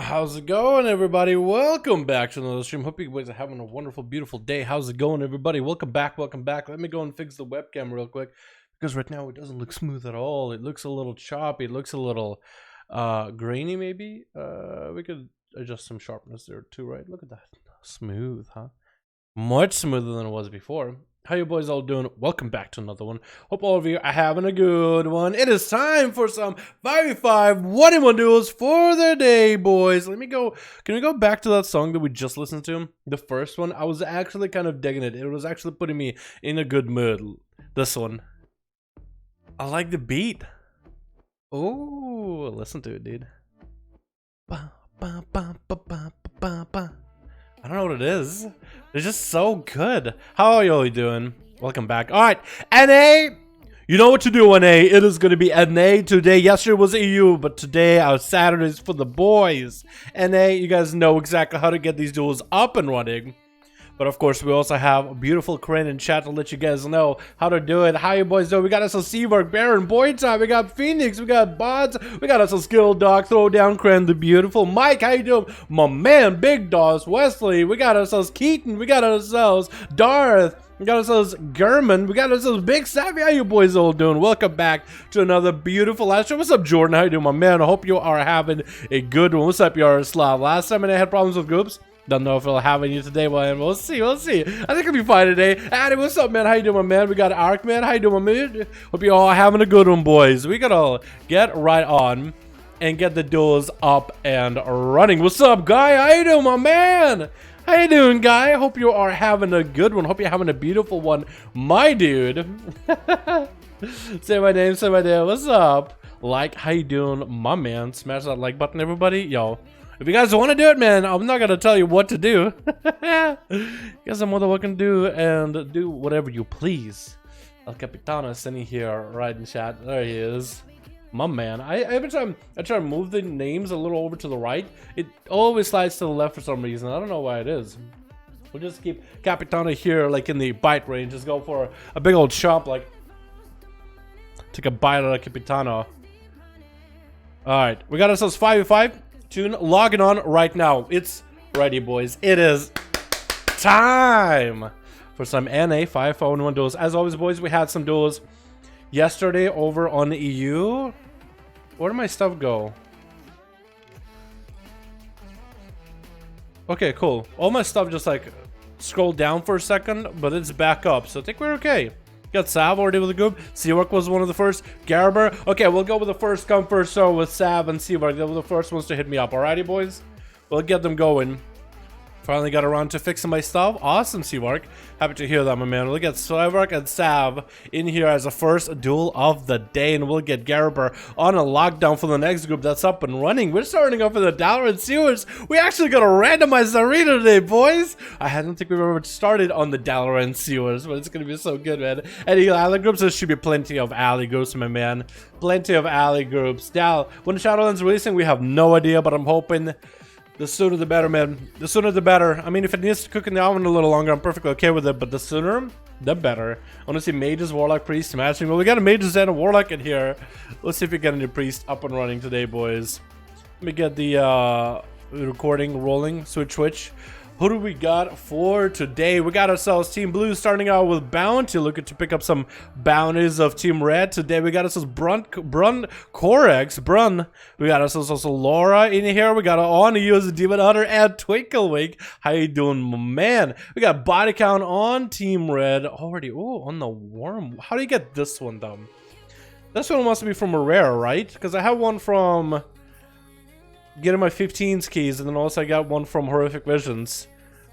How's it going, everybody? Welcome back to another stream. Hope you guys are having a wonderful, beautiful day. How's it going, everybody? Welcome back, welcome back. Let me go and fix the webcam real quick, because right now it doesn't look smooth at all. It looks a little choppy. It looks a little grainy, maybe. We could adjust some sharpness there too, right? Look at that. Smooth, huh? Much smoother than it was before. How you boys all doing? Welcome back to another one. Hope all of you are having a good one. It is time for some 5v5 1v1 duels for the day, boys. Let me go. Can we go back to that song that we just listened to? The first one. I was actually kind of digging it. It was actually putting me in a good mood. This one. I like the beat. Oh, listen to it, dude. Ba, ba, ba, ba, ba, ba, ba. I don't know what it is. It's just so good. How are you all doing? Welcome back. All right, NA. You know what to do, NA. It is going to be NA today. Yesterday was EU, but today our Saturdays for the boys. NA, you guys know exactly how to get these duels up and running. But of course, we also have a beautiful Corinne in chat to let you guys know how to do it. How you boys doing? We got us a Seawork, Baron, Boy Time, we got Phoenix, we got Bods, we got us a Skill Dog, Throwdown, Corinne, the beautiful Mike. How you doing? My man, Big Dogs, Wesley. We got ourselves Keaton. We got ourselves Darth. We got ourselves German. We got ourselves Big Savvy. How you boys all doing? Welcome back to another beautiful live stream. What's up, Jordan? How you doing, my man? I hope you are having a good one. What's up, Yaroslav? Last time I had problems with groups. Don't know if it'll have any today, but we'll see. We'll see. I think it'll be fine today. Addy, what's up, man? How you doing, my man? We got Ark, man. How you doing, my man? Hope you all having a good one, boys. We gotta get right on and get the duels up and running. What's up, Guy? How you doing, my man? How you doing, Guy? Hope you are having a good one. Hope you're having a beautiful one, my dude. Say my name. Say my name. What's up? Like, how you doing, my man? Smash that like button, everybody. Yo. If you guys want to do it, man, I'm not going to tell you what to do. You guys are more than welcome to do and do whatever you please. El Capitano is sitting here right in chat. There he is. My man. Every time I try to move the names a little over to the right, it always slides to the left for some reason. I don't know why it is. We'll just keep Capitano here like in the bite range. Just go for a big old chomp, like take a bite out of Capitano. Alright, we got ourselves 5v5. Tune logging on right now. It's ready, boys. It is time for some NA 5v1 duels. As always, boys, we had some duels yesterday over on the EU. Where did my stuff go? Okay, cool. All my stuff just like scrolled down for a second, but it's back up. So I think we're okay. Got Sav already with the group. Seawork was one of the first. Garber. Okay, we'll go with the first come, first serve with Sav and Seawork. They were the first ones to hit me up. Alrighty, boys? We'll get them going. Finally got around to fixing my stuff. Awesome, Seawork. Happy to hear that, my man. We'll get Seawork and Sav in here as the first duel of the day. And we'll get Garber on a lockdown for the next group that's up and running. We're starting off with the Dalaran Sewers. We actually got a randomized arena today, boys. I don't think we've ever started on the Dalaran Sewers, but it's going to be so good, man. Any alley groups? There should be plenty of alley groups, my man. Plenty of alley groups. Dal, when Shadowlands releasing, we have no idea, but I'm hoping the sooner the better, man. The sooner the better. I mean, if it needs to cook in the oven a little longer, I'm perfectly okay with it. But the sooner, the better. I want to see mages, warlock, priest smashing. Well, we got a mages and a warlock in here. Let's see if we get any priest up and running today, boys. Let me get the recording rolling. Switch. Who do we got for today? We got ourselves Team Blue starting out with Bounty, looking to pick up some bounties of Team Red. Today we got ourselves Brun. We got ourselves also Laura in here. We got on to use Demon Hunter and Twinklewink. How you doing, my man? We got body count on Team Red already. Oh, on the worm. How do you get this one though? This one must be from a rare, right? Because I have one from getting my 15s keys, and then also I got one from Horrific Visions.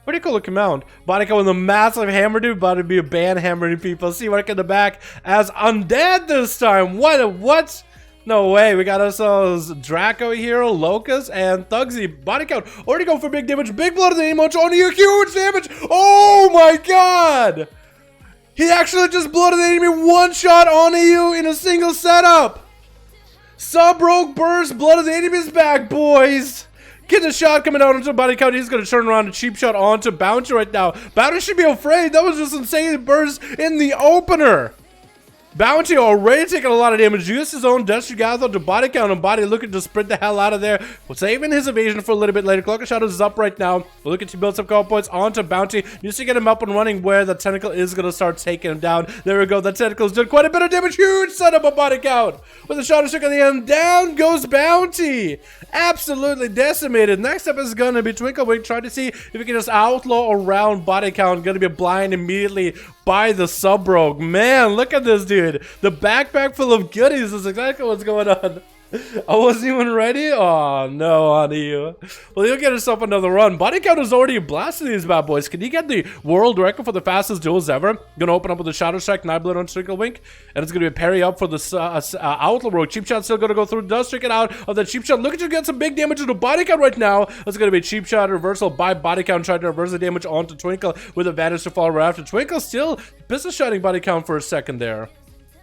Pretty cool looking mount. Body count with a massive hammer, dude. About to be a band hammering people. See what in the back as undead this time. What? No way. We got ourselves Draco Hero, Locust, and Thugsy. Body count. Already go for big damage. Big blood of the emote on you. Huge damage. Oh my god. He actually just blooded the enemy one shot on you in a single setup. Sub-rogue burst. Blood of the enemy's back, boys. Get the shot coming out onto body count. He's going to turn around a cheap shot onto Bounty right now. Bounty should be afraid. That was just insane burst in the opener. Bounty already taking a lot of damage. Used his own Destry Gather to body count, and Body looking to sprint the hell out of there. Saving his evasion for a little bit later. Cloak of Shadows is up right now. We're looking to build some call points onto Bounty. Needs to get him up and running where the tentacle is going to start taking him down. There we go. The tentacle's done quite a bit of damage. Huge setup of body count. With a Shadow Trick at the end. Down goes Bounty. Absolutely decimated. Next up is going to be Twinkle. Trying to see if we can just outlaw around body count. Going to be blind immediately by the sub-rogue. Man, look at this dude. The backpack full of goodies is exactly what's going on. I wasn't even ready. Oh no, honey. Well, you'll get yourself another run. Body count is already blasting these bad boys. Can you get the world record for the fastest duels ever? Gonna open up with a Shadow Strike, Nightblade on Trickle Wink, and it's gonna be a parry up for the Outlaw Rogue. Cheap Shot still gonna go through. Does trick it out of the Cheap Shot. Look at you get some big damage to the body count right now. It's gonna be a Cheap Shot reversal by body count, trying to reverse the damage onto Twinkle with advantage to fall right after. Twinkle still business shotting body count for a second there,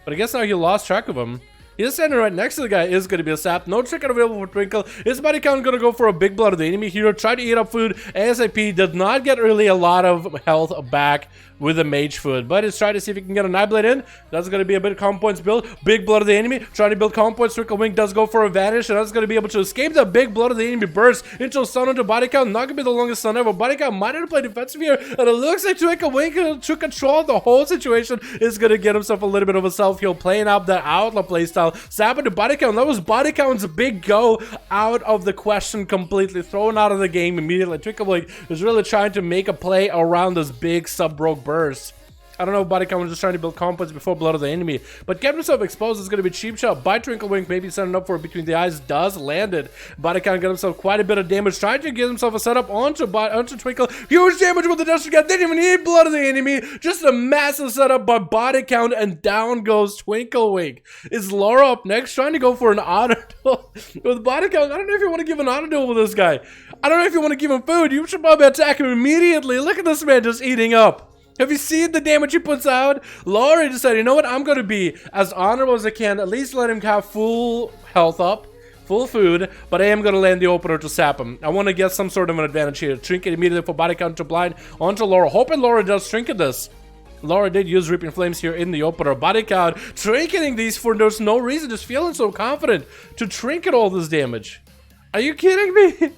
but I guess now he lost track of him. He's standing right next to the guy. Is going to be a sap. No trick available for Twinkle. His body count going to go for a big blood of the enemy hero. Try to eat up food. ASAP does not get really a lot of health back with a mage food, but it's trying to see if he can get a Nightblade in. That's going to be a bit of calm points build. Big blood of the enemy. Trying to build calm points. Twinkle Wink does go for a vanish, and that's going to be able to escape the big blood of the enemy burst into a stun onto body count. Not going to be the longest stun ever. Body count might have to play defensive here, and it looks like Twinkle Wink took control of the whole situation. Is going to get himself a little bit of a self-heal, playing out that outlaw playstyle. Sapping to body count. That was body count's big go out of the question completely. Thrown out of the game immediately. Twinkle Wink is really trying to make a play around this big sub-rogue burst. I don't know if body count was just trying to build comp points before blood of the enemy, but kept himself exposed. Is going to be cheap shot by Twinkle Wink, maybe setting up for it between the eyes. Does landed. Body count got himself quite a bit of damage, trying to get himself a setup onto Twinkle. Huge damage with the Destry Gat. Didn't even need blood of the enemy. Just a massive setup by body count, and down goes Twinkle Wink. Is Laura up next, trying to go for an auto duel with body count? I don't know if you want to give an auto duel with this guy. I don't know if you want to give him food. You should probably attack him immediately. Look at this man just eating up. Have you seen the damage he puts out? Laurie decided, you know what, I'm going to be as honorable as I can. At least let him have full health up, full food, but I am going to land the opener to sap him. I want to get some sort of an advantage here. Trinket immediately for body count to blind onto Laura. Hoping Laura does trinket this. Laura did use Reaping Flames here in the opener. Body count trinketing these for there's no reason. Just feeling so confident to trinket all this damage. Are you kidding me?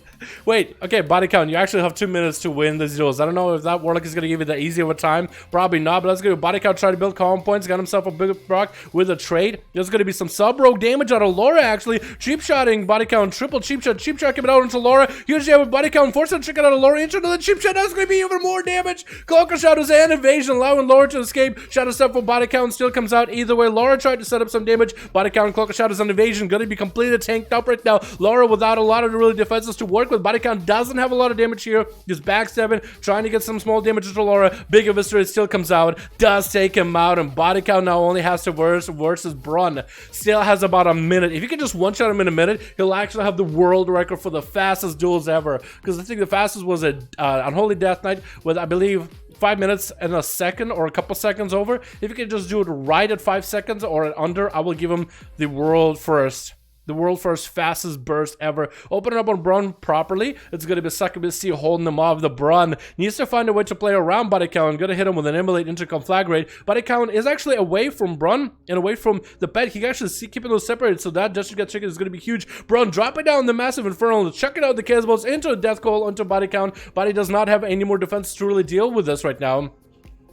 Wait, okay, body count. You actually have 2 minutes to win these duels. I don't know if that Warlock is going to give you that easy of a time. Probably not, but let's go. Body count, try to build calm points. Got himself a big rock with a trade. There's going to be some sub-rogue damage out of Laura, actually. Cheap shotting, body count, triple cheap shot. Cheap shot coming out into Laura. Huge damage, body count, forcing trick out of Laura into the cheap shot. That's going to be even more damage. Cloak of Shadows and evasion, allowing Laura to escape. Shadow Step for body count still comes out either way. Laura tried to set up some damage. Body count, Cloak of Shadows and evasion going to be completely tanked up right now. Laura without a lot of really defenses to work with. Body count doesn't have a lot of damage here. Just backstabbing, trying to get some small damage to Laura. Big Eviscerate still comes out, does take him out, and body count now only has to versus Brun. Still has about a minute. If you can just one-shot him in a minute, he'll actually have the world record for the fastest duels ever. Because I think the fastest was a Unholy Death Knight with, I believe, 5 minutes and a second or a couple seconds over. If you can just do it right at 5 seconds or at under, I will give him the world first. The world first fastest burst ever. Open it up on Brun properly. It's going to be Succubus C holding him off. The Brun needs to find a way to play around body count. Going to hit him with an Immolate Interconflagrate. Body count is actually away from Brun and away from the pet. He can actually see keeping those separated, so that just to get chicken is going to be huge. Brun dropping down the massive Infernal, chucking out the Chaos Bolts into a Death Coil onto body count. Body does not have any more defense to really deal with this right now.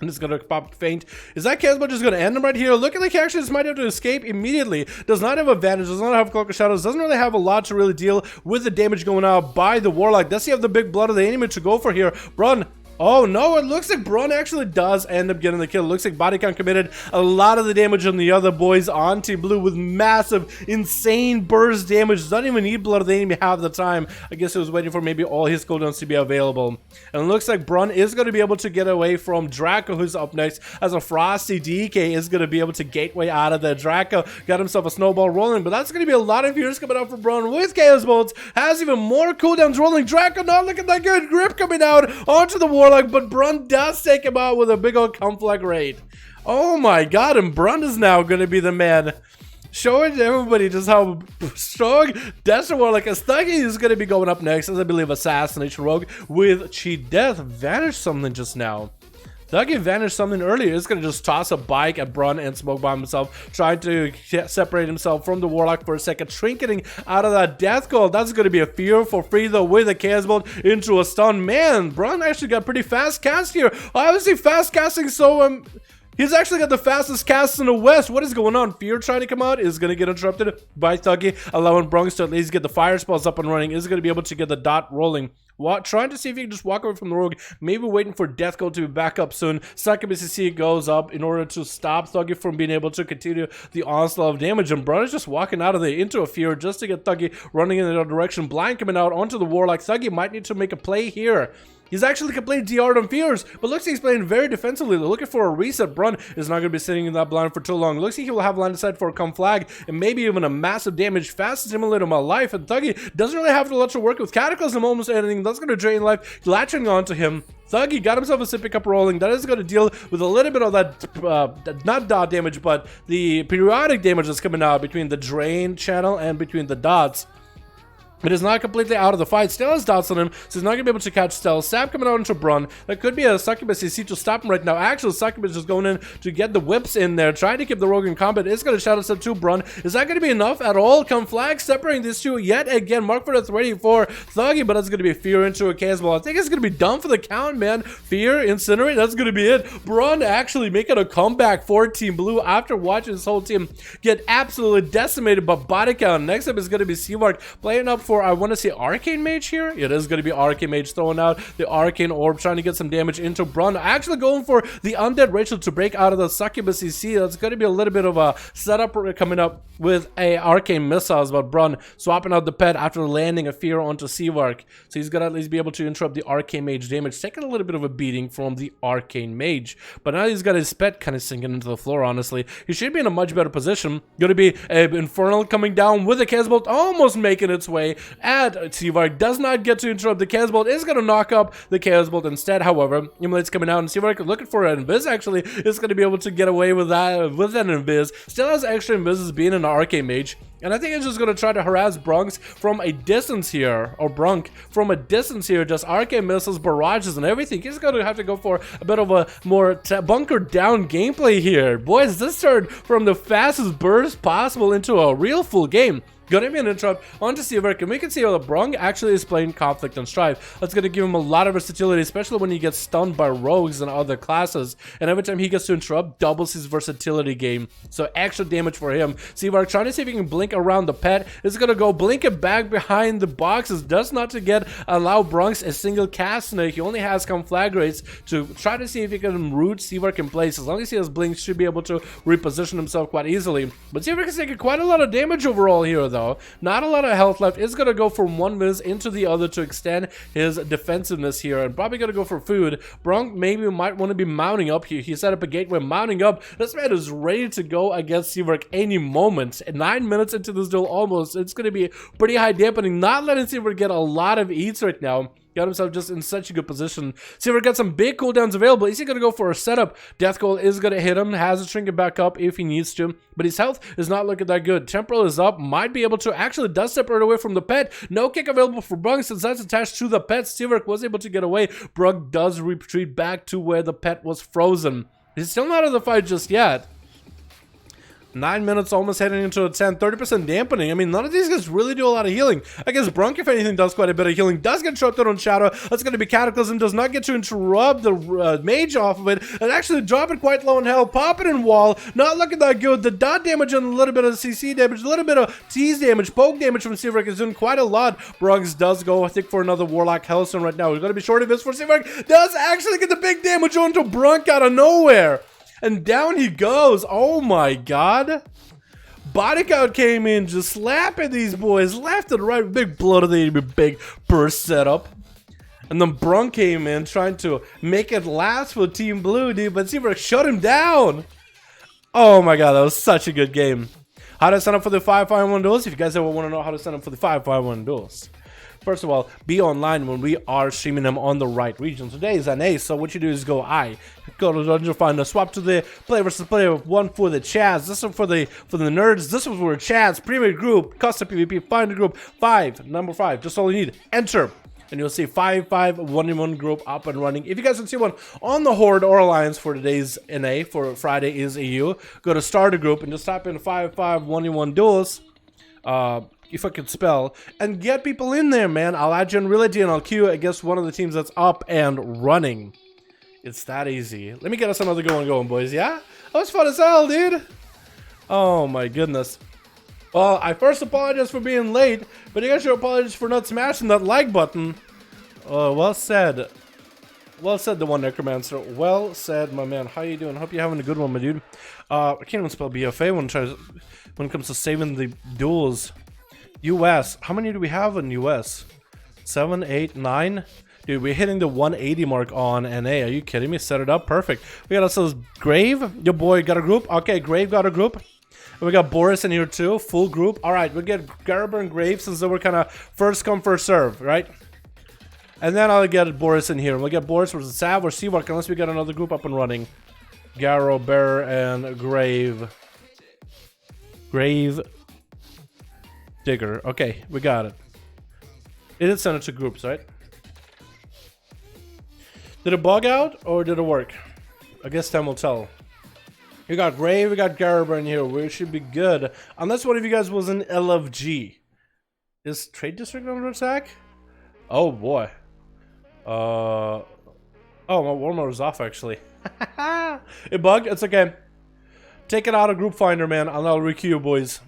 And it's gonna pop faint. Is that Chaos Bolt just gonna end him right here? Looking like he actually just might have to escape immediately. Does not have advantage, does not have Cloak of Shadows, doesn't really have a lot to really deal with the damage going out by the Warlock. Does he have the big blood of the enemy to go for here? Brun. Oh no, it looks like Braun actually does end up getting the kill. It looks like body count committed a lot of the damage on the other boys on Team Blue with massive, insane burst damage. Doesn't even need blood of the enemy half the time. I guess it was waiting for maybe all his cooldowns to be available. And it looks like Braun is going to be able to get away from Draco, who's up next, as a Frosty DK is going to be able to gateway out of there. Draco got himself a snowball rolling, but that's going to be a lot of years coming out for Braun with Chaos Bolts. Has even more cooldowns rolling. Draco not looking that good. Grip coming out onto the Warlock, but Braun does take him out with a big old conflict raid. Oh my god, and Braun is now going to be the man showing everybody just how strong Desert Warlock is. Thuggy is going to be going up next, as I believe Assassination Rogue with Cheat Death. Vanished something just now. Thuggy vanished something earlier. He's going to just toss a bike at Braun and smoke bomb himself, trying to separate himself from the Warlock for a second, trinketing out of that Death Gold. That's going to be a fear for free, though, with a Chaos Bolt into a stun. Man, Braun actually got pretty fast cast here. Obviously, fast casting, so he's actually got the fastest cast in the West. What is going on? Fear trying to come out is going to get interrupted by Thuggy, allowing Bronx to at least get the fire spells up and running. Is going to be able to get the dot rolling. Trying to see if he can just walk away from the rogue. Maybe waiting for Death Gold to be back up soon. Succubus CC goes up in order to stop Thuggy from being able to continue the onslaught of damage. And Braun is just walking out of there into a fear just to get Thuggy running in the other direction. Blind coming out onto the Warlock. Thuggy might need to make a play here. He's actually completely DR'd on Fears, but looks like he's playing very defensively. They're looking for a reset. Braun is not going to be sitting in that blind for too long. Looks like he will have line of sight for a come flag and maybe even a massive damage. Fastest simulator of my life, and Thuggy doesn't really have to let you work with Cataclysm almost anything. That's going to drain life, latching onto him. Thuggy got himself a sip pickup rolling. That is going to deal with a little bit of that, not dot damage, but the periodic damage that's coming out between the drain channel and between the dots. It is not completely out of the fight. Still has dots on him, so he's not going to be able to catch Stealth. Sap coming out into Braun. That could be a Succubus CC to stop him right now. Actually, Succubus is going in to get the whips in there, trying to keep the rogue in combat. It's going to shout us up to Braun. Is that going to be enough at all? Come flag separating these two yet again. Mark for the ready for Thuggy, but that's going to be Fear into a Chaos Ball. I think it's going to be done for the count, man. Fear, Incinerate, that's going to be it. Braun actually making a comeback for Team Blue after watching his whole team get absolutely decimated by body count. Next up is going to be Seamark playing up for, I want to say, Arcane Mage here. It is going to be Arcane Mage throwing out the Arcane Orb, trying to get some damage into Braun. Actually going for the Undead Rachel to break out of the Succubus CC. That's going to be a little bit of a setup coming up with a Arcane Missiles, but Braun swapping out the pet after landing a Fear onto Seavark. So he's going to at least be able to interrupt the Arcane Mage damage, taking a little bit of a beating from the Arcane Mage. But now he's got his pet kind of sinking into the floor, honestly. He should be in a much better position. Going to be Infernal coming down with a Chaos Bolt, almost making its way at Seavark. Does not get to interrupt the Chaos Bolt. Is going to knock up the Chaos Bolt instead. However, Immolate's coming out, and Seavark looking for an Invis. Actually, is going to be able to get away with that Invis. Still has extra Invis being an Arcane Mage. And I think he's just going to try to harass Bronx from a distance here, or Brunk from a distance here, just Arcane Missiles, barrages, and everything. He's going to have to go for a bit of a more bunkered down gameplay here. Boys, this turned from the fastest burst possible into a real full game. Gonna be an interrupt onto Seavark, and we can see how the Brung actually is playing Conflict and Strife. That's gonna give him a lot of versatility, especially when he gets stunned by rogues and other classes. And every time he gets to interrupt, doubles his versatility game. So extra damage for him. Seavark trying to see if he can blink around the pet. Is gonna go blink it back behind the boxes. Does not to get allow Bronx a single cast. He only has conflagrates to try to see if he can root Seavark in place. As long as he has blink, should be able to reposition himself quite easily. But Seavark is taking quite a lot of damage overall here, though. Not a lot of health left. Is going to go from one Miz into the other to extend his defensiveness here, and probably going to go for food. Bronk maybe might want to be mounting up here. He set up a gateway, mounting up. This man is ready to go against Seavark any moment. 9 minutes into this duel almost. It's going to be pretty high dampening. Not letting Seavark get a lot of eats right now. Got himself just in such a good position. Seavark got some big cooldowns available. Is he going to go for a setup? Death Goal is going to hit him. Has a trinket back up if he needs to. But his health is not looking that good. Temporal is up. Might be able to. Actually does separate away from the pet. No kick available for Brunk since that's attached to the pet. Seavark was able to get away. Brunk does retreat back to where the pet was frozen. He's still not in the fight just yet. 9 minutes, almost heading into a 10, 30% dampening. I mean, none of these guys really do a lot of healing. I guess Brunk, if anything, does quite a bit of healing. Does get interrupted on Shadow. That's going to be Cataclysm. Does not get to interrupt the Mage off of it. And actually drop it quite low in health. Pop it in wall. Not looking that good. The dot damage and a little bit of CC damage. A little bit of tease damage. Poke damage from Seaverk is doing quite a lot. Brunks does go, I think, for another Warlock Hellstone right now. We're going to be short of this for Seaverk. Does actually get the big damage onto Brunk out of nowhere. And down he goes. Oh my god. Body count came in, just slapping these boys left and right. Big blood of the big burst setup. And then Brunk came in trying to make it last for Team Blue, dude. But Seaverk shut him down. Oh my god, that was such a good game. How to sign up for the 5v5 1 Duels? If you guys ever want to know how to sign up for the 5v5 1 Duels. First of all, be online when we are streaming them on the right region. Today is NA, so what you do is go to Dungeon Finder, swap to the player versus player, 1 for the Chads, this one for the nerds, this one for Chads, Premier Group, Custom PvP, Finder Group, 5, number 5, just all you need, enter, and you'll see 5v5 1v1 group up and running. If you guys don't see one on the Horde or Alliance for today's NA, for Friday is EU, go to start a group and just type in 5v5 1v1 Duels, if I could spell, and get people in there, man. I'll add you in reality and I'll queue against one of the teams that's up and running. It's that easy. Let me get us another going, boys, yeah? That was fun as hell, dude. Oh my goodness. Well, I first apologize for being late, but you guys should apologize for not smashing that like button. Well said. Well said, the one Necromancer. Well said, my man. How you doing? Hope you're having a good one, my dude. I can't even spell BFA when it comes to saving the duels. US. How many do we have in US? 7, 8, 9? Dude, we're hitting the 180 mark on NA. Are you kidding me? Set it up. Perfect. We got ourselves Grave. Your boy got a group. Okay, Grave got a group. And we got Boris in here too. Full group. Alright, we'll get Garber and Grave since they were kind of first come, first serve, right? And then I'll get Boris in here. We'll get Boris versus Sav or Seawark unless we get another group up and running. Garrow, Bear, and Grave. Grave Digger. Okay, we got it. It did send it to groups, right? Did it bug out or did it work? I guess time will tell. We got Grave, we got Garber in here. We should be good. Unless one of you guys was in LFG. Is Trade District under attack? Oh boy. Oh, my warmer is off actually. It bugged? It's okay. Take it out of Group Finder, man, and I'll requeue you, boys.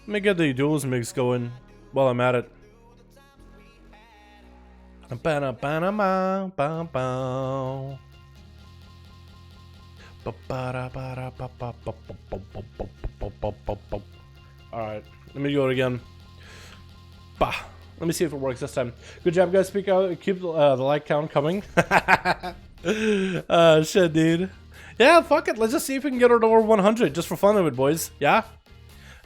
Let me get the duels mix going while I'm at it. Alright, let me go again. Bah. Let me see if it works this time. Good job, guys. Speak out. Keep the like count coming. Shit, dude. Yeah, fuck it. Let's just see if we can get it over 100 just for fun of it, boys. Yeah?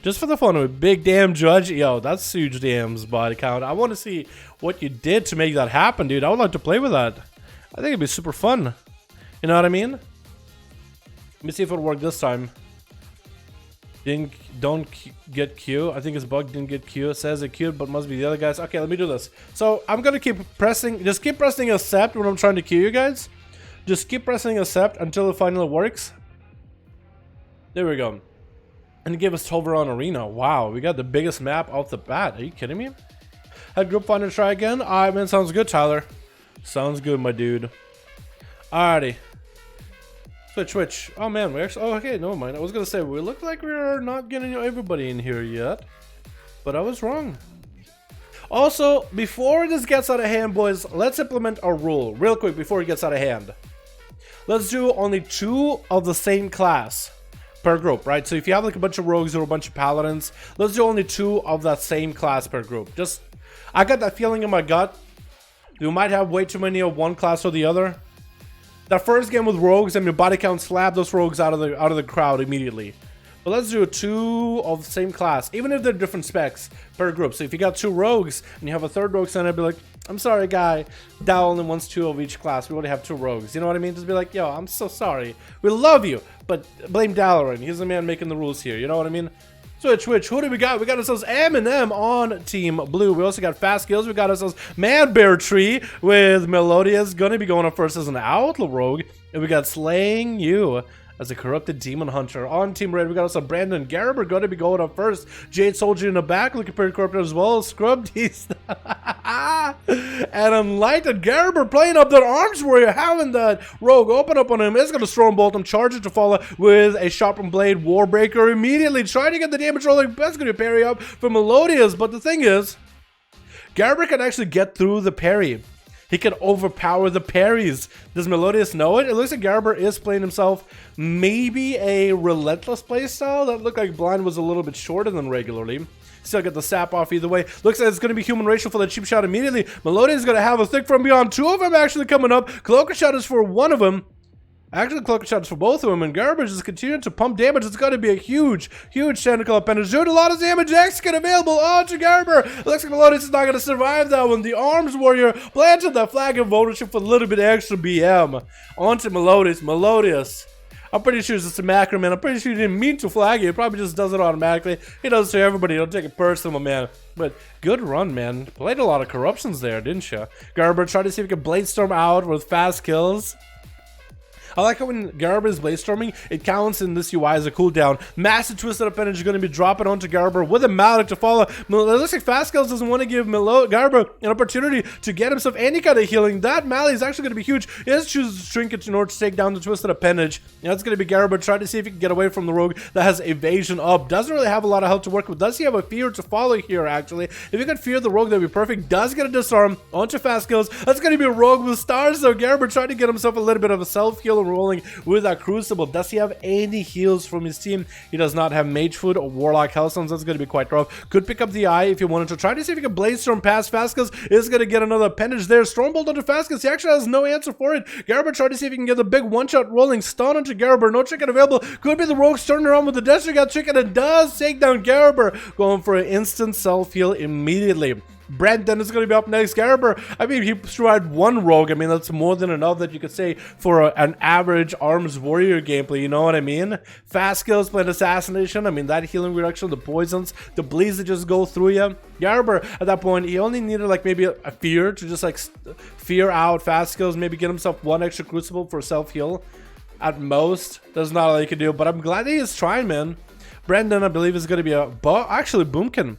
Just for the fun of it. Big damn judge. Yo, that's huge damns body count. I want to see what you did to make that happen, dude. I would like to play with that. I think it'd be super fun. You know what I mean? Let me see if it'll work this time. Don't get Q. I think it's bug didn't get Q. It says it queued, but must be the other guys. Okay, let me do this. So I'm gonna keep pressing. Just keep pressing accept when I'm trying to queue you guys. Just keep pressing accept until it finally works. There we go. And it gave us Toveron Arena. Wow, we got the biggest map off the bat. Are you kidding me? Had Group Finder try again. Alright, man. Sounds good, Tyler. Sounds good, my dude. Alrighty. Switch. Oh man, we actually. Oh, okay, never mind. I was gonna say we look like we're not getting everybody in here yet, but I was wrong. Also, before this gets out of hand, boys, let's implement a rule real quick before it gets out of hand. Let's do only 2 of the same class per group, right? So if you have like a bunch of rogues or a bunch of paladins, let's do only 2 of that same class per group. Just, I got that feeling in my gut. We might have way too many of one class or the other. That first game with rogues, I mean, body count slap those rogues out of the crowd immediately. But let's do 2 of the same class, even if they're different specs per group. So if you got 2 rogues and you have a 3rd rogue center, I'd be like, I'm sorry, guy. Dow only wants 2 of each class. We only have 2 rogues. You know what I mean? Just be like, yo, I'm so sorry. We love you, but blame Dalaran. He's the man making the rules here. You know what I mean? Switch. Who do we got? We got ourselves M&M on Team Blue. We also got Fast Skills. We got ourselves Man Bear Tree with Melodious. Gonna be going up first as an Outlaw Rogue. And we got Slaying You as a corrupted demon hunter. On Team Red, we got also Brandon Garber going to be going up first. Jade Soldier in the back, looking pretty corrupted as well. Scrubbed, he's and Enlightened Garber playing up that arms warrior, having that rogue open up on him. Is going to Storm Bolt him, charge it to follow with a Sharpened Blade Warbreaker immediately, trying to get the damage rolling. That's going to parry up for Melodious, but the thing is, Garber can actually get through the parry. He can overpower the parries. Does Melodious know it? It looks like Garber is playing himself maybe a Relentless playstyle. That looked like Blind was a little bit shorter than regularly. Still get the sap off either way. Looks like it's going to be Human Racial for the cheap shot immediately. Melodious is going to have a Thick from Beyond. Two of them actually coming up. Cloaker Shot is for one of them. Actually, Cloaker Shot is for both of them, and Garbage is continuing to pump damage. It's going to be a huge tentacle appendage. Doing a lot of damage. X get available onto Garber. Looks like Melodious is not going to survive that one. The Arms Warrior planted that flag of ownership for a little bit extra BM. Onto Melodious. Melodious. I'm pretty sure it's just a macro, man. I'm pretty sure he didn't mean to flag it. He probably just does it automatically. He does it to everybody. Don't take it personal, man. But good run, man. Played a lot of corruptions there, didn't you? Garber tried to see if he could Blade Storm out with fast kills. I like how when Garber is Blade Storming, it counts in this UI as a cooldown. Massive Twisted Appendage is going to be dropping onto Garber with a Malik to follow. It looks like Fast Kills doesn't want to give Garber an opportunity to get himself any kind of healing. That Malik is actually going to be huge. He has to choose Trinket in order to take down the Twisted Appendage. And that's going to be Garber trying to see if he can get away from the Rogue that has Evasion up. Doesn't really have a lot of health to work with. Does he have a Fear to follow here, actually? If he could Fear the Rogue, that would be perfect. Does get a Disarm onto Fast Kills. That's going to be a Rogue with stars, so Garber trying to get himself a little bit of a self-heal and rolling with that Crucible. Does he have any heals from his team? He does not have Mage Food or Warlock Hellstones. That's going to be quite rough. Could pick up the Eye if you wanted to. Try to see if he can Blade Storm past Fascas. Is going to get another appendage there. Stormbolt onto Fascas. He actually has no answer for it. Garber tried to see if he can get the big one-shot rolling stun onto Garber. No Trinket available. Could be the Rogues turning around with the Destiny got Trinket and does take down Garber. Going for an instant self-heal immediately. Brandon is going to be up next. Garber, I mean, he tried one Rogue. I mean, that's more than enough that you could say for an average Arms Warrior gameplay, you know what I mean? Fast Kills, playing Assassination. I mean, that healing reduction, the poisons, the bleeds that just go through you. Garber, at that point, he only needed like maybe a Fear to just like fear out Fast Kills, maybe get himself one extra Crucible for self-heal. At most, that's not all he could do, but I'm glad he is trying, man. Brandon, I believe, is going to be a... Actually, Boomkin.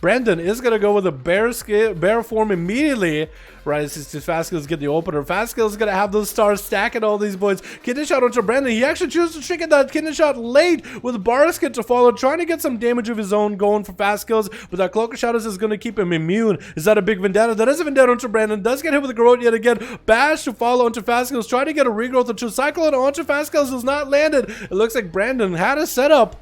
Brandon is going to go with a bear form immediately. Right, as Fast Skills get the opener. Fast Skills is going to have those stars stacking all these boys. Kidney Shot onto Brandon. He actually chooses to Trinket that Kidney Shot late with Barskit to follow, trying to get some damage of his own going for Fast Skills. But that Cloak of Shadows is going to keep him immune. Is that a big Vendetta? That is a Vendetta onto Brandon. Does get hit with a Garrote yet again. Bash to follow onto Fast Skills. Trying to get a regrowth or two. Cyclone onto Fast Skills has not landed. It looks like Brandon had a setup,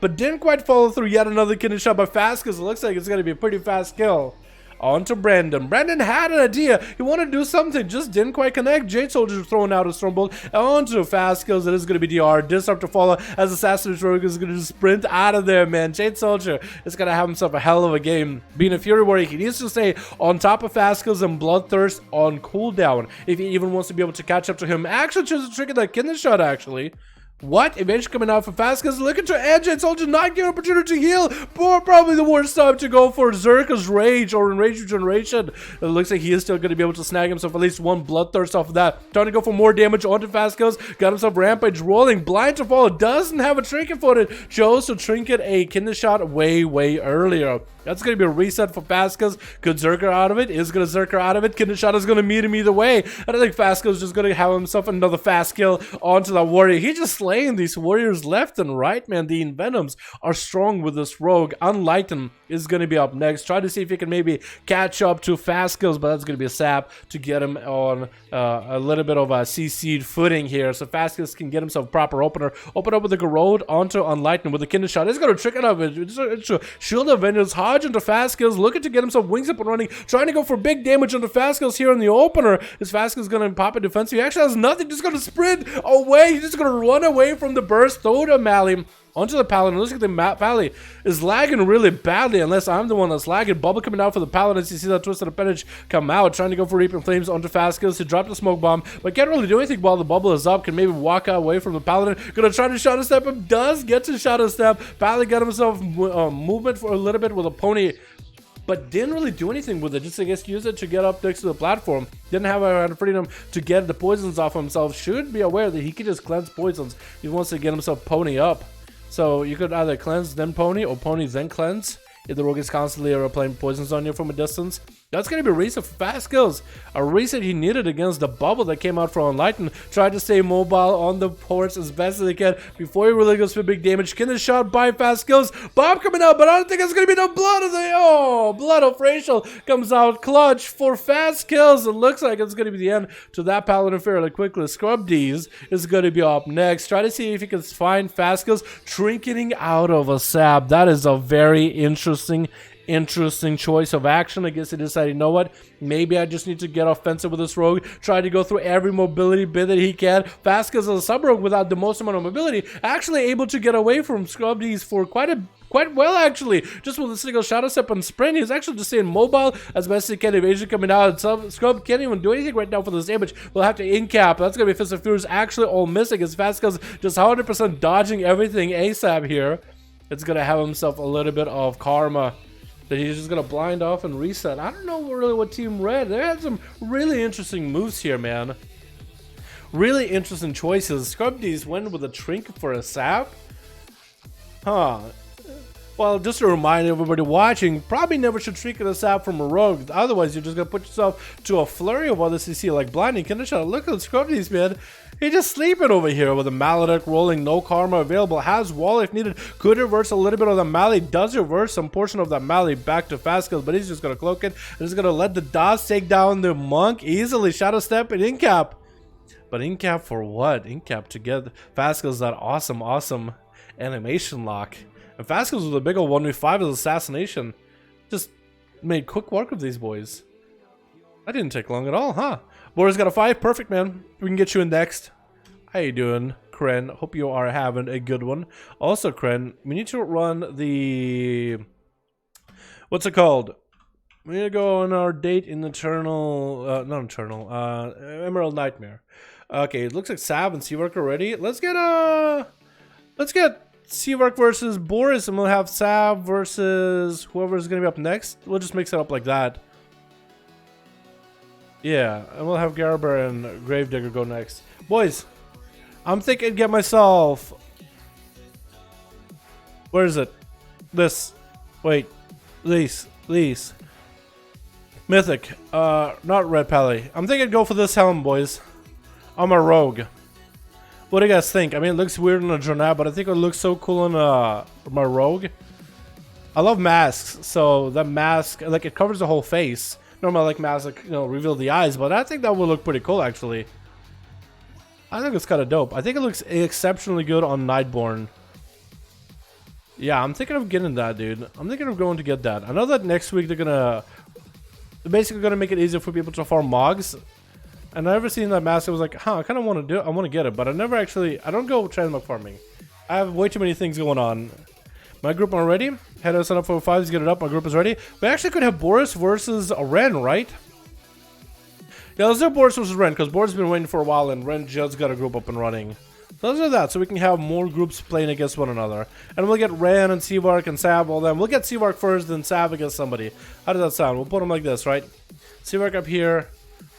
but didn't quite follow through. Yet another Kidney Shot by Fast, because it looks like it's going to be a pretty fast kill. On to Brandon. Brandon had an idea. He wanted to do something, just didn't quite connect. Jade Soldier throwing out a Stormbolt onto Fast Kills. It is going to be DR. Disrupt to follow as Assassin's Rogue is going to just sprint out of there, man. Jade Soldier is going to have himself a hell of a game. Being a Fury Warrior, he needs to stay on top of Fast Kills and Bloodthirst on cooldown if he even wants to be able to catch up to him. Actually, chooses to trigger that Kidney Shot, actually. What? Eventually coming out for Fast Kills. Looking to edge Jade Soldier, not giving opportunity to heal. Probably the worst time to go for Zerka's Rage or Enrage Regeneration. It looks like he is still going to be able to snag himself at least one Bloodthirst off of that. Trying to go for more damage onto Fast Kills. Got himself Rampage rolling. Blind to follow. Doesn't have a Trinket for it. Chose to Trinket a Kidney Shot way earlier. That's going to be a reset for Fast Kills. Could Zerker out of it? Is going to Zerker out of it. Kidney Shot is going to meet him either way. I don't think Fast Kills is just going to have himself another fast kill onto that warrior. He just slaying these warriors left and right, man. The Envenoms are strong with this rogue. Unlighten is going to be up next. Try to see if he can maybe catch up to Fast Kills, but that's going to be a sap to get him on a little bit of a CC'd footing here. So Fast Kills can get himself proper opener. Open up with the Garrode onto Unlighten with the Kidney Shot. It's going to trick it up. It's a Shield of Vengeance. Hodge into Fast Kills, looking to get himself wings up and running, trying to go for big damage onto Fast Kills here in the opener. His Fast Kills going to pop a defense. He actually has nothing, just going to sprint away. He's just going to run away from the burst. Throw to Mally onto the Paladin. Looks like the Pally is lagging really badly, unless I'm the one that's lagging. Bubble coming out for the Paladin. You see that Twisted Appendage come out, trying to go for Reaping Flames onto Fast Kills. He dropped the Smoke Bomb, but can't really do anything while the bubble is up. Can maybe walk away from the Paladin. Gonna try to Shadow Step him. Does get to Shadow Step. Paladin got himself movement for a little bit with a Pony but didn't really do anything with it. Just, I guess, use it to get up next to the platform. Didn't have a freedom to get the poisons off himself. Should be aware that he could just cleanse poisons. He wants to get himself pony up. So you could either cleanse then pony, or pony then cleanse. If the rogue is constantly playing poisons on you from a distance, that's going to be a reset for fast kills. A reset he needed against the bubble that came out from Enlighten. Tried to stay mobile on the ports as best as he can before he really goes for big damage. Getting shot by fast kills. Bomb coming out, but I don't think it's going to be no blood of the... Oh, blood of Racial comes out clutch for fast kills. It looks like it's going to be the end to that Paladin fairly quickly. Scrub D's is going to be up next. Try to see if he can find fast kills. Trinketing out of a sab. That is a very interesting choice of action. I guess he decided, you know what, maybe I just need to get offensive with this rogue, try to go through every mobility bit that he can. Fast as a sub rogue without the most amount of mobility, actually able to get away from Scrub D's for quite well, actually. Just with a single shadow step and sprint, he's actually just staying mobile as best he can. Evasion coming out. Scrub can't even do anything right now for this damage. We'll have to in-cap. That's going to be Fist of Fury actually all missing as Fast as just 100% dodging everything ASAP here. It's going to have himself a little bit of karma that he's just going to blind off and reset. I don't know really what Team Red... They had some really interesting moves here, man. Really interesting choices. Scrub D's went with a Trinket for a sap. Huh. Well, just to remind everybody watching, probably never should Trinket a sap from a rogue. Otherwise, you're just going to put yourself to a flurry of other CC like blinding. Condition. Look at Scrub D's, man. He's just sleeping over here with a Maledict rolling, no karma available, has wall if needed, could reverse a little bit of the melee, does reverse some portion of that melee back to fast kills, but he's just going to cloak it, and he's going to let the DOS take down the monk easily, shadow step and in-cap. But in-cap for what? In-cap to get fast kills that awesome animation lock. And fast kills with a big old 1v5 as assassination. Just made quick work of these boys. That didn't take long at all, huh? Boris got a 5. Perfect, man. We can get you in next. How you doing, Kren? Hope you are having a good one. Also, Kren, we need to run the... What's it called? We need to go on our date in Eternal... not Eternal. Emerald Nightmare. Okay, it looks like Sav and Seawork are ready. Let's get Seawork versus Boris, and we'll have Sav versus whoever's going to be up next. We'll just mix it up like that. Yeah, and we'll have Garber and Gravedigger go next. Boys, I'm thinking get myself... Where is it? This. Wait. These. Mythic. Not Red Pally. I'm thinking go for this helm, boys. I'm a rogue. What do you guys think? I mean, it looks weird on a Jornad, but I think it looks so cool on my rogue. I love masks, so that mask, like, it covers the whole face. Normally I like masks, like, you know, reveal the eyes, but I think that would look pretty cool, actually. I think it's kind of dope. I think it looks exceptionally good on Nightborn. Yeah, I'm thinking of getting that, dude. I'm thinking of going to get that. I know that next week they're basically gonna make it easier for people to farm Mogs. And I never seen that mask. I was like, huh, I kind of want to do it. I want to get it, but I never actually... I don't go transmog farming. I have way too many things going on. My group are ready. Head us up for 5s, get it up. My group is ready. We actually could have Boris versus Ren, right? Yeah, let's do Boris versus Ren, because Boris has been waiting for a while, and Ren just got a group up and running. So let's do that, so we can have more groups playing against one another. And we'll get Ren and Seavark and Sav, all them. We'll get Seavark first, then Sav against somebody. How does that sound? We'll put them like this, right? Seavark up here.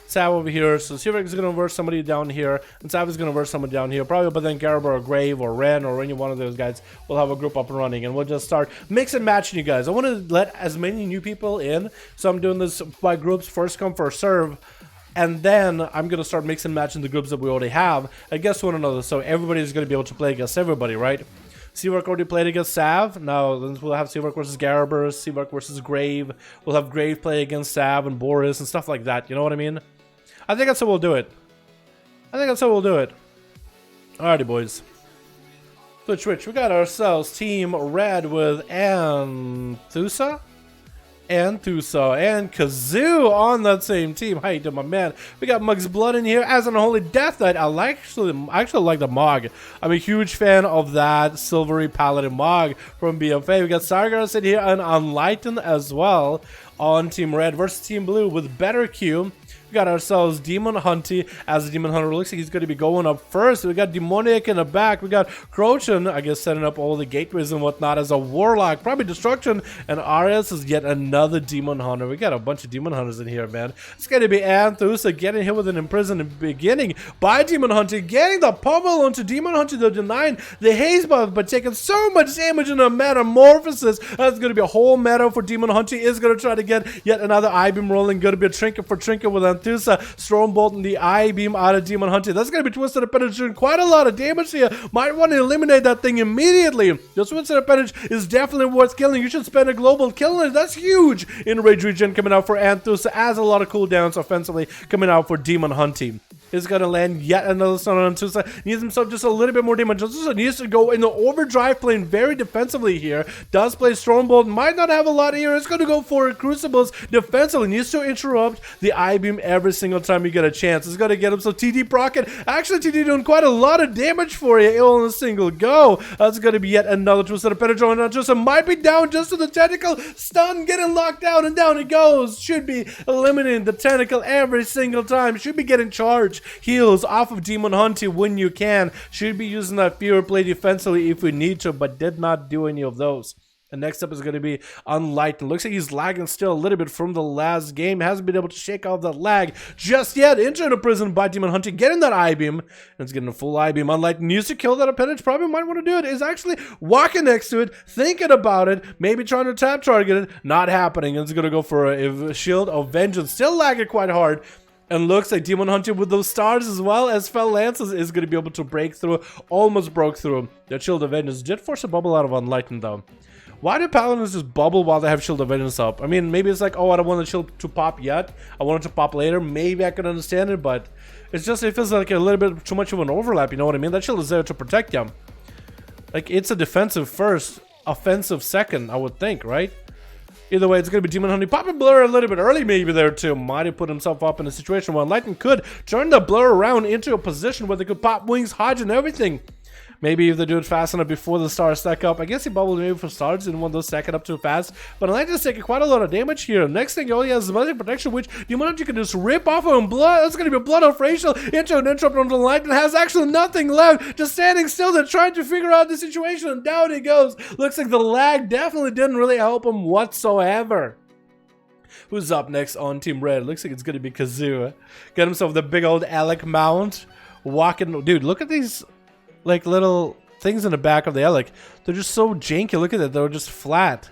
Sav over here, so Seavark is going to verse somebody down here, and Sav is going to verse someone down here, probably, but then Garber or Grave or Ren or any one of those guys will have a group up and running, and we'll just start mix and matching you guys. I want to let as many new people in, so I'm doing this by groups, first come, first serve, and then I'm going to start mixing and matching the groups that we already have against one another, so everybody's going to be able to play against everybody, right? Seavark already played against Sav. Now we'll have Seavark versus Garber, Seavark versus Grave. We'll have Grave play against Sav and Boris and stuff like that, you know what I mean? I think that's how we'll do it. Alrighty, boys. Switch. We got ourselves Team Red with Anthusa and Kazoo on that same team. How you doing, my man? We got Mug's Blood in here as an Holy Death Knight. I actually like the Mog. I'm a huge fan of that Silvery Paladin Mog from BFA. We got Sargeras in here and Enlighten as well on Team Red versus Team Blue with Better Q. We got ourselves Demon Hunty as a Demon Hunter. Looks like he's going to be going up first. We got Demoniac in the back. We got Crochin, I guess, setting up all the gateways and whatnot as a Warlock. Probably Destruction. And RS is yet another Demon Hunter. We got a bunch of Demon Hunters in here, man. It's going to be Anthusa getting hit with an imprisoned beginning by Demon Hunter. Getting the pummel onto Demon Hunter, the denying the haze buff, but taking so much damage in a Metamorphosis. That's going to be a whole meta for Demon Hunter. Is going to try to get yet another I-beam rolling. Going to be a trinket for trinket with Anthusa. Stormbolt and the I-beam out of Demon Hunter. That's going to be Twisted Appendage doing quite a lot of damage here. Might want to eliminate that thing immediately. The Twisted Appendage is definitely worth killing. You should spend a global killing it. That's huge. In Rage Regen coming out for Anthusa, as a lot of cooldowns offensively coming out for Demon Hunting. Is going to land yet another stun on Anthusa. Needs himself just a little bit more damage. Anthusa needs to go in the overdrive playing very defensively here. Does play Stormbolt. Might not have a lot here. It's going to go for Crucibles defensively. Needs to interrupt the I-beam every single time you get a chance. It's going to get himself TD proccing. Actually, TD doing quite a lot of damage for you all in a single go. That's going to be yet another Twisted Appendage on Anthusa. Might be down just to the tentacle. Stun getting locked down and down it goes. Should be eliminating the tentacle every single time. Should be getting charged. Heals off of Demon Hunter when you can. Should be using that Fear play defensively if we need to, but did not do any of those. And next up is going to be Unlightened. Looks like he's lagging still a little bit from the last game. Hasn't been able to shake off that lag just yet. Entered a prison by Demon Hunter, getting that I-beam. And it's getting a full I-beam. Unlightened needs to kill that appendage. Probably might want to do it. Is actually walking next to it, thinking about it, maybe trying to tap target it. Not happening. And it's going to go for a Shield of Vengeance. Still lagging quite hard. And looks like Demon Hunter with those stars as well as Fell Lances is going to be able to break through. Almost broke through. That Shield of Vengeance did force a bubble out of Unlightened though. Why do Paladins just bubble while they have Shield of Vengeance up? I mean, maybe it's like, oh, I don't want the shield to pop yet. I want it to pop later. Maybe I can understand it, but it's just, it feels like a little bit too much of an overlap, you know what I mean? That shield is there to protect you. Like, it's a defensive first, offensive second, I would think, right? Either way, it's going to be Demon Hunter popping Blur a little bit early maybe there too. Might have put himself up in a situation where Enlightened could turn the Blur around into a position where they could pop wings, Hodge, and everything. Maybe if they do it fast enough before the stars stack up. I guess he bubbled maybe for stars, didn't want those stacking up too fast. But Enlightened is taking quite a lot of damage here. Next thing, all he has is Magic Protection, which Demon Hunter can just rip off of him. Blood, that's going to be a Blood of Racial into an interrupt on Enlightened. Has actually nothing left. Just standing still. They're trying to figure out the situation, and down he goes. Looks like the lag definitely didn't really help him whatsoever. Who's up next on Team Red? Looks like it's going to be Kazoo. Got himself the big old Alec mount. Walking. Dude, look at these like little things in the back of the Alec. They're just so janky. Look at it. They're just flat.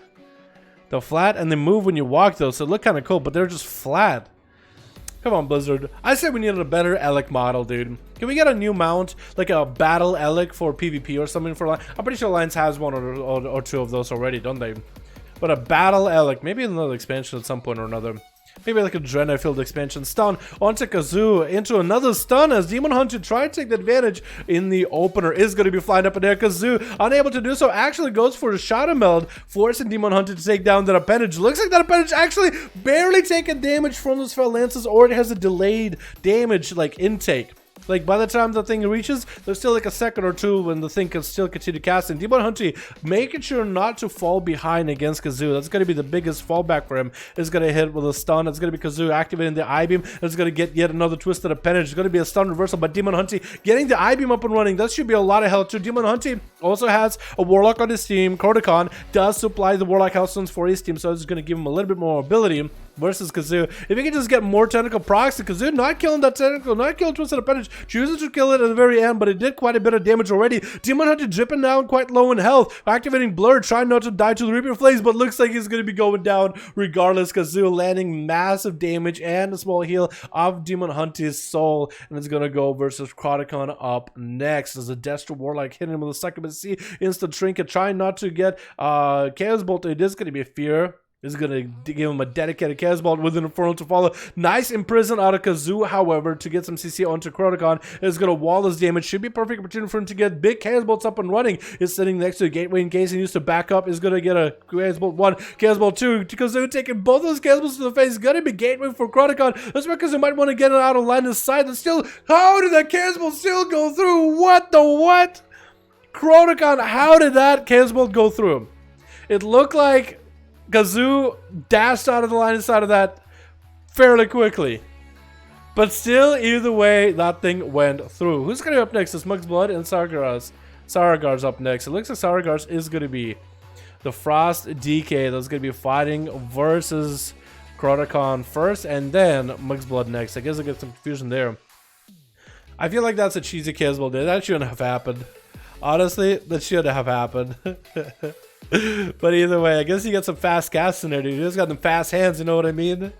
They're flat and they move when you walk though. So they look kind of cool, but they're just flat. Come on, Blizzard. I said we needed a better Alec model, dude. Can we get a new mount? Like a battle Alec for PvP or something for Alliance? I'm pretty sure Alliance has one or two of those already, don't they? But a battle Alec, maybe another expansion at some point or another. Maybe like a Drenna field expansion. Stun onto Kazoo into another stun as Demon Hunter tried to take the advantage in the opener. Is going to be flying up in there. Kazoo, unable to do so, actually goes for a Shadow Meld, forcing Demon Hunter to take down that appendage. Looks like that appendage actually barely taking damage from those Fell Lances, or it has a delayed damage like intake. Like, by the time the thing reaches, there's still like a second or two when the thing can still continue casting. Demon Hunter making sure not to fall behind against Kazoo. That's going to be the biggest fallback for him. It's going to hit with a stun. It's going to be Kazoo activating the I-beam. It's going to get yet another Twisted Appendage. It's going to be a stun reversal by Demon Hunter getting the I-beam up and running. That should be a lot of health too. Demon Hunter also has a Warlock on his team. Crotacon does supply the Warlock health stones for his team, so it's going to give him a little bit more ability versus Kazoo. If he can just get more tentacle procs, Kazoo not killing that tentacle, not killing Twisted Appendage, chooses to kill it at the very end, but it did quite a bit of damage already. Demon Hunter dripping down quite low in health, activating Blur, trying not to die to the Reaper Flames, but looks like he's going to be going down regardless. Kazoo landing massive damage and a small heal of Demon Hunter's soul, and it's going to go versus Crotacon up next as a Destro Warlock hitting him with a Succubus C instant trinket, trying not to get Chaos Bolt. It is going to be a fear. Is going to give him a dedicated Chaos Bolt with an Infernal to follow. Nice imprison out of Kazoo, however, to get some CC onto Crotacon. Is going to wall his damage. Should be a perfect opportunity for him to get big Chaos Bolts up and running. Is sitting next to a gateway in case he needs to back up. Is going to get a Chaos Bolt 1, Chaos Bolt 2. Kazoo taking both those Chaos Bolts to the face. Going to be gateway for Crotacon. That's because he might want to get it out of line of sight. And still, how did that Chaos Bolt still go through? What the what? Crotacon, how did that Chaos Bolt go through? It looked like Kazoo dashed out of the line inside of that fairly quickly. But still, either way, that thing went through. Who's going to be up next? It's Mug's Blood and Sargar's. Sargar's up next. It looks like Sargar's is going to be the Frost DK that's going to be fighting versus Crotacon first, and then Mug's Blood next. I guess I get some confusion there. I feel like that's a cheesy Caswell did. That shouldn't have happened. Honestly, that should have happened. But either way, I guess you got some fast casts in there, dude. You just got them fast hands, you know what I mean?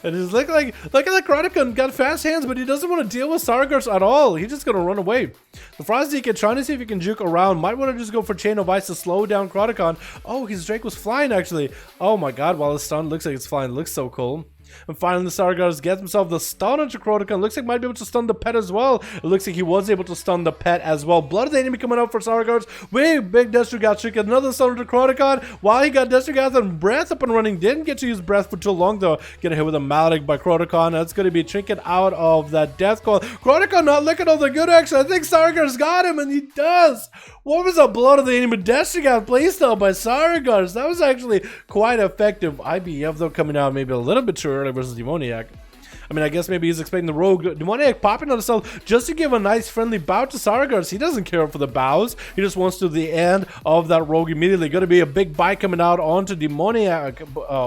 And just look at that Chronicon got fast hands, but he doesn't want to deal with Sargars at all. He's just gonna run away. The Frost DK trying to see if he can juke around. Might want to just go for Chain of Ice to slow down Chronicon. Oh, his Drake was flying actually. Oh my god, while it's stunned, looks like it's flying. It looks so cool. And finally, the Sargars gets himself the stun onto Chronicon. Looks like might be able to stun the pet as well. It looks like he was able to stun the pet as well. Blood of the enemy coming out for Sargars. Big Destrugath trick. Another stun onto Chronicon. While he got Destrugath and Breath up and running. Didn't get to use Breath for too long though. Get hit with a Maledict by Chronicon. That's going to be Trinket out of that Death Call. Chronicon not looking all the good actually. I think Sargars got him and he does. What was a Blood of the enemy Destrugath playstyle by Sargars? That was actually quite effective. IBF though coming out maybe a little bit too early versus Demoniac. I mean, I guess maybe he's expecting the rogue Demoniac popping on himself just to give a nice friendly bow to Sargars. He doesn't care for the bows. He just wants to the end of that rogue immediately. Going to be a big bite coming out onto Demoniac,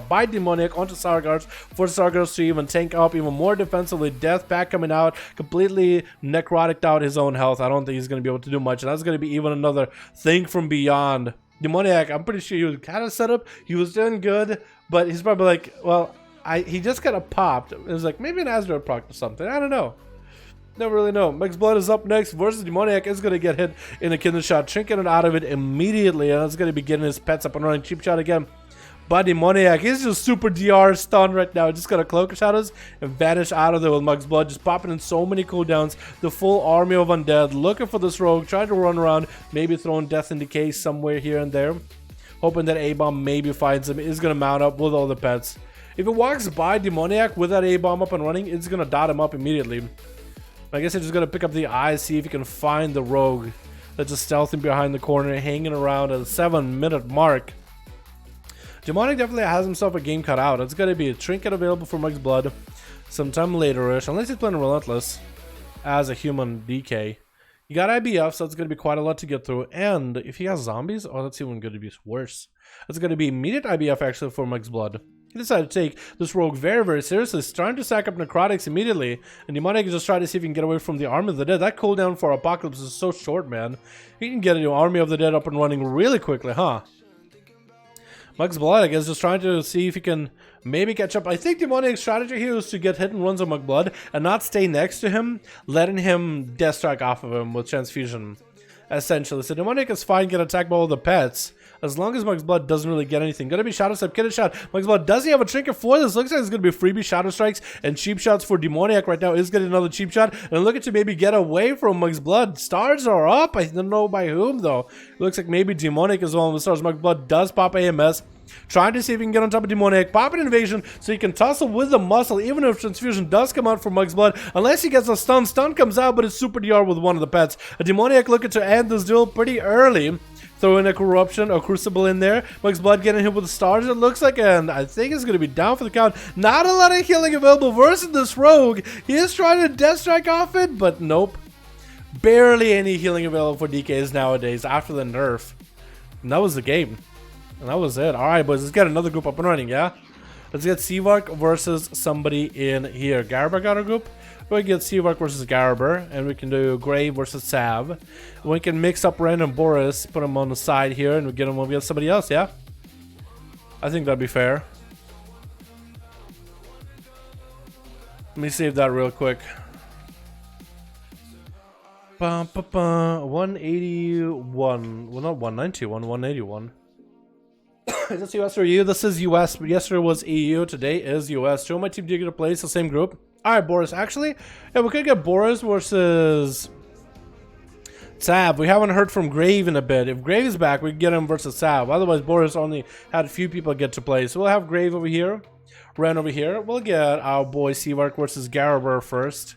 by Demoniac onto Sargars for Sargars to even tank up even more defensively. Death Pack coming out, completely necrotic out his own health. I don't think he's going to be able to do much. And that's going to be even another thing from beyond. Demoniac, I'm pretty sure he was kind of set up. He was doing good, but he's probably like, well, he just kind of popped. It was like maybe an Azeroth proc or something. I don't know. Never really know. Mug's Blood is up next versus Demoniac is going to get hit in a Kindred Shot. Trinket it out of it immediately. And it's going to be getting his pets up and running. Cheap Shot again. But Demoniac is just super DR stunned right now. Just got to Cloak of Shadows and vanish out of there with Mug's Blood. Just popping in so many cooldowns. The full army of undead looking for this rogue. Trying to run around. Maybe throwing Death in Decay somewhere here and there. Hoping that A-Bomb maybe finds him. Is going to mount up with all the pets. If it walks by Demoniac with that A-Bomb up and running, it's going to dot him up immediately. I guess it's just going to pick up the eyes, see if he can find the rogue that's just stealthing behind the corner, hanging around at the 7-minute mark. Demoniac definitely has himself a game cut out. It's going to be a Trinket available for Mug's Blood sometime later-ish, unless he's playing Relentless as a human DK. You got IBF, so it's going to be quite a lot to get through. And if he has zombies, oh, that's even going to be worse. It's going to be immediate IBF actually for Mug's Blood. He decided to take this rogue very, very seriously. He's trying to stack up necrotics immediately. And Demoniac is just trying to see if he can get away from the Army of the Dead. That cooldown for Apocalypse is so short, man. He can get the Army of the Dead up and running really quickly, huh? Mug's Blood, I guess, just trying to see if he can maybe catch up. I think Demoniac's strategy here is to get hit and runs on Mug's Blood and not stay next to him, letting him Death Strike off of him with Transfusion, essentially. So Demoniac is fine, get attacked by all the pets. As long as Mug's Blood doesn't really get anything. Gonna be Shadow Step, get a shot. Mug's Blood, does he have a trinket for this? Looks like it's gonna be freebie Shadow Strikes and cheap shots for Demoniac right now. Is getting another cheap shot. And looking to maybe get away from Mug's Blood. Stars are up. I don't know by whom though. Looks like maybe Demoniac is one of the stars. Mug's Blood does pop AMS. Trying to see if he can get on top of Demoniac. Pop an invasion so he can tussle with the muscle even if Transfusion does come out for Mug's Blood. Unless he gets a stun. Stun comes out, but it's super DR with one of the pets. A Demoniac looking to end this duel pretty early. Throw in a Corruption or Crucible in there. Mug's Blood getting hit with the stars, it looks like, and I think it's going to be down for the count. Not a lot of healing available versus this rogue. He is trying to Death Strike off it, but nope. Barely any healing available for DKs nowadays after the nerf. And that was the game. And that was it. Alright, boys, let's get another group up and running, yeah? Let's get Seavark versus somebody in here. Garber got a group. We can get Seavark versus Garber, and we can do Grey versus Sav. We can mix up random Boris, put him on the side here, and we get him against somebody else, yeah? I think that'd be fair. Let me save that real quick. 181. Well, not 191, 181. Is this US or EU? This is US, but yesterday was EU, today is US. Two of my team did get to play, it's the same group. Alright, Boris. Actually, yeah, we could get Boris versus Sav. We haven't heard from Grave in a bit. If Grave is back, we can get him versus Sav. Otherwise, Boris only had a few people get to play. So we'll have Grave over here, Ren over here. We'll get our boy Seavark versus Garber first.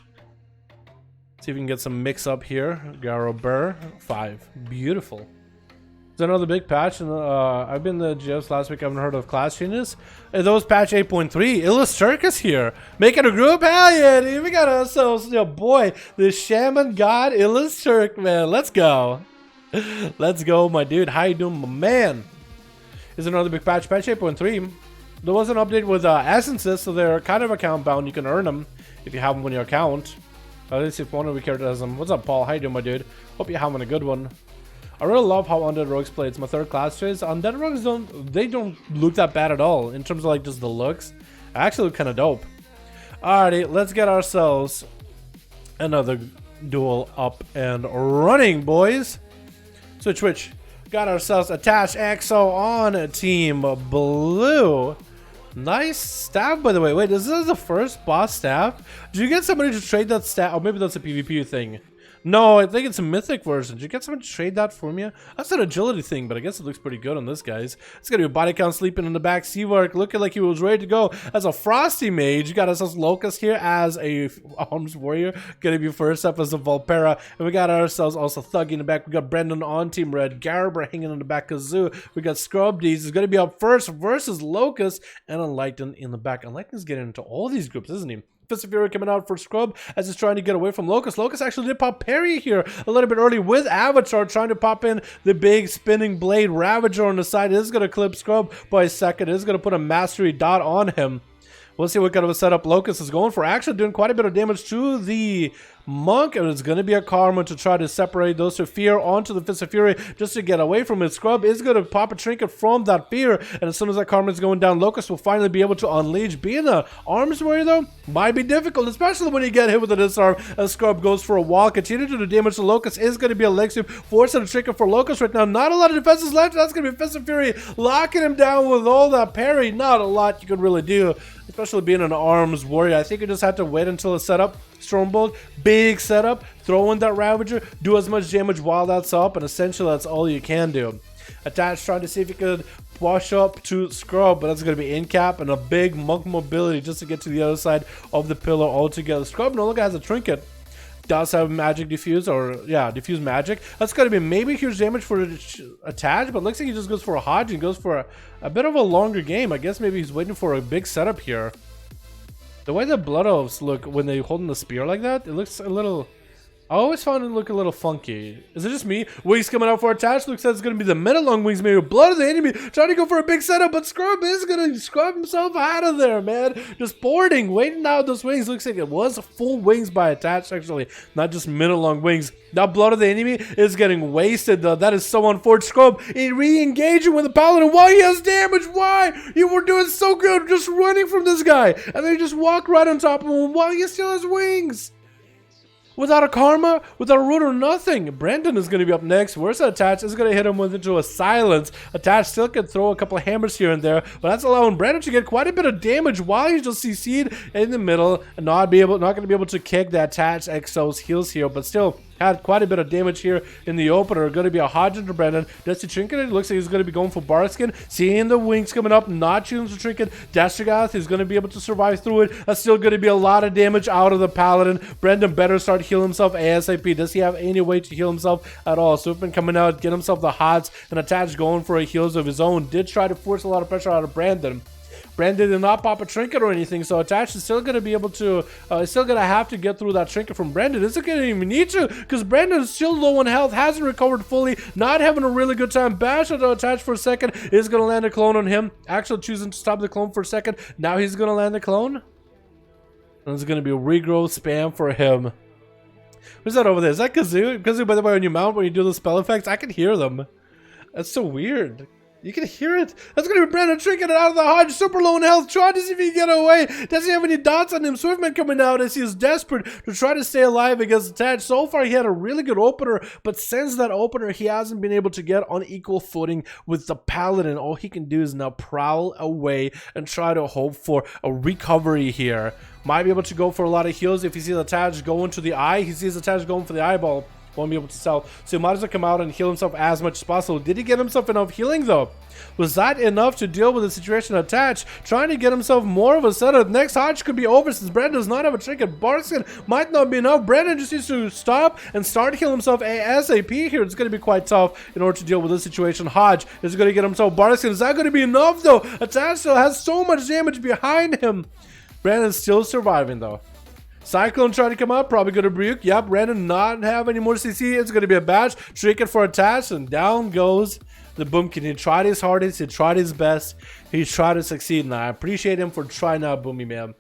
See if we can get some mix up here. Garber, 5. Beautiful. There's another big patch, and I've been to GS last week. I haven't heard of class changes. And that was patch 8.3. Illus Turkus here, making a group. Hell yeah, dude. We got ourselves, your boy, the Shaman God Illus Turk, man. Let's go. Let's go, my dude. How you doing, my man? Is another big patch, patch 8.3. There was an update with essences, so they're kind of account bound. You can earn them if you have them on your account. Let's see if one of we characters has them. What's up, Paul? How you doing, my dude? Hope you're having a good one. I really love how Undead Rogues play. It's my third class choice. Undead Rogues don't look that bad at all in terms of like just the looks. Actually look kind of dope. Alrighty, let's get ourselves another duel up and running, boys. Switch. Got ourselves attached EXO on Team Blue. Nice staff, by the way. Wait, is this the first boss staff? Did you get somebody to trade that staff? Or maybe that's a PvP thing. No, I think it's a mythic version. Did you get someone to trade that for me? That's an agility thing, but I guess it looks pretty good on this, guys. It's gonna be a body count sleeping in the back. Seavark looking like he was ready to go as a Frosty Mage. You got ourselves Locust here as a Arms Warrior. Gonna be first up as a Volpera. And we got ourselves also Thug in the back. We got Brendan on Team Red. Garber hanging in the back. Kazoo. We got Scrubdies. Is gonna be up first versus Locust. And Enlighten in the back. Enlighten's getting into all these groups, isn't he? Fist of Fury coming out for Scrub as he's trying to get away from Locust. Locust actually did pop parry here a little bit early with Avatar trying to pop in the big spinning blade. Ravager on the side is going to clip Scrub by a second. It is going to put a mastery dot on him. We'll see what kind of a setup Locust is going for. Actually doing quite a bit of damage to the Monk, and it's going to be a Karma to try to separate those two Fear onto the Fist of Fury just to get away from it. Scrub is going to pop a trinket from that Fear, and as soon as that Karma is going down, Locust will finally be able to unleash. Being an Arms Warrior, though, might be difficult, especially when you get hit with a disarm as Scrub goes for a wall. Continue to do damage to Locust is going to be a leg sweep, forcing a trinket for Locust right now. Not a lot of defenses left. That's going to be Fist of Fury locking him down with all that parry. Not a lot you can really do, especially being an Arms Warrior. I think you just have to wait until it's set up. Stormbolt, big setup, throw in that Ravager, do as much damage while that's up, and essentially that's all you can do. Attach, trying to see if you could wash up to Scrub, but that's going to be in cap and a big Monk mobility just to get to the other side of the pillar altogether. Scrub no longer has a trinket. Does have magic diffuse, or yeah, diffuse magic. That's going to be maybe huge damage for Attach, but looks like he just goes for a Hodge and goes for a bit of a longer game. I guess maybe he's waiting for a big setup here. The way the Blood Elves look when they hold in the spear like that, it looks a little... I always found it look a little funky. Is it just me? Wings coming out for Attach. Looks like it's going to be the mid-long wings, maybe Blood of the enemy. Trying to go for a big setup, but Scrub is going to scrub himself out of there, man. Just boarding, waiting out those wings. Looks like it was full wings by Attach, actually. Not just mid-long wings. Now Blood of the enemy is getting wasted, though. That is so unfortunate. Scrub re-engaging with the Paladin. Why he has damage? Why? You were doing so good just running from this guy. And then you just walk right on top of him while he still has wings. Without a Karma, without a root or nothing. Brandon is going to be up next. Where's that Attach? Is going to hit him with into a silence. Attach still can throw a couple of hammers here and there, but that's allowing Brandon to get quite a bit of damage while he's just CC'd in the middle and not going to be able to kick the Attach EXO's heals here, but still had quite a bit of damage here in the opener. Going to be a Hodge into Brandon. Does he trinket it? Looks like he's going to be going for Barskin. Seeing the wings coming up, not choosing to trinket. Dastrigath is going to be able to survive through it. That's still going to be a lot of damage out of the Paladin. Brandon better start healing himself ASAP. Does he have any way to heal himself at all? Swoopman coming out, get himself the Hots, and Attach going for a heals of his own. Did try to force a lot of pressure out of Brandon. Brandon did not pop a trinket or anything, so Attach is still going to be able to, still going to have to get through that trinket from Brandon. Isn't going to even need to, because Brandon is still low on health, hasn't recovered fully, not having a really good time. Bash to Attach for a second, is going to land a clone on him. Actually choosing to stop the clone for a second. Now he's going to land the clone. And it's going to be a regrowth spam for him. Who's that over there? Is that Kazoo? Kazoo, by the way, on your mount when you do the spell effects, I can hear them. That's so weird. You can hear it. That's going to be Brandon trinketed out of the Hodge. Super low in health. Trying to see if he can get away. Doesn't have any dots on him. Swiftman coming out as he is desperate to try to stay alive against Attach. So far, he had a really good opener. But since that opener, he hasn't been able to get on equal footing with the Paladin. All he can do is now prowl away and try to hope for a recovery here. Might be able to go for a lot of heals if he sees Attach going to the eye. He sees Attach going for the eyeball. won't be able to sell. So he might as well come out and heal himself as much as possible. Did he get himself enough healing though? Was that enough to deal with the situation attached? Trying to get himself more of a setup. Next Hodge could be over since Brandon does not have a trinket. Barskin might not be enough. Brandon just needs to stop and start healing himself ASAP here. It's going to be quite tough in order to deal with this situation. Hodge is going to get himself Barskin. Is that going to be enough though? Attached still has so much damage behind him. Brandon's still surviving though. Cyclone trying to come up, probably going to Rebuke. Yep, Brandon not have any more CC. It's going to be a badge. Trinket for attach, and down goes the Boomkin. He tried his hardest, he tried his best, he tried to succeed, and I appreciate him for trying out Boomy, man.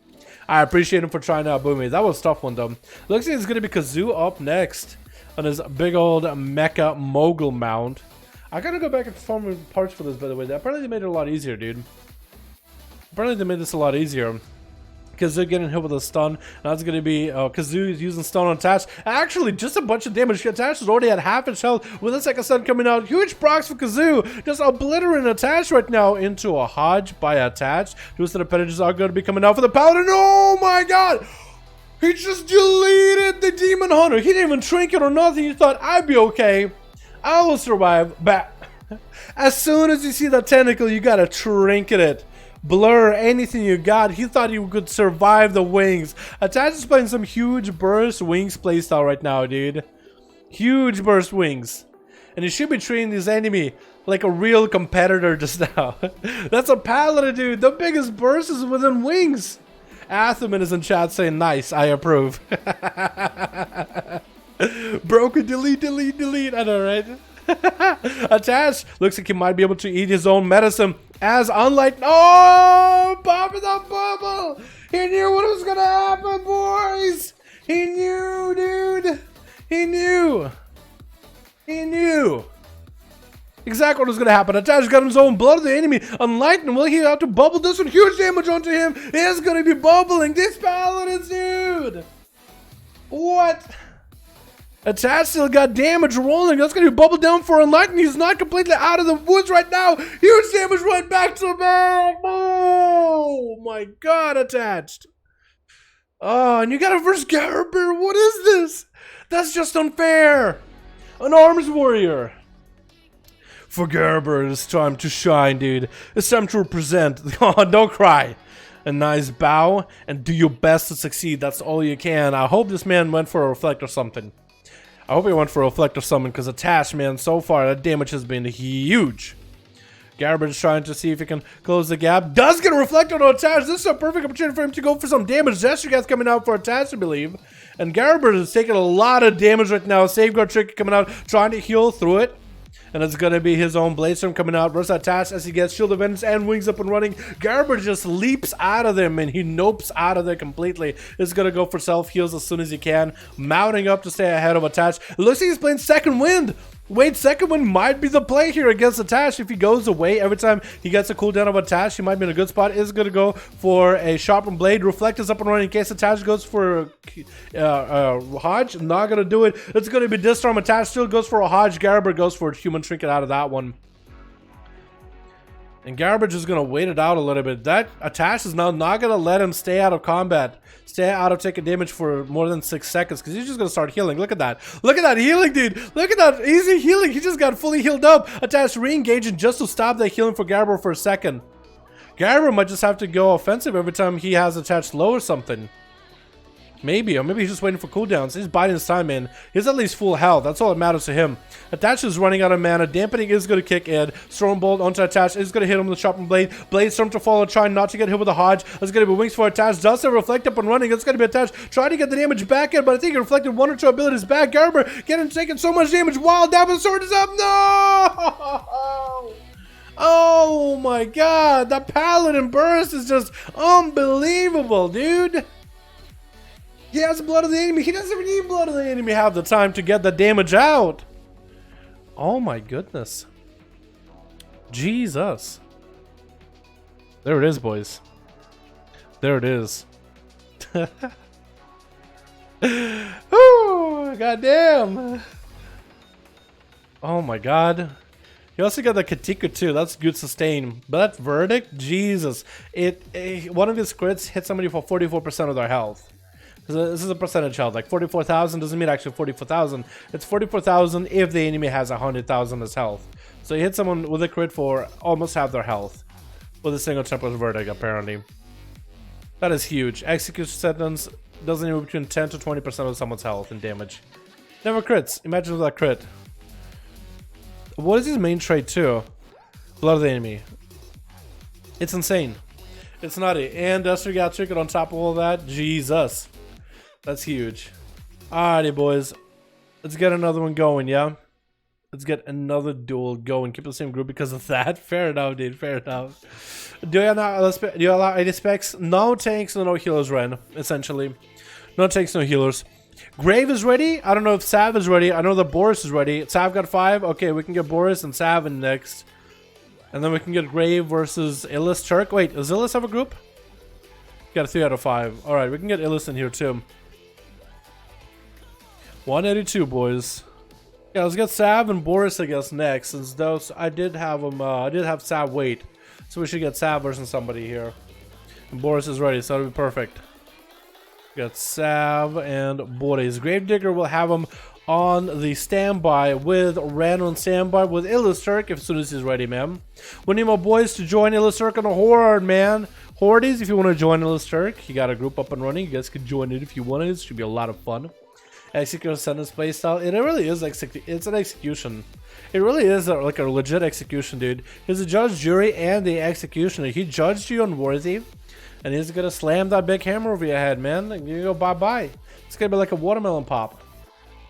I appreciate him for trying out Boomy. That was a tough one, though. Looks like it's going to be Kazoo up next on his big old mecha mogul mount. I got to go back and perform parts for this, by the way. Apparently, they made it a lot easier, dude. Apparently, they made this a lot easier. Kazoo getting hit with a stun. That's going to be Kazoo using stun on attach. Actually, just a bunch of damage. Attach is already at half its health with a second stun coming out. Huge procs for Kazoo. Just obliterating attach right now into a Hodge by attach. Twisted appendages are going to be coming out for the Paladin. Oh my god! He just deleted the Demon Hunter. He didn't even trinket or nothing. He thought, I'd be okay. I will survive. But as soon as you see that tentacle, you got to trinket it. Blur anything you got. He thought he could survive the wings. Attach is playing some huge burst wings playstyle right now, dude. Huge burst wings. And he should be treating this enemy like a real competitor just now. That's a Paladin, dude. The biggest burst is within wings. Atherman is in chat saying, nice, I approve. Broken, delete. I know, right? Attach looks like he might be able to eat his own medicine. As unlike, oh, popping that bubble. He knew what was gonna happen, boys. He knew, dude. He knew exactly what was gonna happen. Attach got his own blood of the enemy. Unlightened, will he have to bubble this one? Huge damage onto him. It's gonna be bubbling. This Paladin, dude. What? Attach still got damage rolling. That's going to be bubbled down for Enlightened. He's not completely out of the woods right now. Huge damage right back to back. Oh my god, Attached. Oh, and you got to verse Garber. What is this? That's just unfair. An arms warrior. For Garber, it's time to shine, dude. It's time to represent. Oh, don't cry. A nice bow and do your best to succeed. That's all you can. I hope this man went for a reflect or something. I hope he went for a reflector summon because attach, man, so far that damage has been huge. Garbage trying to see if he can close the gap. Does get a reflector on attach. This is a perfect opportunity for him to go for some damage. Zestrigat's coming out for attach, I believe. And Garbage is taking a lot of damage right now. Safeguard trick coming out, trying to heal through it. And it's going to be his own Bladestorm coming out. Versus attach as he gets Shield of Vengeance and Wings up and running. Garbage just leaps out of them and he nopes out of there completely. He's going to go for self-heals as soon as he can. Mounting up to stay ahead of attach. It looks like he's playing Second Wind. Wait, Second Wind might be the play here against attach. If he goes away every time he gets a cooldown of attach, he might be in a good spot. Is going to go for a sharpened blade. Reflect is up and running in case attach goes for Hodge. Not going to do it. It's going to be Disarm. Attach still goes for a Hodge. Garber goes for a human trinket out of that one. And Garbage is going to wait it out a little bit. That attach is now not going to let him stay out of combat. Stay out of taking damage for more than 6 seconds because he's just going to start healing. Look at that. Look at that healing, dude. Look at that easy healing. He just got fully healed up. Attach re-engaging just to stop that healing for Garber for a second. Garber might just have to go offensive every time he has attached low or something. Maybe, or maybe he's just waiting for cooldowns. He's biding his time in. He's at least full health. That's all that matters to him. Attach is running out of mana. Dampening is going to kick in. Stormbolt onto Attach is going to hit him with a sharpened blade. Blade Storm to follow, trying not to get hit with a Hodge. It's going to be Wings for Attach. Does have Reflect up and running. It's going to be Attach. Trying to get the damage back in, but I think he reflected 1 or 2 abilities back. Garber taking so much damage while Dabble Sword is up. No! Oh my god. The Paladin burst is just unbelievable, dude. He has blood of the enemy. He doesn't even need blood of the enemy have the time to get the damage out. Oh my goodness. Jesus. There it is, boys. There it is. Ooh, goddamn. Oh my god. He also got the Katika too. That's good sustain. But that Verdict, Jesus. One of his crits hit somebody for 44% of their health. This is a percentage health. Like 44,000 doesn't mean actually 44,000. It's 44,000 if the enemy has 100,000 as health. So you hit someone with a crit for almost half their health with a single temporal verdict, apparently. That is huge. Execution sentence doesn't even between 10 to 20% of someone's health and damage. Never crits. Imagine that crit. What is his main trait too? Blood of the enemy. It's insane. It's nutty. And Duster got triggered on top of all that. Jesus. That's huge. Alrighty, boys. Let's get another one going, yeah? Let's get another duel going. Keep the same group because of that. Fair enough, dude. Fair enough. Do you allow any specs? No tanks, no healers, Ren. Essentially. No tanks, no healers. Grave is ready. I don't know if Sav is ready. I know that Boris is ready. Sav got 5. Okay, we can get Boris and Sav in next. And then we can get Grave versus Illis Turk. Wait, does Illis have a group? Got a 3 out of 5. Alright, we can get Illis in here too. 182, boys. Yeah, let's get Sav and Boris, I guess, next. Since those, I did have them, I did have Sav wait. So we should get Sav versus somebody here. And Boris is ready, so that'll be perfect. Got Sav and Boris. Gravedigger will have him on the standby with Ren on standby with Illis Turk as soon as he's ready, man. We need my boys to join Illis Turk on the Horde, man. Hordes, if you want to join Illis Turk, you got a group up and running. You guys can join it if you want it. It should be a lot of fun. Execution sentence playstyle. It really is it's an execution. It really is like a legit execution, dude. He's a judge, jury, and the executioner. He judged you unworthy, and he's gonna slam that big hammer over your head, man. And you go bye-bye. It's gonna be like a watermelon pop.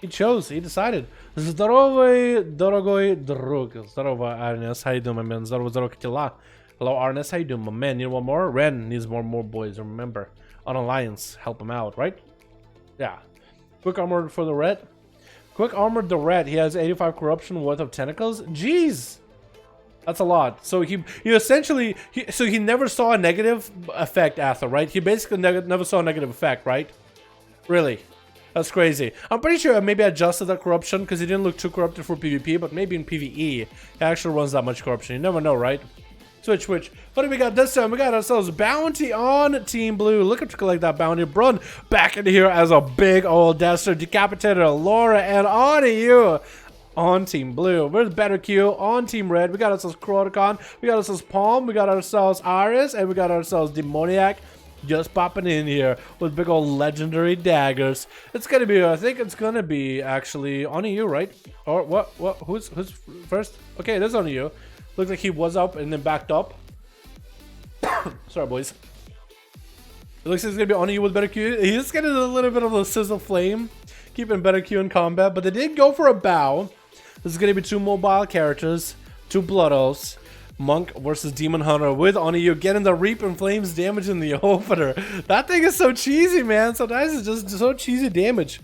He chose. He decided. Здоровый, дорогой друг. Здорово, Arnes. How you doing, my man? Здорово, здорово, Kitila. Hello, Arnes. How you doing, my man? Need one more? Ren needs more boys. Remember, on Alliance, help him out, right? Yeah. Quick armor for the red. Quick armor the red. He has 85 corruption worth of tentacles. Jeez, that's a lot. So he essentially he never saw a negative effect after, right? He basically never saw a negative effect, right? Really, that's crazy. I'm pretty sure I maybe adjusted that corruption because he didn't look too corrupted for PvP, but maybe in PvE he actually runs that much corruption. You never know, right? Switch. What do we got this time? We got ourselves bounty on Team Blue. Looking to collect that bounty. Brun back in here as a big old Dester. Decapitator, Laura, and on you on Team Blue. Where's Better Q on Team Red? We got ourselves Crotocon. We got ourselves Palm. We got ourselves Iris. And we got ourselves Demoniac. Just popping in here with big old legendary daggers. It's gonna be, I think it's gonna be actually on you, right? Or what? Who's first? Okay, it is on you. Looks like he was up and then backed up. Sorry, boys. It looks like it's gonna be on you with Better Q. He's getting a little bit of a sizzle flame, keeping Better Q in combat, but they did go for a bow. This is gonna be 2 mobile characters, 2 blood oaths. Monk versus Demon Hunter with Oniyu getting the Reap and Flames damage in the opener. That thing is so cheesy, man. Sometimes it's just so cheesy damage.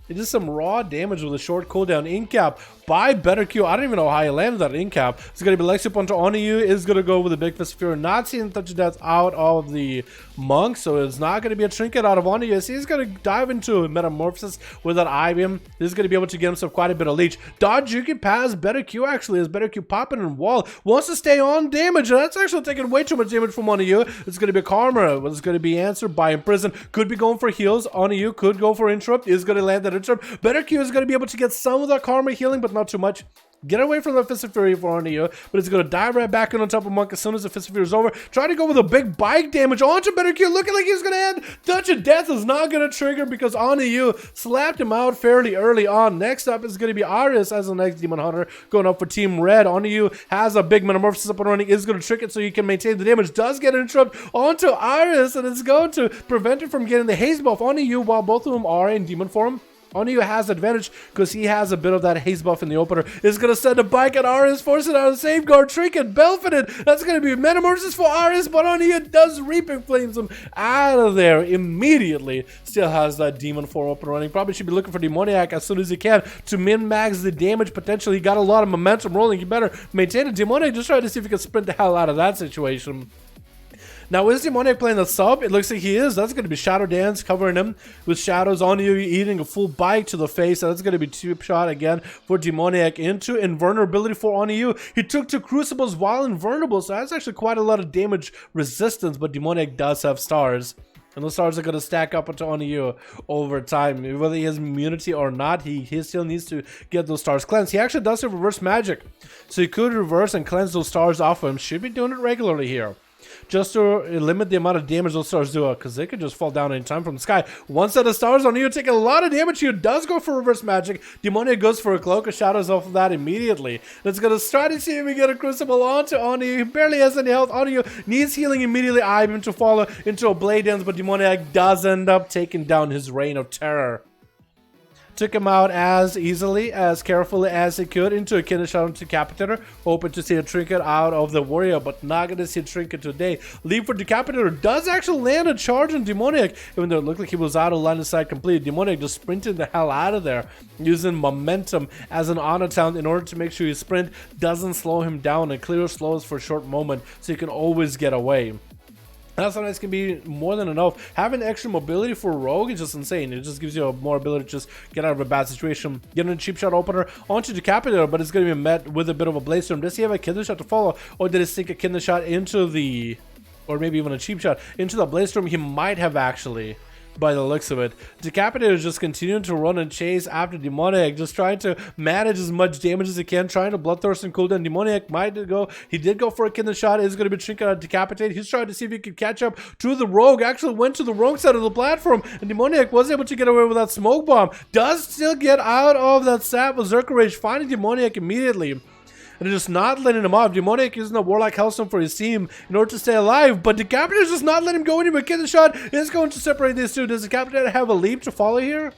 It's just some raw damage with a short cooldown. Incap by Better Q. I don't even know how he landed that incap. It's going to be Lexi onto Oniyu. Is going to go with a big fist of fury. Not seeing touch of death out of the monk, so it's not going to be a trinket out of Oniyu. He's going to dive into metamorphosis with that Ibium. He's going to be able to get himself quite a bit of leech. Dodge Yuki past Better Q actually, as Better Q popping in wall. Wants to stay on damage. That's actually taking way too much damage from Oniyu. It's going to be Karma. It's going to be answered by Imprison. Could be going for heals. Oniyu could go for interrupt. Is going to land that interrupt. Better Q is going to be able to get some of that Karma healing, but not too much. Get away from the Fist of Fury for Oniyu, but it's going to dive right back in on top of Monk as soon as the Fist of Fury is over. Try to go with a big bike damage onto Better Q, looking like he's going to end. Touch of Death is not going to trigger because Oniyu slapped him out fairly early on. Next up is going to be Iris as the next Demon Hunter going up for Team Red. Oniyu has a big Metamorphosis up and running, is going to trick it so you can maintain the damage. Does get an interrupt onto Iris, and it's going to prevent it from getting the haze buff. Oniyu, while both of them are in demon form, Oniyu has advantage because he has a bit of that haze buff in the opener. Is going to send a bike at Aris, forcing out a safeguard, trinket, Belfeted. That's going to be Metamorphosis for Aris, but Oniyu does Reaping Flames him out of there immediately. Still has that demon form up and running. Probably should be looking for Demoniac as soon as he can to min-max the damage potential. He got a lot of momentum rolling. You better maintain it. Demoniac just trying to see if he can sprint the hell out of that situation. Now, is Demoniac playing the sub? It looks like he is. That's going to be Shadow Dance covering him with shadows. Oniyu eating a full bite to the face. That's going to be Tube Shot again for Demoniac into Invulnerability for Oniyu. He took 2 Crucibles while invulnerable, so that's actually quite a lot of damage resistance, but Demoniac does have stars. And those stars are going to stack up onto you over time. Whether he has immunity or not, he still needs to get those stars cleansed. He actually does have reverse magic. So he could reverse and cleanse those stars off of him. Should be doing it regularly here. Just to limit the amount of damage those stars do, because they could just fall down anytime from the sky. One set of stars on you, taking a lot of damage here. Does go for reverse magic. Demoniac goes for a cloak of shadows off of that immediately. It's going to try to see if we get a crucible onto you. He barely has any health. You needs healing immediately. I him to follow into a blade dance, but Demoniac does end up taking down his reign of terror. Took him out as easily, as carefully as he could into a Kidney Shot into Decapitator. Hoping to see a trinket out of the warrior, but not going to see a trinket today. Leap for Decapitator does actually land a charge on Demoniac, even though it looked like he was out of line of sight completely. Demoniac just sprinted the hell out of there, using momentum as an honor talent in order to make sure his sprint doesn't slow him down and clear slows for a short moment, so you can always get away. That sometimes can be more than enough. Having extra mobility for Rogue is just insane. It just gives you more ability to just get out of a bad situation. Getting a cheap shot opener onto Decapitator, but it's going to be met with a bit of a Blaze Storm. Does he have a Kidney Shot to follow? Or did he sink a Kidney Shot into the... or maybe even a cheap shot into the Blaze Storm? He might have actually, by the looks of it. Decapitator is just continuing to run and chase after Demoniac, just trying to manage as much damage as he can, trying to Bloodthirst and cooldown. Demoniac might go, he did go for a Kidney Shot, is going to be trinket out Decapitate. He's trying to see if he could catch up to the Rogue, actually went to the wrong side of the platform, and Demoniac was able to get away with that Smoke Bomb. Does still get out of that Sap Berserker Rage, finding Demoniac immediately. And they're just not letting him off. Demoniac using a Warlock Hellstone for his team in order to stay alive, but Decapitator's just not letting him go anywhere. Kidney Shot is going to separate these two. Does Decapitator have a leap to follow here?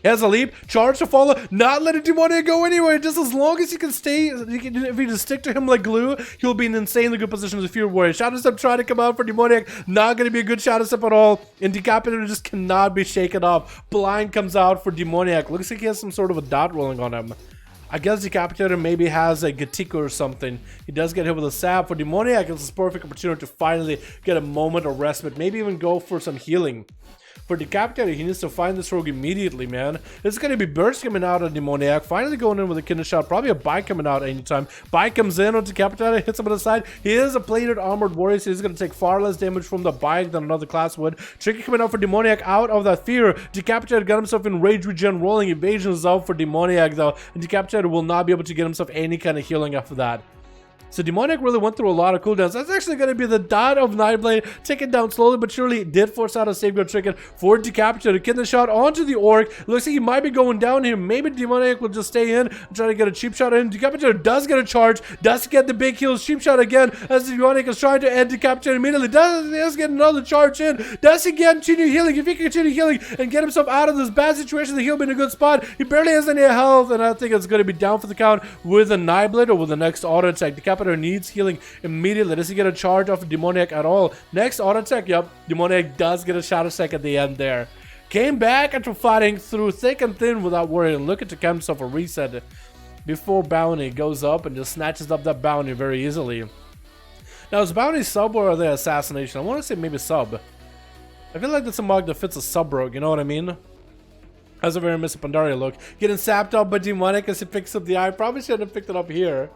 He has a leap, charge to follow, not letting Demoniac go anywhere. Just as long as he can stay, if he just stick to him like glue, he'll be in insanely good position as a Fury Warrior. Shadow Step trying to come out for Demoniac, not going to be a good Shadow Step at all. And Decapitator just cannot be shaken off. Blind comes out for Demoniac. Looks like he has some sort of a dot rolling on him. I guess Decapitator maybe has a Gatiko or something. He does get hit with a sap. For Demoniac, it's a perfect opportunity to finally get a moment of respite. Maybe even go for some healing. For Decapitator, he needs to find this Rogue immediately, man. It's going to be Burst coming out on Demoniac. Finally going in with a Kidney Shot. Probably a Bite coming out anytime. Bite comes in on Decapitator, hits him on the side. He is a plated armored warrior, so he's going to take far less damage from the Bite than another class would. Tricky coming out for Demoniac out of that fear. Decapitator got himself in Rage Regen. Rolling Evasion is out for Demoniac, though. And Decapitator will not be able to get himself any kind of healing after that. So Demoniac really went through a lot of cooldowns. That's actually going to be the dot of Nightblade, taken down slowly but surely. Did force out a Safeguard Trinket for Decapitator. Kidney Shot onto the Orc. Looks like he might be going down here. Maybe Demoniac will just stay in and try to get a cheap shot in. Decapitator does get a charge. Does get the big heals. Cheap shot again as Demoniac is trying to end Decapitator immediately. Does get another charge in. Does he continue healing? If he can continue healing and get himself out of this bad situation, he'll be in a good spot. He barely has any health, and I think it's going to be down for the count with a Nightblade or with the next auto attack. Decapitator needs healing immediately. Does he get a charge off of Demoniac at all? Next auto attack, yep. Demoniac does get a Shadow Stack at the end there. Came back after fighting through thick and thin without worrying. Looking to get himself a reset before Bounty goes up and just snatches up that Bounty very easily. Now, is Bounty sub or are they assassination? I want to say maybe sub. I feel like that's a mug that fits a sub rogue, you know what I mean? Has a very Mr. Pandaria look. Getting sapped up by Demoniac as he picks up the eye. Probably shouldn't have picked it up here.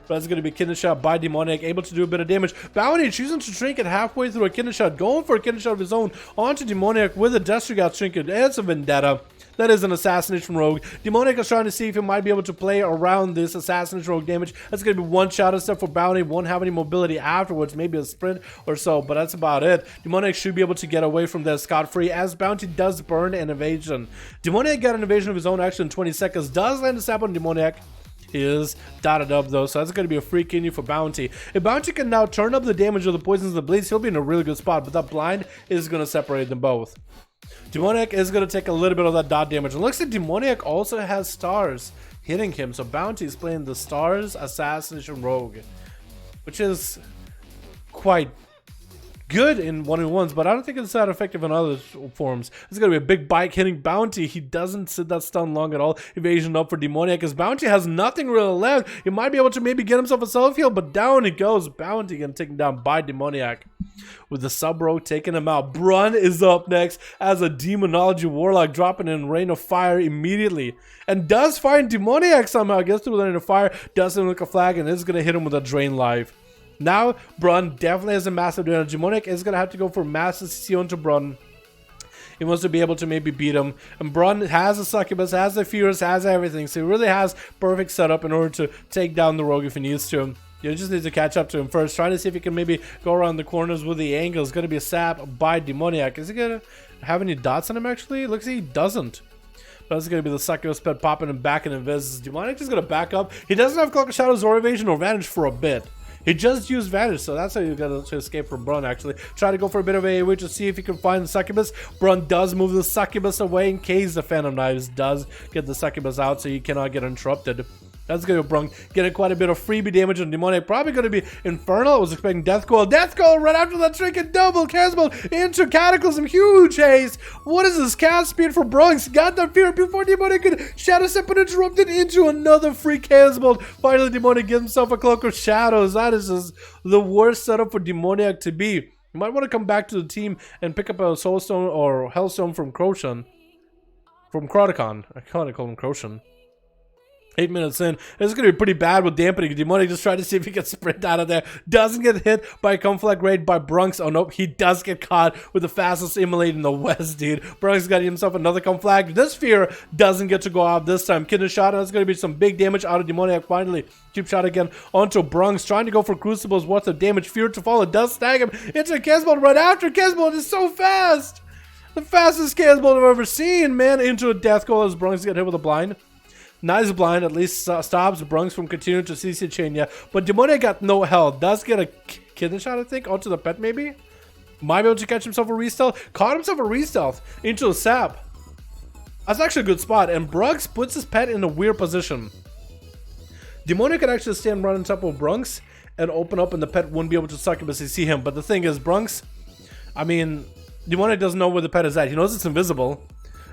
But that's going to be Kidney Shot by Demoniac, able to do a bit of damage. Bounty choosing to trinket halfway through a Kidney Shot, going for a Kidney Shot of his own onto Demoniac with a Destrigat trinket. It's a Vendetta. That is an Assassination Rogue. Demoniac is trying to see if he might be able to play around this Assassination Rogue damage. That's going to be one Shadow Step for Bounty. Won't have any mobility afterwards. Maybe a sprint or so, but that's about it. Demoniac should be able to get away from this scot-free as Bounty does burn an evasion. Demoniac got an evasion of his own action in 20 seconds. Does land a sap on Demoniac. He is dotted up though, so that's going to be a free kidney for Bounty. If Bounty can now turn up the damage of the poisons and the bleeds, he'll be in a really good spot, but that blind is going to separate them both. Demoniac is going to take a little bit of that dot damage. It looks like Demoniac also has stars hitting him, so Bounty is playing the stars Assassination Rogue, which is quite good in 1v1s, but I don't think it's that effective in other forms. It's going to be a big bike hitting Bounty. He doesn't sit that stun long at all. Evasion up for Demoniac as Bounty has nothing really left. He might be able to maybe get himself a self-heal, but down he goes. Bounty getting taken down by Demoniac with the sub-rogue taking him out. Brun is up next as a Demonology Warlock, dropping in Rain of Fire immediately and does find Demoniac somehow. Gets through the Rain of Fire, doesn't look a flag, and is going to hit him with a Drain Life. Now, Brun definitely has a massive damage. Demoniac is going to have to go for massive CC onto Brun. He wants to be able to maybe beat him. And Brun has a succubus, has the Furious, has everything. So he really has perfect setup in order to take down the rogue if he needs to. You just need to catch up to him first. Trying to see if he can maybe go around the corners with the angle. It's going to be a sap by Demoniac. Is he going to have any dots on him, actually? Looks like he doesn't. But that's going to be the succubus pet popping him back in Invis. Demoniac just going to back up. He doesn't have Cloak of Shadows or Evasion or Vanish for a bit. He just used Vanish, so that's how you got to escape from Brun, actually. Try to go for a bit of AoE to see if he can find the succubus. Brun does move the succubus away in case the Phantom Knives does get the succubus out, so he cannot get interrupted. That's going to Brun getting quite a bit of freebie damage on Demoniac. Probably going to be Infernal. I was expecting Death Coil. Death Coil right after that trinket. Double Casbolt into Cataclysm. Huge haste. What is this cast speed for Brun? He's got that fear before Demoniac could Shadow Step and interrupted into another free Casbolt. Finally, Demoniac gives himself a Cloak of Shadows. That is just the worst setup for Demoniac to be. You might want to come back to the team and pick up a Soulstone or Hellstone from Crochan. From Crotacon. I can't call him Crochan. 8 minutes in. It's going to be pretty bad with dampening. Demoniac just trying to see if he can sprint out of there. Doesn't get hit by a conflag raid by Brunks. Oh, nope. He does get caught with the fastest immolate in the West, dude. Brunks got himself another conflag. This Fear doesn't get to go out this time. Kidney shot. That's going to be some big damage out of Demoniac finally. Cheap shot again onto Brunks. Trying to go for Crucible's worth of damage. Fear to follow. Does snag him into Casbolt right after. Casbolt is so fast. The fastest Casbolt I've ever seen, man. Into a Death Coil as Brunks get hit with a blind. Nice blind, at least stops Brunks from continuing to CC chain, yeah. But Demoniac got no health. Does get a kidney shot, I think, onto the pet, maybe? Might be able to catch himself a re-stealth. Caught himself a re-stealth into a sap. That's actually a good spot. And Brunks puts his pet in a weird position. Demoniac could actually stand right on top of Brunks and open up, and the pet wouldn't be able to succubus to see him. But the thing is, Brunks, I mean, Demoniac doesn't know where the pet is at. He knows it's invisible.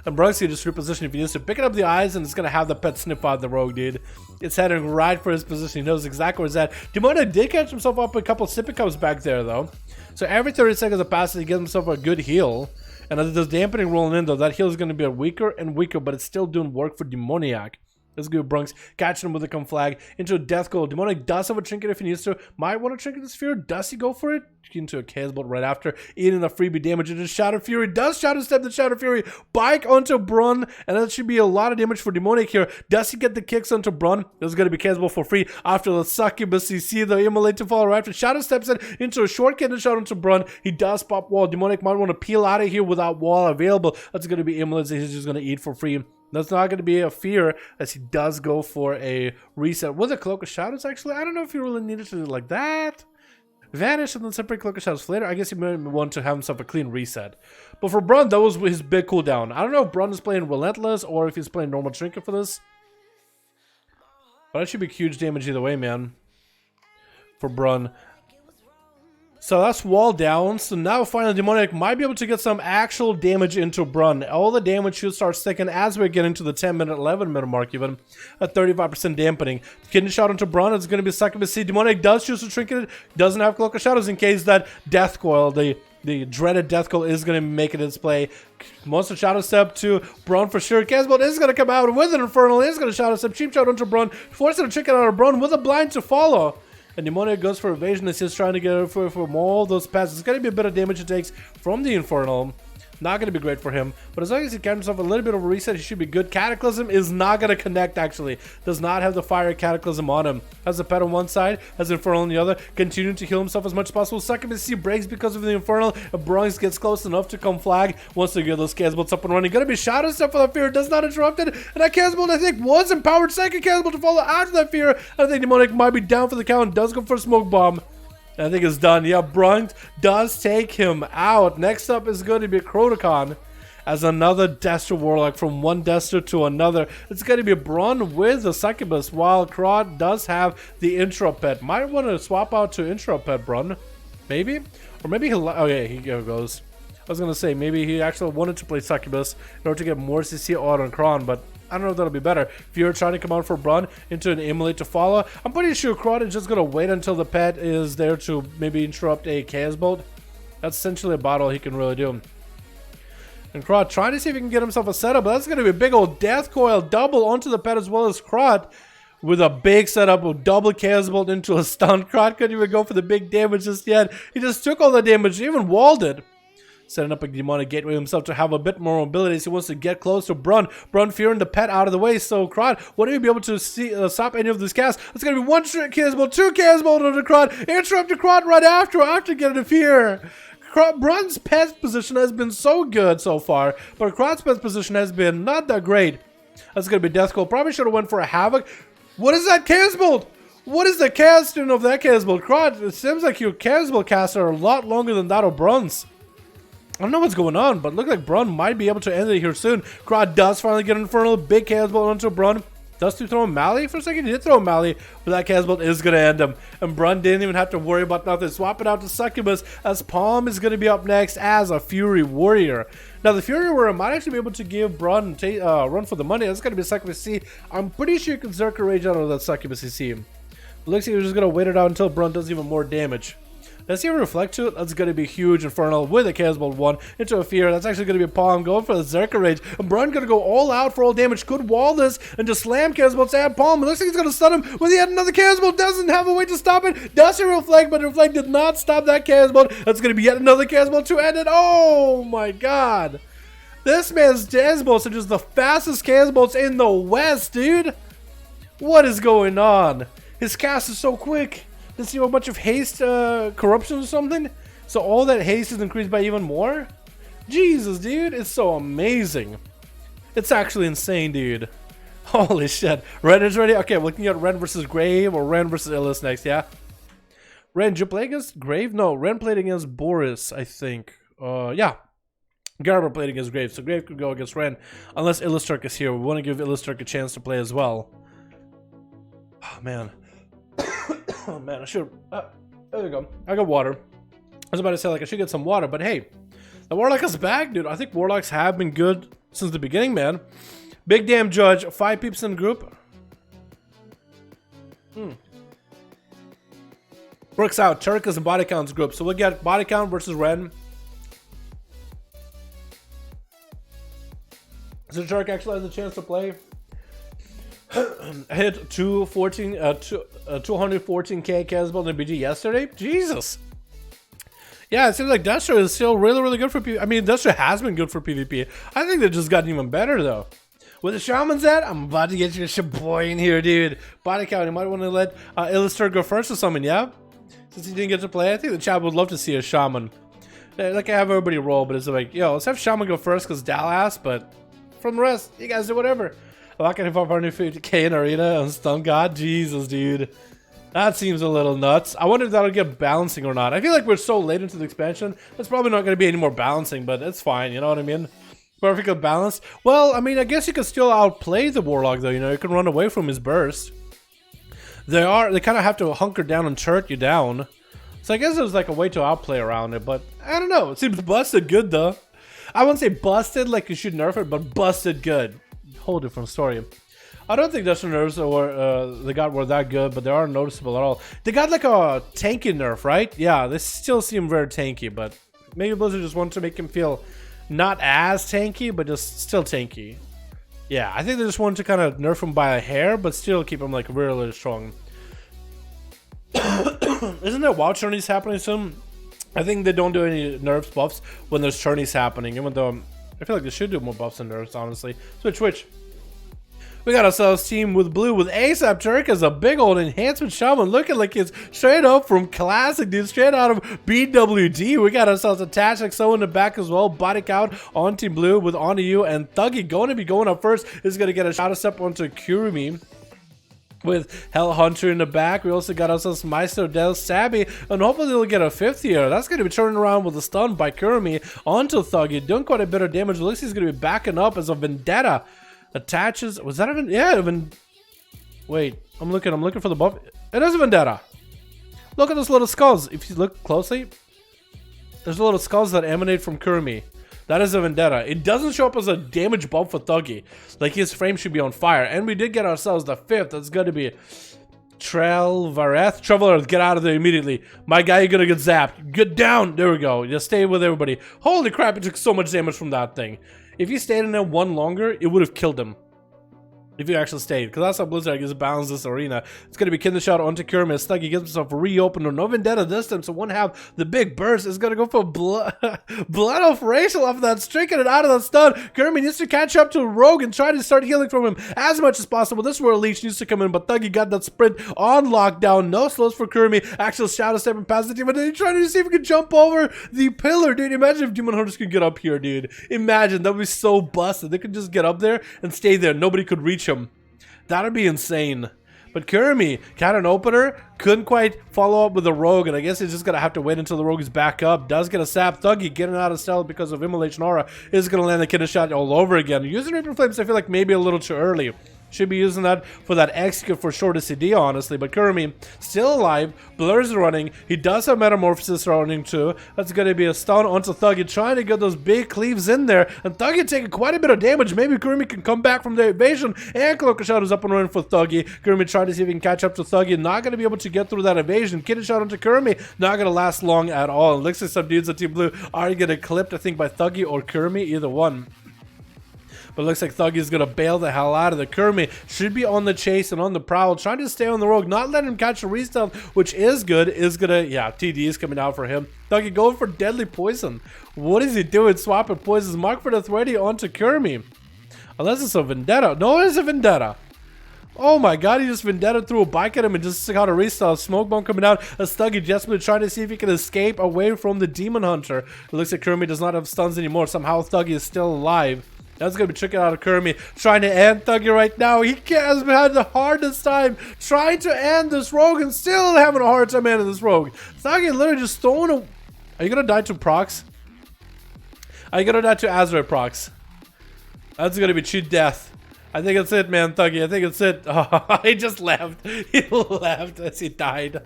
And Brunks can just reposition if he needs to. Picking up the eyes, and it's going to have the pet snip out the rogue, dude. It's heading right for his position. He knows exactly where it's at. Demoniac did catch himself up a couple of sippy cups back there, though. So every 30 seconds of passage, he gives himself a good heal. And as there's dampening rolling in, though, that heal is going to be weaker and weaker, but it's still doing work for Demoniac. Let's go Brunks, catching him with a conflag into a Death Coil. Demoniac does have a trinket if he needs to. Might want to trinket the Sphere. Does he go for it? Into a Casbolt right after, eating the freebie damage into Shadow Fury. Does Shadow Step the Shadow Fury. Bike onto Brun, and that should be a lot of damage for Demoniac here. Does he get the kicks onto Brun? There's going to be Casbolt for free after the succubus. You see the immolate to follow right after. Shadow steps in into a short kidney shot onto Brun. He does pop wall. Demoniac might want to peel out of here without wall available. That's going to be immolates that he's just going to eat for free. That's not going to be a fear as he does go for a reset. With a Cloak of Shadows, actually, I don't know if he really needed to do like that. Vanish and then separate Cloak of Shadows for later. I guess he might want to have himself a clean reset. But for Brun, that was his big cooldown. I don't know if Brun is playing Relentless or if he's playing normal Trinket for this. But that should be huge damage either way, man. For Brun. So that's wall down. So now finally Demoniac might be able to get some actual damage into Brun. All the damage should start sticking as we get into the 10-minute, 11-minute mark even. At 35% dampening. Kidney shot into Brun. It's going to be succubus. Demoniac does choose to trinket. Doesn't have Cloak of Shadows in case that Death Coil, the dreaded Death Coil, is going to make it its play. Monster Shadow Step to Brun for sure. Casbolt is going to come out with an Infernal. Is going to Shadow Step. Cheap shot onto Brun. Forcing a trinket out of Brun with a blind to follow. And Demoniac goes for evasion. It's just trying to get from all those passes. It's going to be a bit of damage it takes from the Infernal. Not going to be great for him. But as long as he can himself a little bit of a reset, he should be good. Cataclysm is not going to connect, actually. Does not have the fire Cataclysm on him. Has the pet on one side, has Infernal on the other. Continuing to heal himself as much as possible. Succubus breaks because of the Infernal. Brunks gets close enough to come flag. Wants to get those Casbolts up and running. Going to be Shadow Step for that Fear. Does not interrupt it. And that Casbolt, I think, was empowered. Second Casbolt to follow after that Fear. I think Demoniac might be down for the count. Does go for a Smoke Bomb. I think it's done. Yeah, Brun does take him out. Next up is going to be Crotacon as another Destro Warlock from one Destro to another. It's going to be Brun with the Succubus, while Crot does have the Intro Pet. Might want to swap out to Intro Pet Brun. Maybe? Or maybe he'll... Oh, yeah, here goes. I was going to say, maybe he actually wanted to play Succubus in order to get more CC out on Kron, but I don't know if that'll be better. If you're trying to come out for Brun into an immolate to follow, I'm pretty sure Crot is just going to wait until the pet is there to maybe interrupt a Casbolt. That's essentially about all he can really do. And Crot trying to see if he can get himself a setup, but that's going to be a big old Death Coil double onto the pet as well as Crot. With a big setup of double Casbolt into a stun. Crot couldn't even go for the big damage just yet. He just took all the damage, even walled it. setting up a demonic gateway himself to have a bit more mobility as he wants to get close to Brun. Brun fearing the pet out of the way, so Krod wouldn't even be able to stop any of this cast. It's going to be one cannonball, two cannonballs to the Krod, interrupt the Krod right after getting a fear. Brun's pet position has been so good so far, but Krod's pet position has been not that great. That's going to be Death Call. Probably should have went for a Havoc. What is that cannonball? What is the casting of that cannonball? Krod, it seems like your cannonball casts are a lot longer than that of Brun's. I don't know what's going on, but it looks like Brun might be able to end it here soon. Krod does finally get Infernal, big cannonball onto Brun. Does he throw a Mally for a second? He did throw a Mally, but that cannonball is going to end him. And Brun didn't even have to worry about nothing. Swap it out to Succubus, as Palm is going to be up next as a Fury Warrior. Now, the Fury Warrior might actually be able to give Brun run for the money. That's going to be Succubus C. I'm pretty sure you can Zerker Rage out of that Succubus CC. It looks like you're just going to wait it out until Brun does even more damage. Let's see a Reflect to it. That's going to be huge Infernal with a Cannonball 1 into a Fear. That's actually going to be a Palm going for the Zerker Rage. And Brun going to go all out for all damage. Could wall this and just slam Cannonball to add Palm. It looks like he's going to stun him with yet another Cannonball. Doesn't have a way to stop it. Does a Reflect, but Reflect did not stop that Cannonball. That's going to be yet another Cannonball to end it. Oh my god. This man's Cannonballs are just the fastest Cannonballs in the West, dude. What is going on? His cast is so quick. Does he have a bunch of haste corruption or something? So all that haste is increased by even more? Jesus, dude, it's so amazing. It's actually insane, dude. Holy shit. Ren is ready? Okay, we're looking at Ren versus Grave or Ren versus Illis next, yeah? Ren, did you play against Grave? No, Ren played against Boris, I think. Yeah. Garber played against Grave, so Grave could go against Ren. Unless Illustrark is here. We want to give Illustrark a chance to play as well. Oh, man. Oh man, I should. There we go. I got water. I was about to say, like, I should get some water, but hey, the Warlock is back, dude. I think Warlocks have been good since the beginning, man. Big damn Judge, 5 peeps in the group. Works out. Turk is a body counts group, so we'll get body count versus Ren. So Turk actually has a chance to play. Hit 214k Casball in the BG yesterday. Jesus. Yeah, it seems like Destro is still really good for PvP. I mean, Destro has been good for PvP. I think they've just gotten even better though. Where the Shaman's at, I'm about to get your shaboy in here, dude. Body count, you might want to let Illustrator go first or something, yeah? Since he didn't get to play, I think the chat would love to see a Shaman. Like, I have everybody roll, but it's like, yo, let's have Shaman go first because Dallas, but from the rest, you guys do whatever. Locking him 550k in Arena on Stun God? Jesus, dude. That seems a little nuts. I wonder if that'll get balancing or not. I feel like we're so late into the expansion, it's probably not going to be any more balancing, but it's fine, you know what I mean? Perfectly balanced. Well, I mean, I guess you can still outplay the Warlock, though, you know? You can run away from his burst. They kind of have to hunker down and turret you down. So I guess there's like a way to outplay around it, but I don't know. It seems busted good, though. I wouldn't say busted like you should nerf it, but busted good. Whole different story. I don't think Destro nerfs were that good, but they aren't noticeable at all. They got like a tanky nerf, right? Yeah, they still seem very tanky, but maybe Blizzard just wanted to make him feel not as tanky, but just still tanky. Yeah, I think they just wanted to kind of nerf him by a hair, but still keep him like really strong. Isn't there WoW tourneys happening soon? I think they don't do any nerfs buffs when there's tourneys happening, even though I feel like they should do more buffs and nerfs, honestly. Switch. We got ourselves team with blue with ASAP Turk as a big old enhancement shaman looking like it's straight up from classic, dude, straight out of BWD. We got ourselves attached like so in the back as well. Body count on team blue with On To You and Thuggy going to be going up first. Is going to get a shadow step onto Kurumi with Hell Hunter in the back. We also got ourselves Maestro Del Sabby, and hopefully they'll get a 5th here. That's going to be turning around with a stun by Kurumi onto Thuggy, doing quite a bit of damage. Looks he's going to be backing up as a Vendetta attaches. Was that a Vendetta? Yeah, wait, I'm looking for the buff. It is a Vendetta. Look at those little skulls. If you look closely, there's little skulls that emanate from Kurumi. That is a Vendetta. It doesn't show up as a damage buff for Thuggy. Like, his frame should be on fire. And we did get ourselves the 5th. That's going to be Trelvareth. Trelvareth, get out of there immediately. My guy, you're going to get zapped. Get down. There we go. Just stay with everybody. Holy crap, it took so much damage from that thing. If he stayed in there one longer, it would have killed him. If you actually stayed, because that's how Blizzard is balance this arena. It's going to be Kinder shot onto Kermit. Stuggy gets himself reopened. No Vendetta this time, so one half the big burst is going to go for blood of Rachel off of that, striking it out of that stun. Kermit needs to catch up to Rogue and try to start healing from him as much as possible. This is where Leech needs to come in, but Thuggy got that sprint on lockdown. No slows for Kermit. Actual shadow stepping past the team, but then he's trying to see if he can jump over the pillar, dude. Imagine if Demon Hunters could get up here, dude. Imagine, that would be so busted. They could just get up there and stay there. Nobody could reach him. That'd be insane. But Kermit, cannon opener, couldn't quite follow up with the Rogue, and I guess he's just gonna have to wait until the Rogue is back up. Does get a sap. Thuggy getting out of stealth because of Immolation Aura is gonna land the Kinder shot all over again. Using Reaper Flames, I feel like maybe a little too early. Should be using that for that execute for shorter CD, honestly. But Kermit still alive. Blur's running. He does have Metamorphosis running too. That's going to be a stun onto Thuggy, trying to get those big cleaves in there. And Thuggy taking quite a bit of damage. Maybe Kermit can come back from the evasion. And Cloak Shot is up and running for Thuggy. Kermit trying to see if he can catch up to Thuggy. Not going to be able to get through that evasion. Kinder shot onto Kermit. Not going to last long at all. It looks like some dudes on Team Blue are getting clipped, I think, by Thuggy or Kermit. Either one. But it looks like Thuggy's going to bail the hell out of the Kermit. Should be on the chase and on the prowl. Trying to stay on the Rogue. Not letting him catch a restealth, which is good. Is going to, yeah, TD is coming out for him. Thuggy going for Deadly Poison. What is he doing? Swapping poisons. Mark for Death ready onto Kermit. Unless it's a Vendetta. No, it's a Vendetta. Oh my god, he just Vendetta threw a bike at him and just got a restart. Smoke bomb coming out as Thuggy desperately trying to see if he can escape away from the Demon Hunter. It looks like Kermit does not have stuns anymore. Somehow Thuggy is still alive. That's going to be tricking out of Kermit. Trying to end Thuggy right now. He has had the hardest time trying to end this Rogue and still having a hard time ending this Rogue. Thuggy literally just throwing a... Are you going to die to procs? Are you going to die to Azeroth procs? That's going to be cheat death. I think it's it, man, Thuggy. I think it's it. Oh, he just left. He left as he died.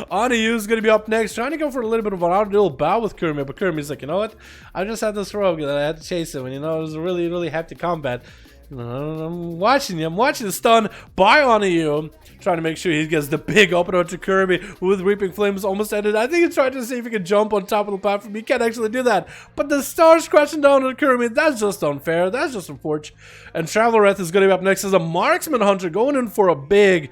Anu is going to be up next, trying to go for a little bit of an out-duel bow with Kermit, but Kermit's like, you know what? I just had this Rogue that I had to chase him, and you know, it was a really, really hefty combat. I'm watching you. I'm watching the stun by Anu, trying to make sure he gets the big opener to Kermit with Reaping Flames almost ended. I think he's trying to see if he can jump on top of the platform. He can't actually do that. But the star's crashing down on Kermit. That's just unfair. That's just unfortunate. And Travelereth is going to be up next as a Marksman Hunter going in for a big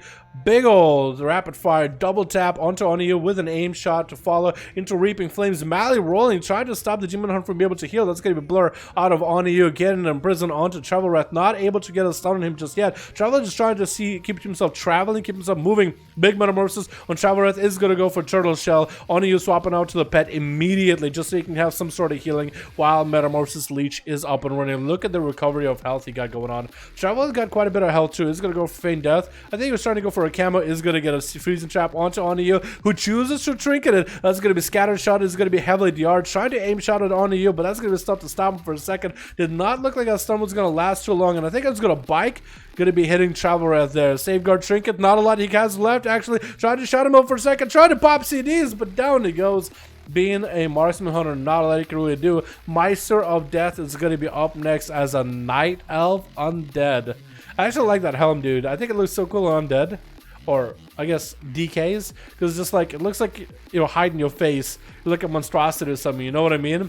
old rapid fire double tap onto Anu with an aim shot to follow into Reaping Flames. Mally rolling, trying to stop the Demon Hunter from being able to heal. That's going to be Blur out of Anu, getting in prison onto Travelereth. Not able to get a stun on him just yet. Traveler just trying to keep himself traveling, keep himself moving. Big Metamorphosis on Travelereth is going to go for Turtle Shell. Anu swapping out to the pet immediately just so he can have some sort of healing while Metamorphosis Leech is up and running. Look at the recovery of health he got going on. Traveler's got quite a bit of health too. He's going to go for Feign Death. I think he was trying to go for a camo. Is going to get a freezing trap onto Anu, who chooses to trinket it. That's going to be Scattered Shot. Is going to be heavily DR'd. Trying to aim shot at Anu, but that's going to be stuff to stop him for a second. Did not look like that stun was going to last too long, and I think it's going to bike. Going to be hitting Travelereth there. Safeguard Trinket. Not a lot he has left, actually. Tried to shot him up for a second. Tried to pop CDs, but down he goes. Being a Marksman Hunter, not a lot he can really do. Meister of Death is going to be up next as a Night Elf Undead. I actually like that helm, dude. I think it looks so cool on Undead. Or, I guess, DKs. Because it's just like, it looks like, you know, hiding your face. You look at Monstrosity or something, you know what I mean?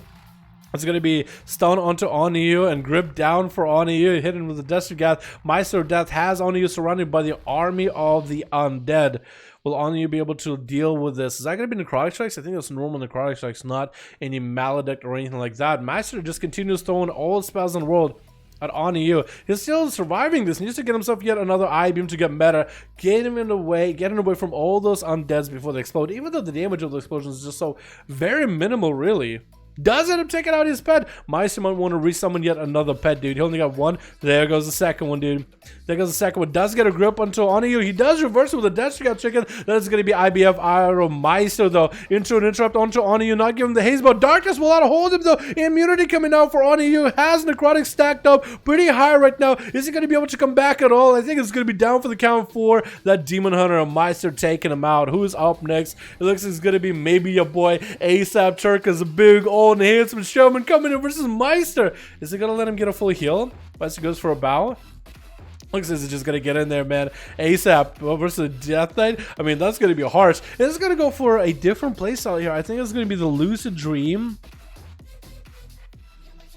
It's going to be stun onto Anu and grip down for Anu, hidden with the Destrugath. Meister of Death has Anu surrounded by the army of the undead. Will Anu be able to deal with this? Is that going to be Necrotic Strikes? I think it's normal Necrotic Strikes, not any Maledict or anything like that. Meister just continues throwing all the spells in the world at Anu. He's still surviving this. He needs to get himself yet another I-beam to get meta. Getting away from all those undeads before they explode. Even though the damage of the explosions is just so very minimal, really. Does end up taking out his pet. Meister might want to resummon yet another pet, dude. He only got one. There goes the second one, dude. There goes the second one. Does get a grip onto Anu. He does reverse it with a Deathstroke Chicken. That's going to be IBF Iron Meister, though. Into an interrupt onto Anu. Not giving the haze, but Darkness will not hold him, though. Immunity coming out for Anu. Has Necrotic stacked up pretty high right now. Is he going to be able to come back at all? I think it's going to be down for the count 4. That Demon Hunter and Meister taking him out. Who's up next? It looks like it's going to be maybe your boy ASAP Turk as a big old handsome showman coming in versus Meister. Is he gonna let him get a full heal? Meister goes for a bow. Looks like he's just gonna get in there, man. ASAP versus Death Knight. I mean, that's gonna be harsh. This is gonna go for a different playstyle here. I think it's gonna be the Lucid Dream.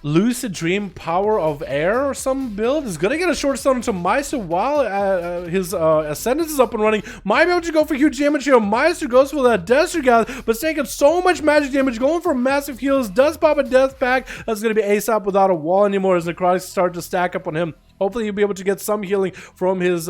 Lucid Dream Power of Air or some build is gonna get a short stun into Meister while his Ascendance is up and running. Might be able to go for huge damage here. Meister goes for that Desert Gather, but taking so much magic damage, going for massive heals. Does pop a death pack. That's gonna be ASAP without a wall anymore as necrotics start to stack up on him. Hopefully he'll be able to get some healing from his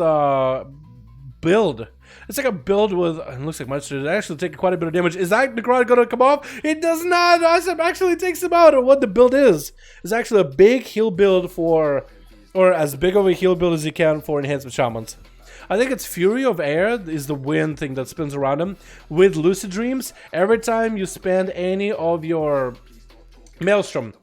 build. It's like a build with, it looks like Meister actually taking quite a bit of damage. Is that necrotic going to come off? It does not. Asap actually takes him out. Or what the build is actually a big heal build for, or as big of a heal build as you can for Enhancement Shamans. I think it's Fury of Air is the wind thing that spins around him. With Lucid Dreams, every time you spend any of your Maelstrom,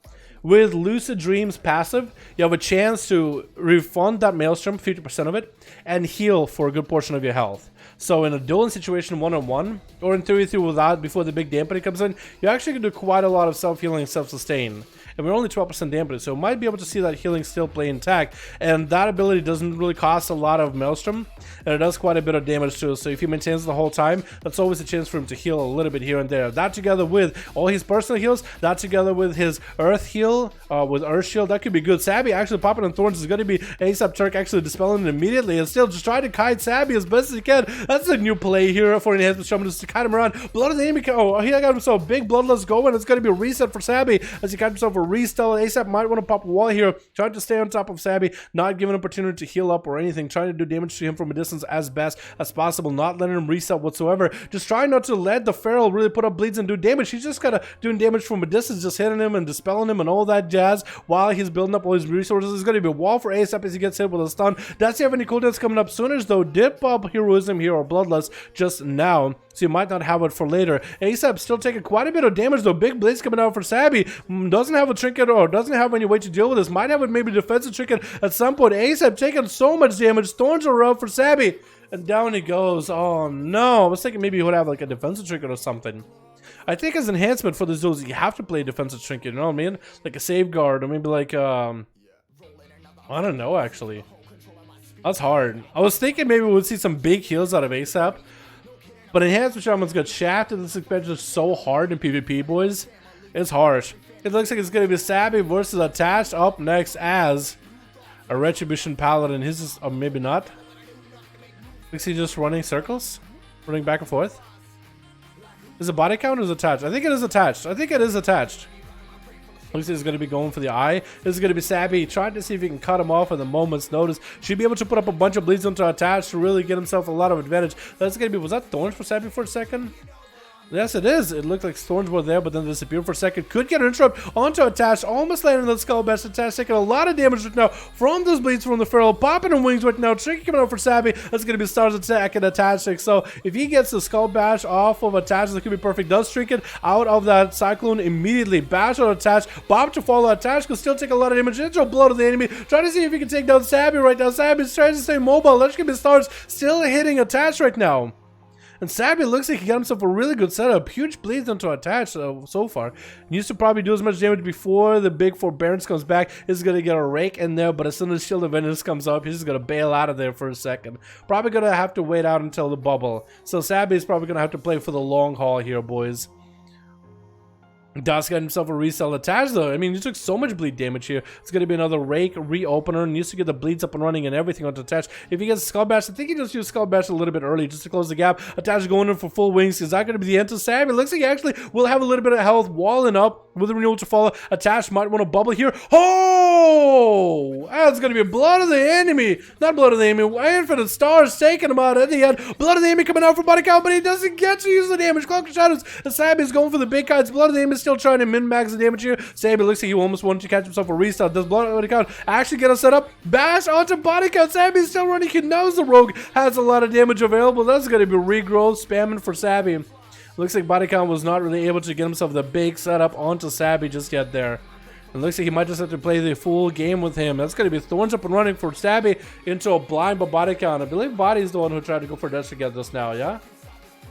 with Lucid Dreams passive, you have a chance to refund that Maelstrom, 50% of it, and heal for a good portion of your health. So in a dueling situation, one-on-one, or in theory through without, before the big dampening comes in, you actually can do quite a lot of self-healing and self-sustain. And we're only 12% dampened, so might be able to see that healing still play intact. And that ability doesn't really cost a lot of Maelstrom, and it does quite a bit of damage too. So if he maintains the whole time, that's always a chance for him to heal a little bit here and there. That together with all his personal heals, that together with his Earth heal, with Earth Shield, that could be good. Sabby actually popping on Thorns is going to be ASAP Turk actually dispelling it immediately, and still just try to kite Sabby as best as he can. That's a new play here for Enhancement Shaman, just to kite him around. Blood of the enemy, oh, he got himself a big Bloodlust going. It's going to be a reset for Sabby as he got himself a restyle. ASAP might want to pop a wall here, trying to stay on top of Sabby, not giving an opportunity to heal up or anything, trying to do damage to him from a distance as best as possible, not letting him reset whatsoever, just trying not to let the Feral really put up bleeds and do damage. He's just kind of doing damage from a distance, just hitting him and dispelling him and all that jazz while he's building up all his resources. There's going to be a wall for ASAP as he gets hit with a stun. Does he have any cooldowns coming up? Sooners though did pop Heroism here or Bloodlust just now, so you might not have it for later. ASAP still taking quite a bit of damage though. Big blades coming out for Sabby. Doesn't have a trinket or doesn't have any way to deal with this. Might have it maybe defensive trinket at some point. ASAP taking so much damage. Thorns are up for Sabby. And down he goes. Oh no. I was thinking maybe he would have like a defensive trinket or something. I think as enhancement for the duels, you have to play defensive trinket, you know what I mean? Like a safeguard or maybe like, I don't know actually. That's hard. I was thinking maybe we would see some big heals out of ASAP. But Enhancement Shaman's got shafted. This expansion is so hard in PvP, boys. It's harsh. It looks like it's going to be Sabby versus Attached up next as a Retribution Paladin. His is, or maybe not. Looks like he's just running circles. Running back and forth. Is it body count or is it attached? I think it is attached. I think it is attached. Looks like he's going to be going for the eye. This is going to be Sabby trying to see if he can cut him off at the moment's notice. Should be able to put up a bunch of bleeds onto Attached to really get himself a lot of advantage. That's going to be, was that Thorns for Sabby for a second? Yes, it is. It looked like Thorns were there, but then disappeared for a second. Could get an interrupt onto Attached. Almost landing on the Skull Bash. Attached taking a lot of damage right now from those bleeds from the Feral. Popping in wings right now. Tricky coming out for Sabby. That's going to be Stars Attack and Attached. So if he gets the Skull Bash off of Attached, that could be perfect. Does Trinket out of that Cyclone immediately. Bash on Attached. Bob to follow Attached. Could still take a lot of damage. Intro blow to the enemy. Trying to see if he can take down Sabby right now. Sabby's trying to stay mobile. That's going to be Stars still hitting Attached right now. And Sabby looks like he got himself a really good setup. Huge bleeds onto Attached so far. Needs to probably do as much damage before the big Forbearance comes back. He's going to get a rake in there, but as soon as Shield of Vengeance comes up, he's just going to bail out of there for a second. Probably going to have to wait out until the bubble. So Sabby is probably going to have to play for the long haul here, boys. Das got himself a resell Attached though. I mean, he took so much bleed damage here. It's going to be another rake reopener. Needs to get the bleeds up and running and everything onto Attached. If he gets Skull Bash, I think he just used Skull Bash a little bit early just to close the gap. Attached going in for full wings. Is that going to be the end to Sabby? It looks like he actually will have a little bit of health walling up with the renewal to follow. Attached might want to bubble here. Oh! That's going to be Blood of the Enemy. Not Blood of the Enemy. Infinite Stars taking him out at the end. Blood of the Enemy coming out for body count, but he doesn't get to use the damage. Cloak of Shadows. And Sabby's going for the big kites. Blood of the Enemy is still trying to min-max the damage here. Sabby looks like he almost wanted to catch himself a restart. Does Blood Body Count actually get us set up? Bash onto Body Count. Sabby's still running. He knows the Rogue has a lot of damage available. That's going to be regrowth spamming for Sabby. Looks like Body Count was not really able to get himself the big setup onto Sabby just yet there. It looks like he might just have to play the full game with him. That's going to be Thorns up and running for Sabby into a blind but Body Count. I believe Body's the one who tried to go for Death to get this now, yeah?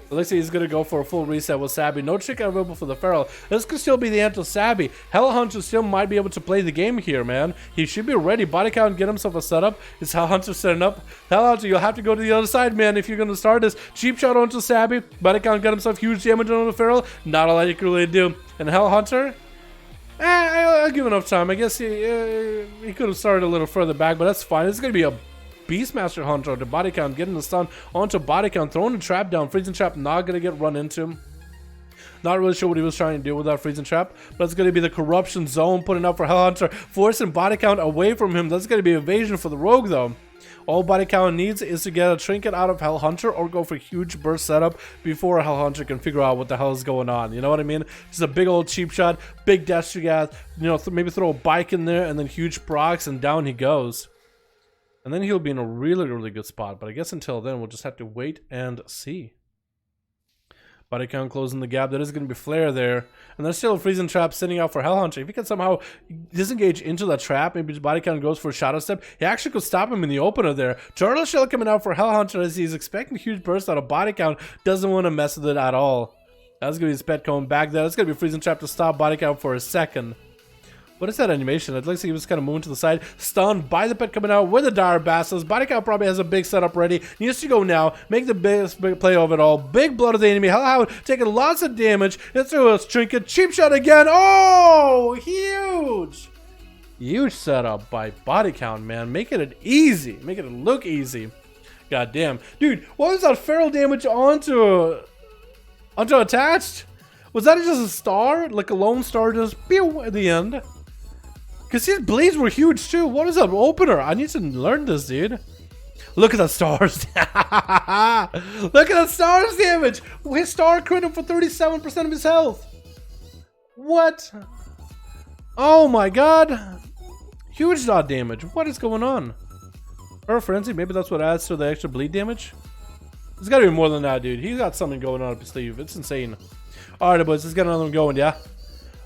It looks like he's going to go for a full reset with Sabby. No trick available for the Feral. This could still be the end to Sabby. Hellhunter still might be able to play the game here, man. He should be ready. Body count and get himself a setup. Is Hellhunter setting up? Hellhunter, you'll have to go to the other side, man, if you're going to start this. Cheap shot onto Sabby. Body count got himself huge damage on the Feral. Not a lot you can really do. And Hellhunter, I'll give enough time. I guess he could have started a little further back, but that's fine. It's going to be a Beastmaster Hunter. The body count, getting the stun onto body count, throwing the trap down. Freezing trap not going to get run into. Not really sure what he was trying to do with that freezing trap, but it's going to be the corruption zone putting up for Hellhunter, forcing body count away from him. That's going to be evasion for the rogue though. All body count needs is to get a trinket out of Hellhunter or go for huge burst setup before Hellhunter can figure out what the hell is going on. You know what I mean? Just a big old cheap shot, big dash to gas, you know, maybe throw a bike in there and then huge procs and down he goes. And then he'll be in a really, really good spot. But I guess until then, we'll just have to wait and see. Body count closing the gap. There is going to be flare there. And there's still a freezing trap sitting out for Hellhunter. If he can somehow disengage into that trap, maybe his body count goes for a shadow step, he actually could stop him in the opener there. Turtle Shell coming out for Hellhunter as he's expecting a huge burst out of body count. Doesn't want to mess with it at all. That's going to be his pet coming back there. That's going to be a freezing trap to stop body count for a second. What is that animation? It looks like he was kind of moving to the side. Stunned by the pet coming out with the Dire Basilisk. Body count probably has a big setup ready. Needs to go now. Make the biggest play of it all. Big blow to the enemy. Hellhound taking lots of damage. Hits through a trinket. Cheap shot again. Oh, huge. Huge setup by body count, man. Making it easy. Making it look easy. God damn. Dude, what was that feral damage onto attached? Was that just a star? Like a lone star just pew at the end? Because his bleeds were huge too. What is that opener? I need to learn this, dude. Look at the stars. Look at the stars damage. His star crit him for 37% of his health. What? Oh my god. Huge dot damage. What is going on? Or frenzy. Maybe that's what adds to the extra bleed damage. There's got to be more than that, dude. He's got something going on up his sleeve. It's insane. Alright, boys. Let's get another one going, yeah?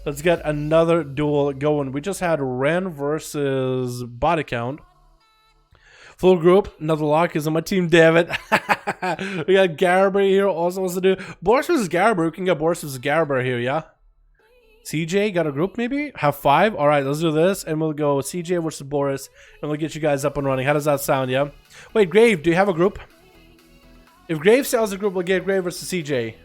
Let's get another duel going. We just had Ren versus body count. Full group. Another lock is on my team, damn it. We got Garber here. Also wants to do Boris versus Garber. We can get Boris versus Garber here, yeah? CJ got a group maybe? Have 5? Alright, let's do this. And we'll go CJ versus Boris. And we'll get you guys up and running. How does that sound, yeah? Wait, Grave, do you have a group? If Grave sells a group, we'll get Grave versus CJ.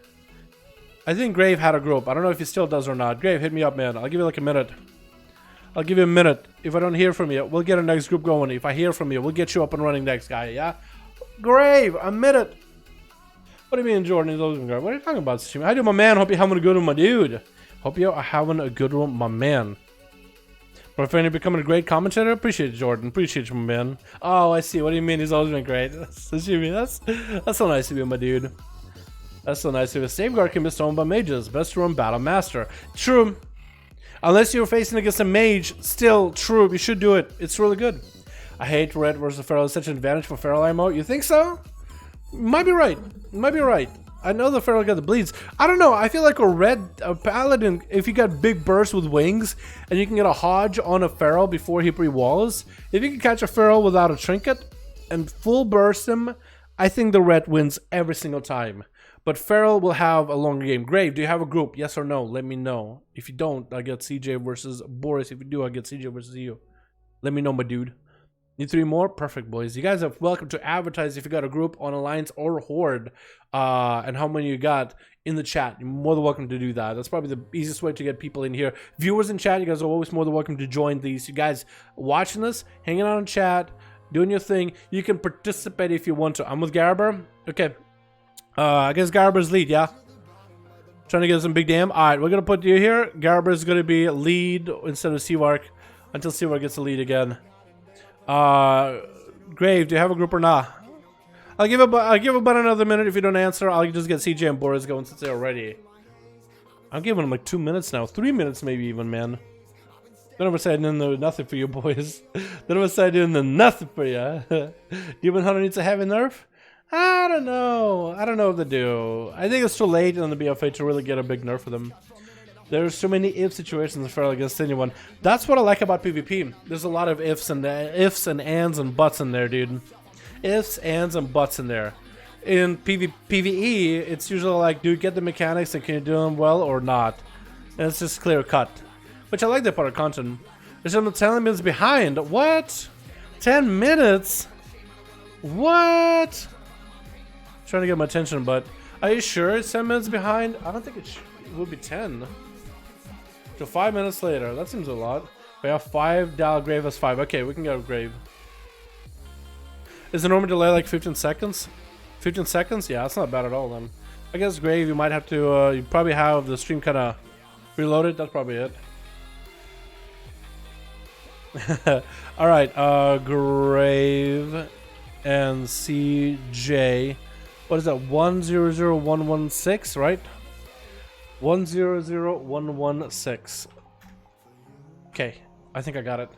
I think Grave had a group. I don't know if he still does or not. Grave, hit me up, man. I'll give you like a minute. I'll give you a minute. If I don't hear from you, we'll get a next group going. If I hear from you, we'll get you up and running next, guy, yeah? Grave, a minute. What do you mean, Jordan? What are you talking about, stream? How you doing, my man? Hope you're having a good one, my dude. Hope you're having a good one, my man. My friend, you're becoming a great commentator. Appreciate it, Jordan. Appreciate you, my man. Oh, I see. What do you mean? He's always been great. That's so nice of you, my dude. That's so nice of you. Safeguard can be stolen by mages. Best to run Battle Master. True. Unless you're facing against a mage, still true. You should do it. It's really good. I hate red versus feral. It's such an advantage for feral ammo. You think so? Might be right. Might be right. I know the feral got the bleeds. I don't know. I feel like a paladin, if you got big bursts with wings and you can get a hodge on a feral before he pre-walls, if you can catch a feral without a trinket and full burst him, I think the red wins every single time. But feral will have a longer game. Grave, do you have a group? Yes or no? Let me know. If you don't, I'll get CJ versus Boris. If you do, I'll get CJ versus you. Let me know, my dude. Need 3 more? Perfect, boys. You guys are welcome to advertise if you got a group on Alliance or Horde. And how many you got in the chat. You're more than welcome to do that. That's probably the easiest way to get people in here. Viewers in chat, you guys are always more than welcome to join these. You guys watching this, hanging out in chat, doing your thing. You can participate if you want to. I'm with Garber. Okay. I guess Garber's lead, yeah? Trying to get some big damn. Alright, we're going to put you here. Garber's going to be lead instead of Seawark until Seawark gets the lead again. Grave, do you have a group or not? I'll give about another minute. If you don't answer, I'll just get CJ and Boris going since they're ready. I'm giving them like 2 minutes now. 3 minutes maybe even, man. Don't ever say I didn't know nothing for you, boys. Don't ever say I didn't know nothing for you. Demon Hunter needs a heavy nerf? I don't know. I don't know what to do. I think it's too late in the BFA to really get a big nerf for them. There's so many if situations for against anyone. That's what I like about PvP. There's a lot of ifs and ands and buts in there, dude. Ifs, ands, and buts in there. In PvE, it's usually like, dude, get the mechanics and can you do them well or not? And it's just clear cut. Which I like that part of content. There's only 10 minutes behind. What? 10 minutes? What? Trying to get my attention, but are you sure it's 10 minutes behind? I don't think it would be 10. to 5 minutes later. That seems a lot. We have 5, Dal, Grave has 5. Okay, we can go Grave. Is the normal delay like 15 seconds? 15 seconds? Yeah, that's not bad at all then. I guess Grave, you might have to, you probably have the stream kind of reloaded. That's probably it. Alright, Grave and CJ. What is that? 100116, right? 100116. Okay, I think I got it.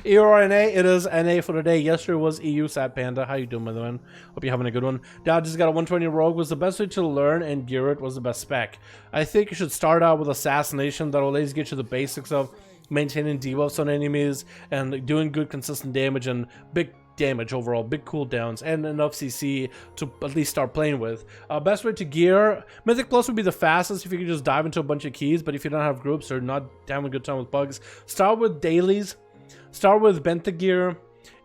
EU or NA? It is NA for today. Yesterday was EU. Sad Panda. How you doing, my man? Hope you're having a good one. Dad just got a 120 Rogue. Was the best way to learn and gear it was the best spec. I think you should start out with Assassination. That'll at least get you the basics of maintaining debuffs on enemies and doing good consistent damage and big damage overall, big cooldowns, and enough CC to at least start playing with. Best way to gear, Mythic Plus would be the fastest if you can just dive into a bunch of keys, but if you don't have groups or not having a good time with bugs, start with dailies, start with Benta gear.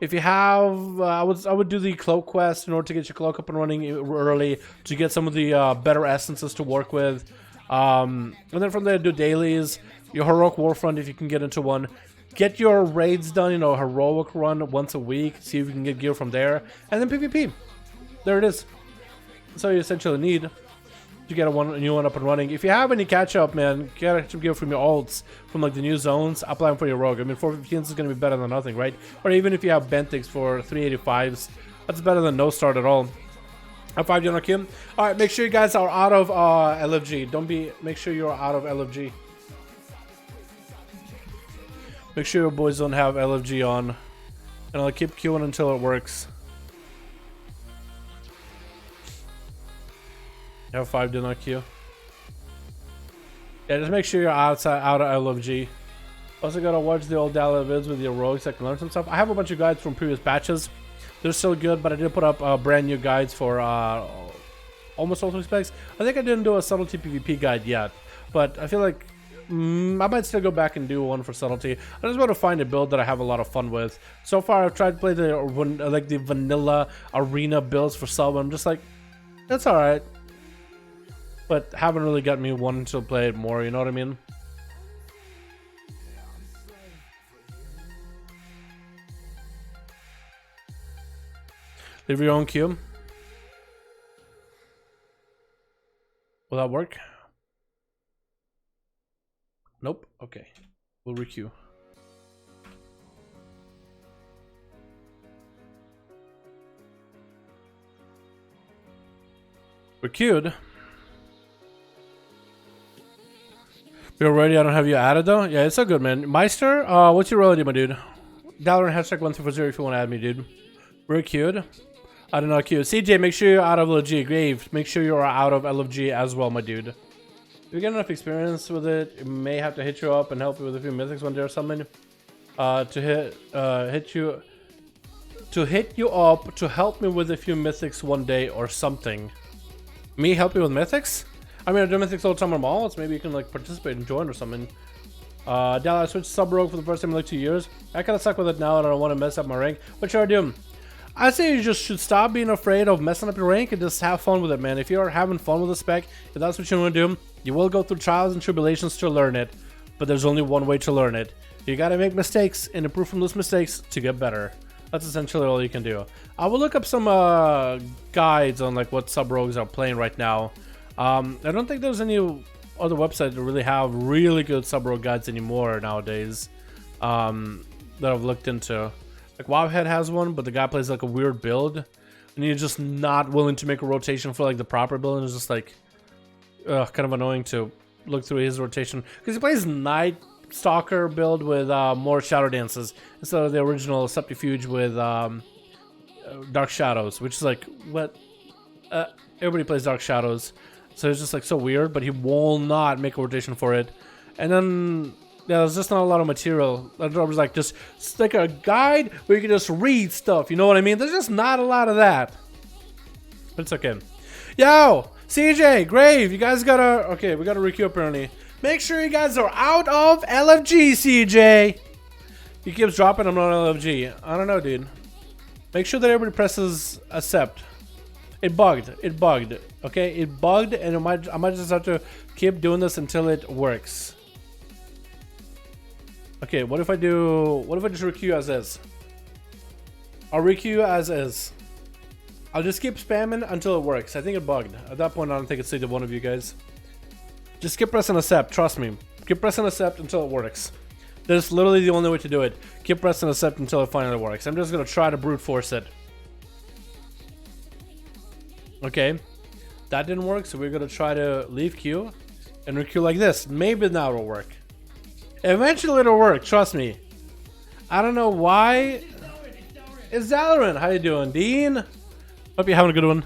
If you have, I would do the cloak quest in order to get your cloak up and running early to get some of the better essences to work with, and then from there do dailies, your heroic warfront if you can get into one. Get your raids done, you know, heroic run once a week. See if you can get gear from there. And then PvP. There it is. That's all you essentially need to get a new one up and running. If you have any catch-up, man, get extra gear from your alts, from like the new zones, apply them for your rogue. I mean, 415s is going to be better than nothing, right? Or even if you have Bentix for 385s, that's better than no start at all. High 5 General Kim. Alright, make sure you guys are out of LFG. Make sure you're out of LFG. Make sure your boys don't have LFG on. And I'll keep queuing until it works. Have 5 do not queue. Yeah, just make sure you're out of LFG. Also gotta watch the old Dalaran vids with your rogues that can learn some stuff. I have a bunch of guides from previous patches. They're still good, but I did put up brand new guides for almost all specs. I think I didn't do a subtlety PvP guide yet, but I feel like I might still go back and do one for subtlety. I just want to find a build that I have a lot of fun with. So far, I've tried to play the vanilla arena builds for sub. I'm just like, that's all right, but haven't really got me wanting to play it more. You know what I mean? Leave your own queue. Will that work? Nope. Okay. We'll requeue. We're queued. You're ready. I don't have you added though. Yeah, it's so good, man. Meister, what's your reality, my dude? Dalaran hashtag 1340 if you want to add me, dude. We're queued. I don't know, queue. CJ, make sure you're out of LFG. Grave, make sure you're out of LFG as well, my dude. If you get enough experience with it, it may have to hit you up and help you with a few mythics one day or something. To hit you up to help me with a few mythics one day or something. Me help you with mythics? I mean, I do mythics all the time on malls. Maybe you can like participate and join or something. Dal, I switched sub rogue for the first time in like 2 years. I kind of suck with it now and I don't want to mess up my rank. What should I do? I say you just should stop being afraid of messing up your rank and just have fun with it, man. If you're having fun with the spec, if that's what you want to do, you will go through trials and tribulations to learn it. But there's only one way to learn it. You gotta make mistakes and improve from those mistakes to get better. That's essentially all you can do. I will look up some guides on like what sub rogues are playing right now. I don't think there's any other website that really have really good sub rogue guides anymore nowadays that I've looked into. Like Wowhead has one, but the guy plays like a weird build, and you're just not willing to make a rotation for like the proper build, and it's just like kind of annoying to look through his rotation because he plays Night Stalker build with more Shadow Dances instead of the original Subterfuge with Dark Shadows, which is like what everybody plays Dark Shadows, so it's just like so weird. But he will not make a rotation for it, and then. Yeah, there's just not a lot of material. I was like, just like a guide where you can just read stuff. You know what I mean? There's just not a lot of that. But it's okay. Yo, CJ, Grave, you guys gotta... Okay, we gotta requeue apparently. Make sure you guys are out of LFG, CJ. He keeps dropping, I'm not on LFG. I don't know, dude. Make sure that everybody presses accept. It bugged. It bugged. Okay, it bugged, and I might just have to keep doing this until it works. Okay, what if I just requeue as is? I'll requeue as is. I'll just keep spamming until it works. I think it bugged. At that point, I don't think it's either one of you guys. Just keep pressing accept, trust me. Keep pressing accept until it works. That's literally the only way to do it. Keep pressing accept until it finally works. I'm just gonna try to brute force it. Okay, that didn't work, so we're gonna try to leave queue and requeue like this. Maybe now it'll work. Eventually it'll work, trust me. I don't know why. It's Dalaran. How you doing, Dean? Hope you're having a good one.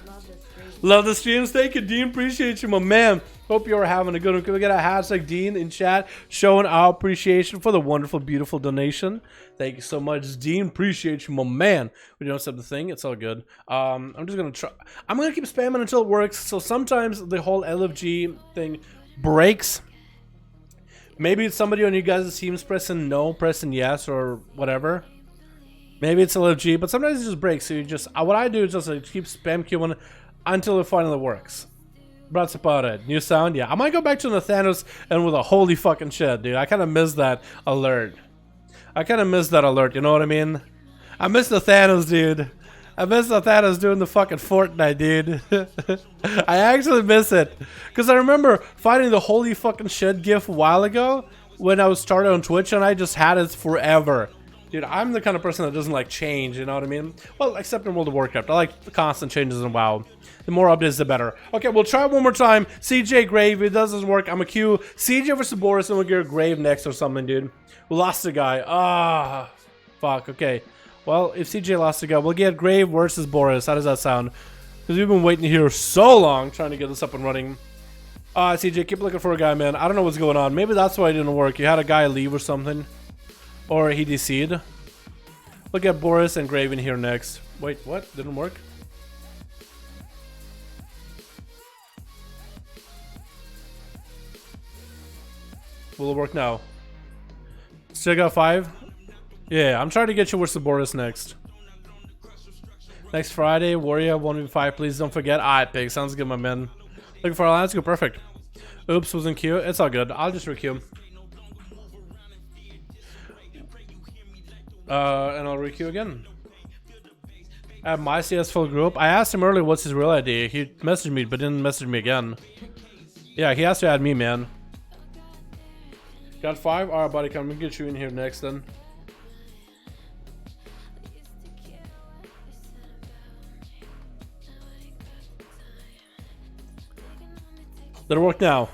Love the streams. Thank you, Dean. Appreciate you, my man. Hope you're having a good one. Can we get a hashtag Dean in chat showing our appreciation for the wonderful, beautiful donation? Thank you so much, Dean. Appreciate you, my man. We don't accept the thing. It's all good. I'm just gonna try. I'm gonna keep spamming until it works. So sometimes the whole LFG thing breaks. Maybe it's somebody on you guys' teams pressing no, pressing yes, or whatever. Maybe it's LFG, but sometimes it just breaks. So you just what I do is just like, keep spam queuing until it finally works. That's about it. New sound? Yeah. I might go back to Nathanos and with a holy fucking shit, dude. I kind of miss that alert. You know what I mean? I miss Nathanos, dude. I miss Nathanos doing the fucking Fortnite, dude. I actually miss it. Because I remember finding the holy fucking shit gif a while ago when I was started on Twitch and I just had it forever. Dude, I'm the kind of person that doesn't like change, you know what I mean? Well, except in World of Warcraft. I like the constant changes in WoW. The more updates, the better. Okay, we'll try one more time. CJ Grave, if it doesn't work, I'm a queue. CJ versus Boris, and we'll get a Grave next or something, dude. We lost the guy. Ah, fuck, okay. Well, if CJ lost the guy, we'll get Grave versus Boris. How does that sound? Because we've been waiting here so long trying to get this up and running. CJ, keep looking for a guy, man. I don't know what's going on. Maybe that's why it didn't work. You had a guy leave or something. Or he DC'd. We'll get Boris and Grave in here next. Wait, what? Didn't work? Will it work now? Still got 5? Yeah, I'm trying to get you versus Boris next. Next Friday, Warrior 1v5, please don't forget. Alright, pig. Sounds good, my man. Looking for a let's go. Perfect. Oops, wasn't queue. It's all good. I'll just requeue. And I'll requeue again. I have my CS full group. I asked him earlier what's his real ID. He messaged me, but didn't message me again. Yeah, he has to add me, man. Got 5? Alright, buddy, come. We get you in here next then. Did it work now?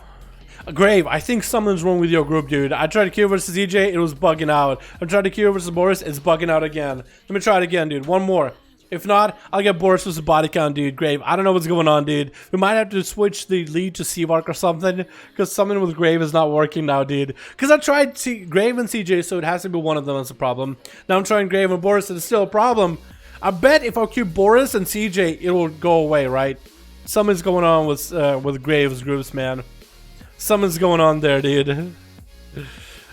Grave, I think something's wrong with your group, dude. I tried to queue versus EJ, it was bugging out. I tried to queue versus Boris, it's bugging out again. Let me try it again, dude. One more. If not, I'll get Boris versus body count, dude. Grave, I don't know what's going on, dude. We might have to switch the lead to Seavark or something, because something with Grave is not working now, dude. Because I tried Grave and CJ, so it has to be one of them that's a problem. Now I'm trying Grave and Boris, and it's still a problem. I bet if I queue Boris and CJ, it will go away, right? Something's going on with Graves groups, man. Something's going on there, dude.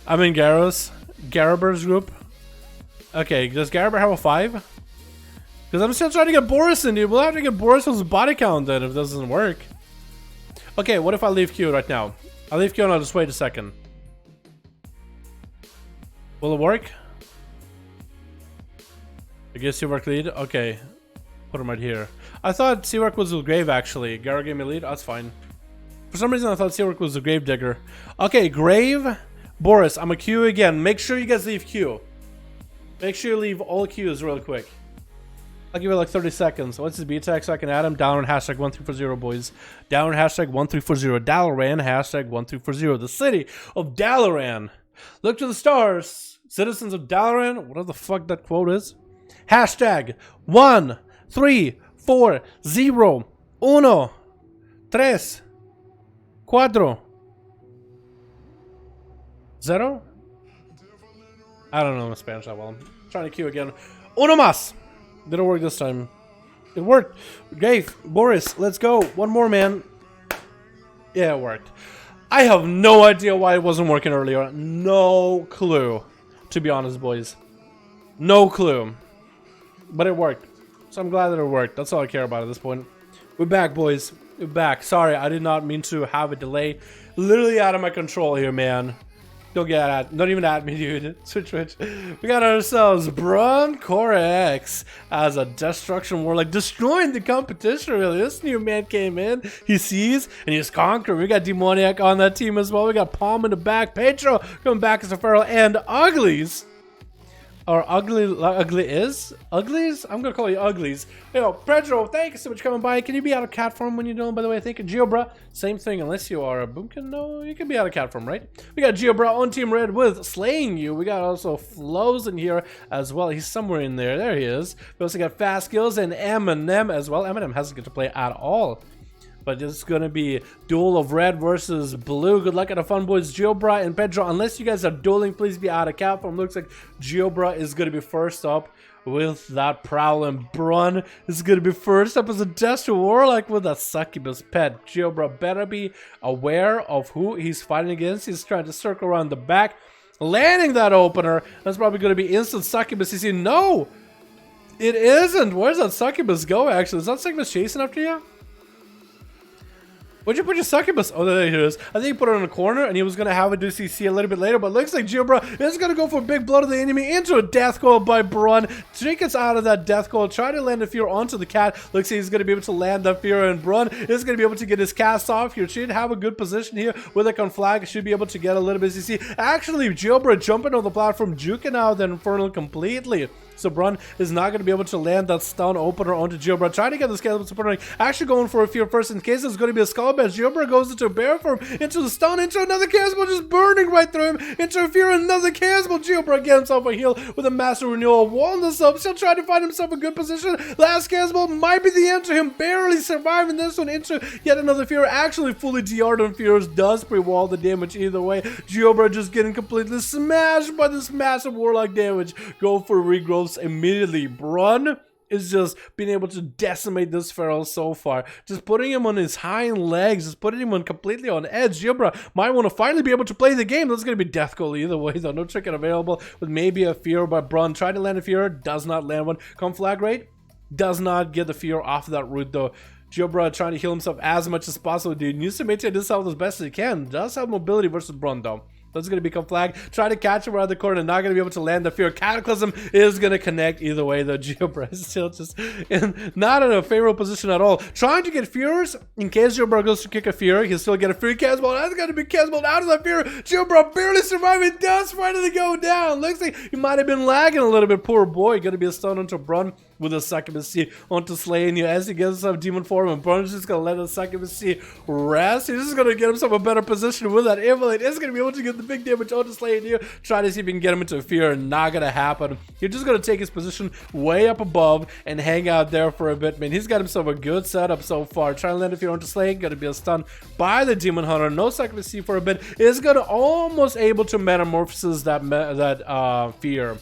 I'm in Garaber's group. Okay, does Garaber have a 5? Because I'm still trying to get Boris in, dude. We'll have to get Boris's body count then if it doesn't work. Okay, what if I leave queue right now? I'll leave queue and I'll just wait a second. Will it work? I guess you work lead? Okay. Put him right here. I thought Seawork was with Grave actually. Gara gave me lead? That's fine. For some reason I thought Seawork was a Grave digger. Okay, Grave, Boris, I'm a queue again. Make sure you guys leave queue. Make sure you leave all queues real quick. I'll give it like 30 seconds. What's his B tag so I can add him? Dalaran hashtag 1340, boys. Dalaran hashtag 1340. Dalaran hashtag 1340. The city of Dalaran. Look to the stars. Citizens of Dalaran. Whatever the fuck that quote is. Hashtag 1, 3, 4, 0, 1, 3, 4, 0? I don't know Spanish that well. I'm trying to queue again. Uno más! Didn't work this time. It worked. Grave, Boris, let's go. One more, man. Yeah, it worked. I have no idea why it wasn't working earlier. No clue. To be honest, boys. No clue. But it worked. So I'm glad that it worked. That's all I care about at this point. We're back, boys. We're back. Sorry, I did not mean to have a delay. Literally out of my control here, man. Don't even at me, dude. Switch. We got ourselves Brun Cora X as a Destruction Warlock, destroying the competition, really. This new man came in, he sees, and he's conquering. We got Demoniac on that team as well. We got Palm in the back, Pedro coming back as a Feral, and Uglies. Or Uglies? I'm gonna call you Uglies. Yo, Pedro, thank you so much for coming by. Can you be out of cat form when you're doing, by the way? I think Geobra, same thing, unless you are a Boomkin. No, you can be out of cat form, right? We got Geobra on Team Red with Slaying You. We got also Flows in here as well. He's somewhere in there. There he is. We also got Fast Skills and Eminem as well. Eminem hasn't got to play at all. But it's going to be duel of red versus blue. Good luck at the fun, boys. Geobra and Pedro, unless you guys are dueling, please be out of cap form. Looks like Geobra is going to be first up with that Prowling. Brun is going to be first up as a Destro Warlock with a Succubus pet. Geobra better be aware of who he's fighting against. He's trying to circle around the back, landing that opener. That's probably going to be instant Succubus. You see, no, it isn't. Where's that Succubus go, actually? Is that Succubus chasing after you? Where'd you put your Succubus? Oh, there it is. I think he put it in a corner, and he was going to have it do CC a little bit later, but looks like Geobra is going to go for a big blow to the enemy into a death coil by Brun. Trinkets out of that death coil, try to land a fear onto the cat. Looks like he's going to be able to land that fear, and Brun is going to be able to get his cast off here. Should have a good position here with a conflag. Should be able to get a little bit of CC. Actually, Geobra jumping on the platform, juking out the Infernal completely. So Brun is not going to be able to land that stun opener onto Geobra. Trying to get the scale support, actually going for a fear first in case it's going to be a skull bash. Geobra goes into a bear form, into the stun, into another cannonball, just burning right through him, into a fear, another cannonball. Geobra gets himself a heal with a massive renewal. Wall this up, still trying to find himself a good position. Last cannonball might be the answer. Him barely surviving this one into yet another fear. Actually fully DR'd on fears, does pre-wall the damage either way. Geobra just getting completely smashed by this massive warlock damage. Go for regrowth immediately. Brun is just being able to decimate this feral so far, just putting him on his hind legs, just putting him on completely on edge. Geobra might want to finally be able to play the game. That's going to be death goal either way, though. No trick available with maybe a fear, but Brun tried to land a fear, does not land one. Conflag rate does not get the fear off of that route, though. Geobra trying to heal himself as much as possible, dude. Needs to maintain this health as best as he can. Does have mobility versus Brun, though. That's going to become flag. Try to catch him around the corner. Not going to be able to land the fear. Cataclysm is going to connect either way, though. Geobra is still just not in a favorable position at all. Trying to get fears in case Geobra goes to kick a fear. He'll still get a free Casball. That's going to be Casball out of that fear. Geobra barely surviving. Does finally go down. Looks like he might have been lagging a little bit. Poor boy. Going to be a stun onto Brun with a Succubus C onto Slaying You as he gets himself demon form, and Brun's just going to let the Succubus C rest. He's just going to get himself a better position with that Invalid. Is going to be able to get the big damage onto Slaying You. Try to see if he can get him into fear. Not going to happen. He's just going to take his position way up above and hang out there for a bit, man. He's got himself a good setup so far. Trying to land a fear onto Slaying. Going to be a stun by the Demon Hunter. No Succubus C for a bit. Is going to almost able to metamorphosis that fear.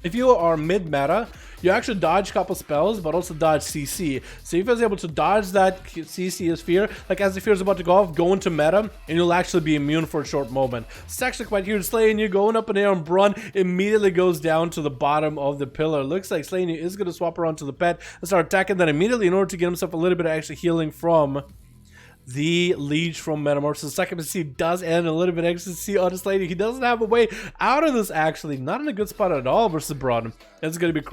If you are mid-meta, you actually dodge a couple spells, but also dodge CC. So if you're able to dodge that CC as fear, like as the fear is about to go off, go into meta, and you'll actually be immune for a short moment. It's actually quite huge. Slaying You going up in air, and Brun immediately goes down to the bottom of the pillar. Looks like Slaying You is going to swap around to the pet and start attacking that immediately in order to get himself a little bit of actually healing from the Leech from Metamorphosis. Succubus C does end a little bit extra C on his lady. He doesn't have a way out of this, actually. Not in a good spot at all versus Brun. It's going to be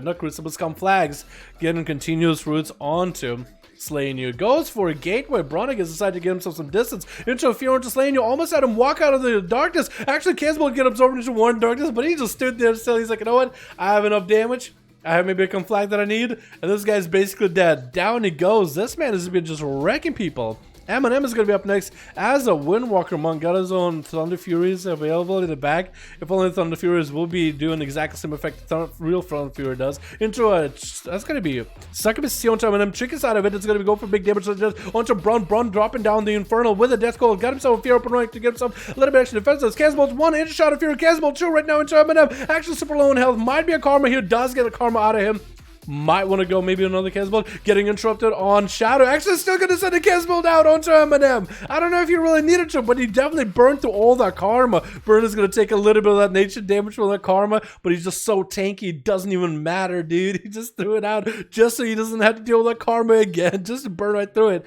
not Crucible, Scum Flags getting continuous routes onto Slaying You. Goes for a gateway. Brun gets decided to get himself some distance into a fear into Slaying You. Almost had him walk out of the darkness. Actually, Casball get absorbed into one darkness, but he just stood there still. He's like, you know what? I have enough damage. I have maybe a conflag that I need, and this guy's basically dead. Down he goes. This man has been just wrecking people. Eminem is going to be up next as a Windwalker monk. Got his own Thunder Furies available in the back. If only Thunder Furies will be doing exactly the same effect real Thunder Fury does. Into a, that's going to be Succubus C onto Eminem. Trick is out of it. It's going to go for big damage. So just onto Brun. Brun dropping down the Infernal with a Death Cold. Got himself a Fear open right to get himself a little bit extra defense. Casball's 1 inch shot of Fear. Casball 2 right now into Eminem. Actually super low in health. Might be a Karma here. Does get a Karma out of him. Might want to go maybe another Casball. Getting interrupted on Shadow. Actually still going to send a Casball out onto Eminem. I don't know if you really needed to, but he definitely burned through all that Karma. Burn is going to take a little bit of that nature damage from that Karma, but he's just so tanky, it doesn't even matter, dude. He just threw it out just so he doesn't have to deal with that Karma again. Just to burn right through it.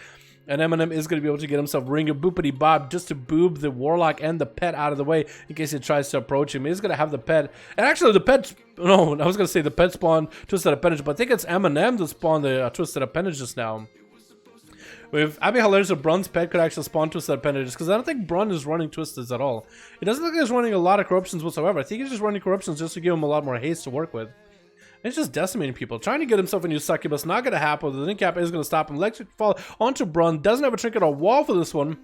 And Eminem is going to be able to get himself Ring of Boopity Bob just to boob the Warlock and the pet out of the way in case he tries to approach him. He's going to have the pet. And actually, the pet... No, I was going to say the pet spawned Twisted Appendage, but I think it's Eminem that spawned the Twisted Appendage just now. I'd be hilarious if Brun's pet could actually spawn Twisted Appendages, because I don't think Brun is running Twisteds at all. It doesn't look like he's running a lot of Corruptions whatsoever. I think he's just running Corruptions just to give him a lot more haste to work with. And he's just decimating people. Trying to get himself a new Succubus, not going to happen. The Link Cap is going to stop him. Electric Fall onto Brun. Doesn't have a Trinket or Wall for this one.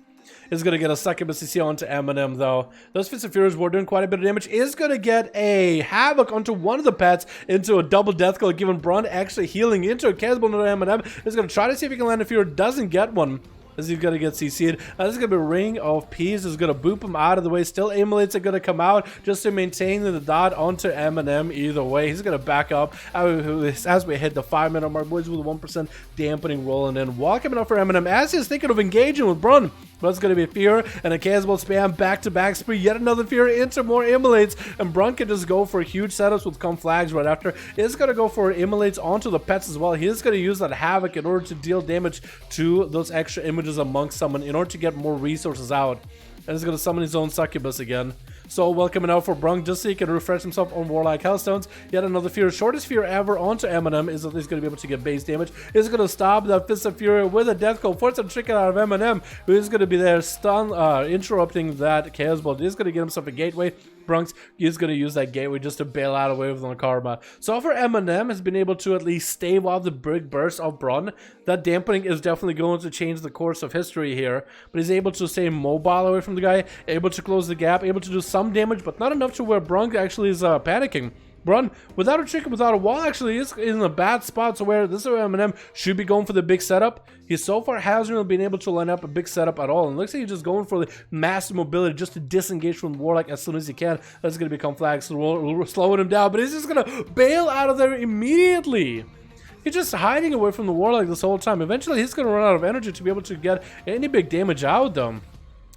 Is going to get a Succubus CC onto Eminem, though. Those Fist of Furies were doing quite a bit of damage. Is going to get a Havoc onto one of the pets into a double Death Glow, giving Brun actually healing into a Casble into Eminem. Is going to try to see if he can land a Fury. Doesn't get one, as he's going to get CC'd. This is going to be Ring of Peace. Is going to boop him out of the way. Still, Immolates are going to come out just to maintain the dot onto Eminem either way. He's going to back up as we hit the 5-minute mark. Boys with 1% dampening rolling in. Wall coming up for Eminem as he's thinking of engaging with Brun. But it's going to be Fear and a Casble spam back-to-back spree. Yet another Fear into more Immolates. And Brun can just go for huge setups with come flags right after. Is going to go for Immolates onto the pets as well. He is going to use that Havoc in order to deal damage to those extra images amongst someone in order to get more resources out. And he's going to summon his own Succubus again. So welcoming out for Brun just so he can refresh himself on Warlock Hellstones. Yet another Fear. Shortest Fear ever onto Eminem is at least going to be able to get base damage. Is going to stop that Fist of Fury with a Death Glow. Force a Trinket out of Eminem, who is going to be there interrupting that Chaos Bolt. Is going to get himself a Gateway. Brunks is going to use that gateway just to bail out away with the Karma. So far, Eminem has been able to at least stave off the big burst of Brun. That dampening is definitely going to change the course of history here. But he's able to stay mobile away from the guy, able to close the gap, able to do some damage, but not enough to where Brun actually is panicking. Brun, without a Trinket, without a Wall, actually is in a bad spot, so where this is where Eminem should be going for the big setup. He so far hasn't really been able to line up a big setup at all, and looks like he's just going for the massive mobility just to disengage from Warlock as soon as he can. That's going to become flags, so slowing him down, but he's just going to bail out of there immediately. He's just hiding away from the Warlock this whole time. Eventually, he's going to run out of energy to be able to get any big damage out, though.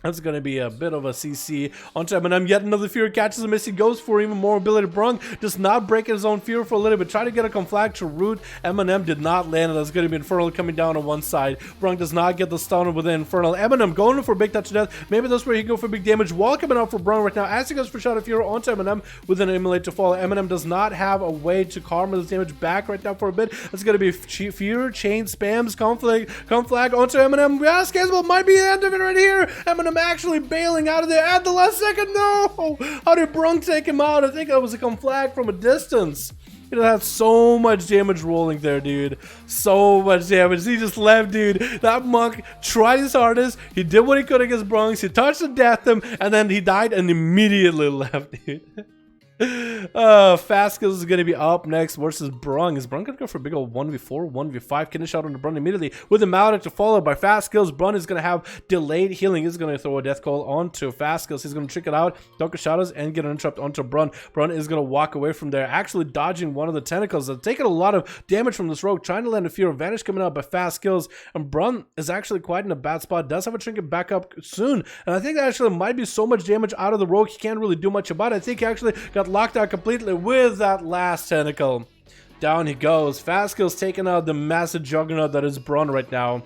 That's going to be a bit of a CC onto Eminem. Yet another Fear catches him as he goes for even more ability. Brun just not breaking his own Fear for a little bit. Try to get a conflag to root. Eminem did not land. That's going to be Infernal coming down on one side. Brun does not get the stun with the Infernal. Eminem going for a big touch of death. Maybe that's where he can go for big damage. Wall coming out for Brun right now as he goes for Shot of Fury onto Eminem with an Immolate to follow. Eminem does not have a way to karma this damage back right now for a bit. That's going to be Fear, Chain, Spams, conflag onto Eminem. Yes, Casble might be the end of it right here. Eminem actually bailing out of there at the last second. No! How did Brun take him out? I think that was a conflag from a distance. He had so much damage rolling there, dude. So much damage. He just left, dude. That monk tried his hardest. He did what he could against Brun. He touched and deathed him, and then he died and immediately left, dude. Fast Skills is going to be up next versus Brun. Is Brun going to go for a big old 1v4, 1v5? Finish out on the Brun immediately with the Maledict to follow by Fast Skills. Brun is going to have delayed healing. He's going to throw a Death Call onto Fast Skills. He's going to trick it out, Darker Shadows, and get an interrupt onto Brun. Brun is going to walk away from there, actually dodging one of the tentacles. They're taking a lot of damage from this rogue, trying to land a Fear of Vanish coming out by Fast Skills. And Brun is actually quite in a bad spot. Does have a Trinket back up soon. And I think that actually might be so much damage out of the rogue, he can't really do much about it. I think he actually got locked out completely with that last tentacle. Down he goes. Fast Skills taking out the massive juggernaut that is Brun right now.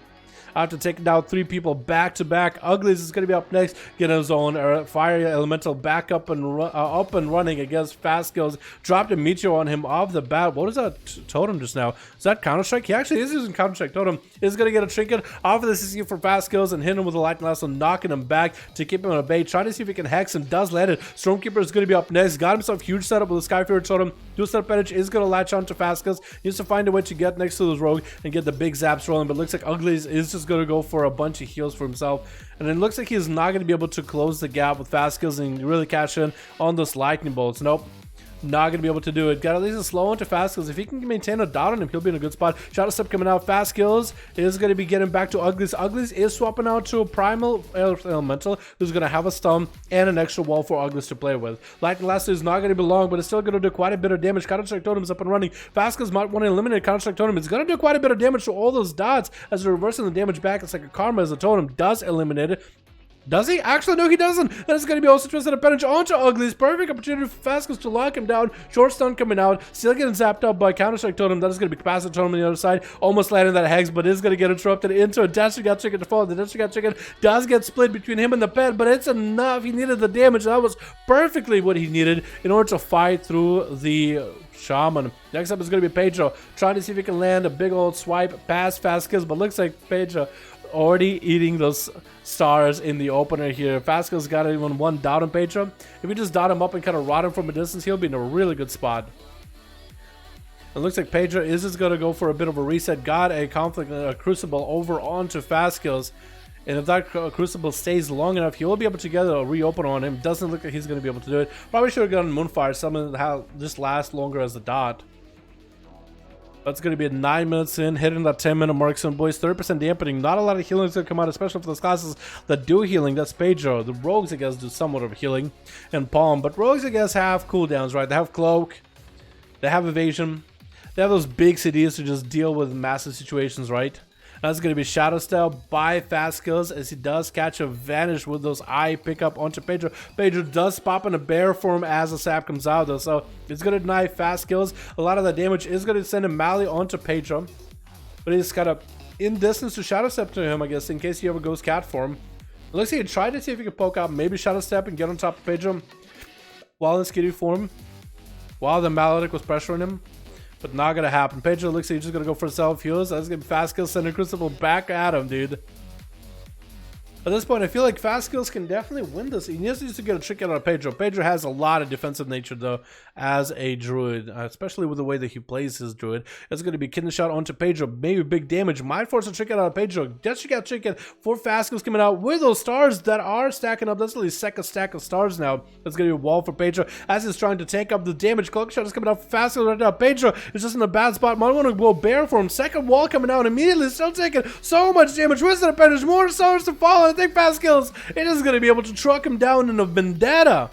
After taking down 3 people back to back, Uglies is going to be up next, getting his own fire elemental back up and running against Fast Skills. Dropped a meteor on him off the bat. What is that totem just now? Is that Counter Strike? He actually is using Counter Strike totem. Is going to get a Trinket off of the CC for Fast Skills and hit him with a Lightning Lasso, knocking him back to keep him at bay. Trying to see if he can hex and does land it. Stormkeeper is going to be up next. Got himself huge setup with the Skyfear totem. Dual setup edge is going to latch on to Fast Skills. Needs to find a way to get next to this rogue and get the big zaps rolling, but looks like Uglies is just going to go for a bunch of heals for himself, and it looks like he's not going to be able to close the gap with Fast Skills and really cash in on those lightning bolts. Nope, not going to be able to do it. Got at least a slow onto Fast Skills. If he can maintain a dot on him, he'll be in a good spot. Shadow Step coming out. Fast Skills is going to be getting back to Uglies. Uglies is swapping out to a Primal Elemental who's going to have a stun and an extra wall for Uglies to play with. Lightning Lasso is not going to be long, but it's still going to do quite a bit of damage. Counter Strike Totem is up and running. Fast Skills might want to eliminate Counter Strike Totem. It's going to do quite a bit of damage to all those dots as they're reversing the damage back. It's like a karma as the totem does eliminate it. Does he? Actually, no, he doesn't. That is going to be also twisted appendage onto Ugly's. Perfect opportunity for Fascals to lock him down. Short stun coming out. Still getting zapped up by Counter-Strike Totem. That is going to be Capacitor Totem on the other side. Almost landing that Hex, but is going to get interrupted into a Destrigat Chicken to fall. The Destrigat Chicken does get split between him and the pet, but it's enough. He needed the damage. That was perfectly what he needed in order to fight through the Shaman. Next up is going to be Pedro, trying to see if he can land a big old swipe past Fascals, but looks like Pedro already eating those stars in the opener here. Fascal's got even one dot on Pedro. If we just dot him up and kind of rot him from a distance, he'll be in a really good spot. It looks like Pedro is just going to go for a bit of a reset. Got a conflict, a crucible over onto Fascals. And if that crucible stays long enough, he will be able to get a reopen on him. Doesn't look like he's going to be able to do it. Probably should have gotten Moonfire, something that just lasts longer as a dot. That's going to be 9 minutes in, hitting that 10-minute mark soon, boys. 30% dampening. Not a lot of healing is going to come out, especially for those classes that do healing. That's Pedro. The rogues, I guess, do somewhat of healing. And Palm. But rogues, I guess, have cooldowns, right? They have Cloak. They have Evasion. They have those big CDs to just deal with massive situations, right? That's going to be Shadow Style by Fascals as he does catch a vanish with those eye pickup onto Pedro. Pedro does pop in a bear form as the sap comes out though, so it's going to deny Fascals. A lot of the damage is going to send a melee onto Pedro, but he's kind of in distance to Shadow Step to him, I guess, in case he ever goes cat form. It looks like he tried to see if he could poke out maybe Shadow Step and get on top of Pedro while in Skitty form, while the Maledict was pressuring him. But not gonna happen. Pedro looks like he's just gonna go for self-heals. That's gonna be Fascals sending Crucible back at him, dude. At this point, I feel like Fascals can definitely win this. He needs to get a trick out of Pedro. Pedro has a lot of defensive nature, though, as a druid, especially with the way that he plays his druid. It's going to be kidney shot onto Pedro. Maybe big damage. Might force a trick out of Pedro. Just got chicken for Fascals coming out with those stars that are stacking up. That's really second stack of stars now. That's going to be a wall for Pedro as he's trying to tank up the damage. Cloak shot is coming out for Fascals right now. Pedro is just in a bad spot. Might want to go bear for him. Second wall coming out immediately. Still taking so much damage. Twisted appendage. More stars to fall. I think Fascals is going to be able to truck him down in a vendetta.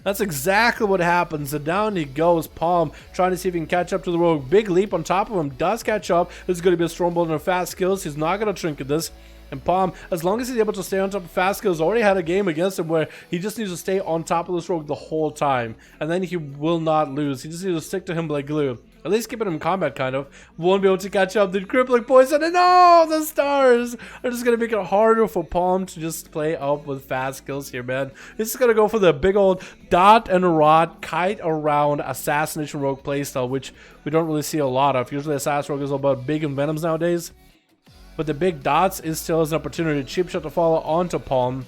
That's exactly what happens. And down he goes. Palm trying to see if he can catch up to the rogue. Big leap on top of him. Does catch up. This is going to be a Stormbolt and a Fascals. He's not going to trinket this. And Palm, as long as he's able to stay on top of Fascals, already had a game against him where he just needs to stay on top of this rogue the whole time. And then he will not lose. He just needs to stick to him like glue. At least keep it in combat, kind of. Won't be able to catch up. The crippling poison. And no, the stars are just going to make it harder for Palm to just play up with Fascals here, man. He's going to go for the big old dot and rod, kite around assassination rogue playstyle, which we don't really see a lot of. Usually assassin rogue is all about big envenoms nowadays. But the big dots is still as an opportunity. Cheap shot to follow onto Palm.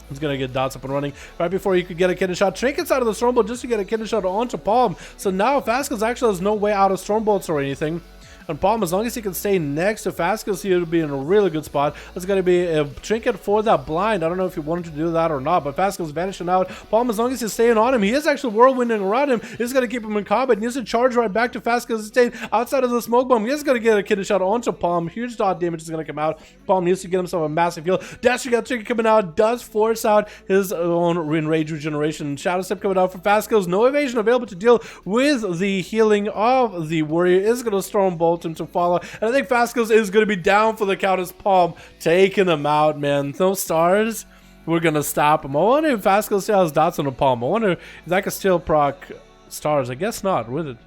He's going to get dots up and running right before he could get a kidney shot. Trinkets out of the Stormbolt just to get a kidney shot onto Palm. So now Fascals actually has no way out of Stormbolts or anything. And Palm, as long as he can stay next to Fascals, he'll be in a really good spot. That's going to be a trinket for that blind. I don't know if he wanted to do that or not, but Fascals vanishing out. Palm, as long as he's staying on him, he is actually whirlwinding around him. He's going to keep him in combat. He needs to charge right back to Fascals, staying outside of the smoke bomb. He's going to get a kidney shot onto Palm. Huge dot damage is going to come out. Palm needs to get himself a massive heal. Dasher got trinket coming out, does force out his own enrage regeneration. Shadow Step coming out for Fascals. No evasion available to deal with the healing of the warrior. Is going to Stormbolt him to follow. And I think Fascals is going to be down for the count as Palm taking him out, man. No stars. We're going to stop him. I wonder if Fascals still has dots on the Palm. I wonder if that can still proc stars. I guess not, would it?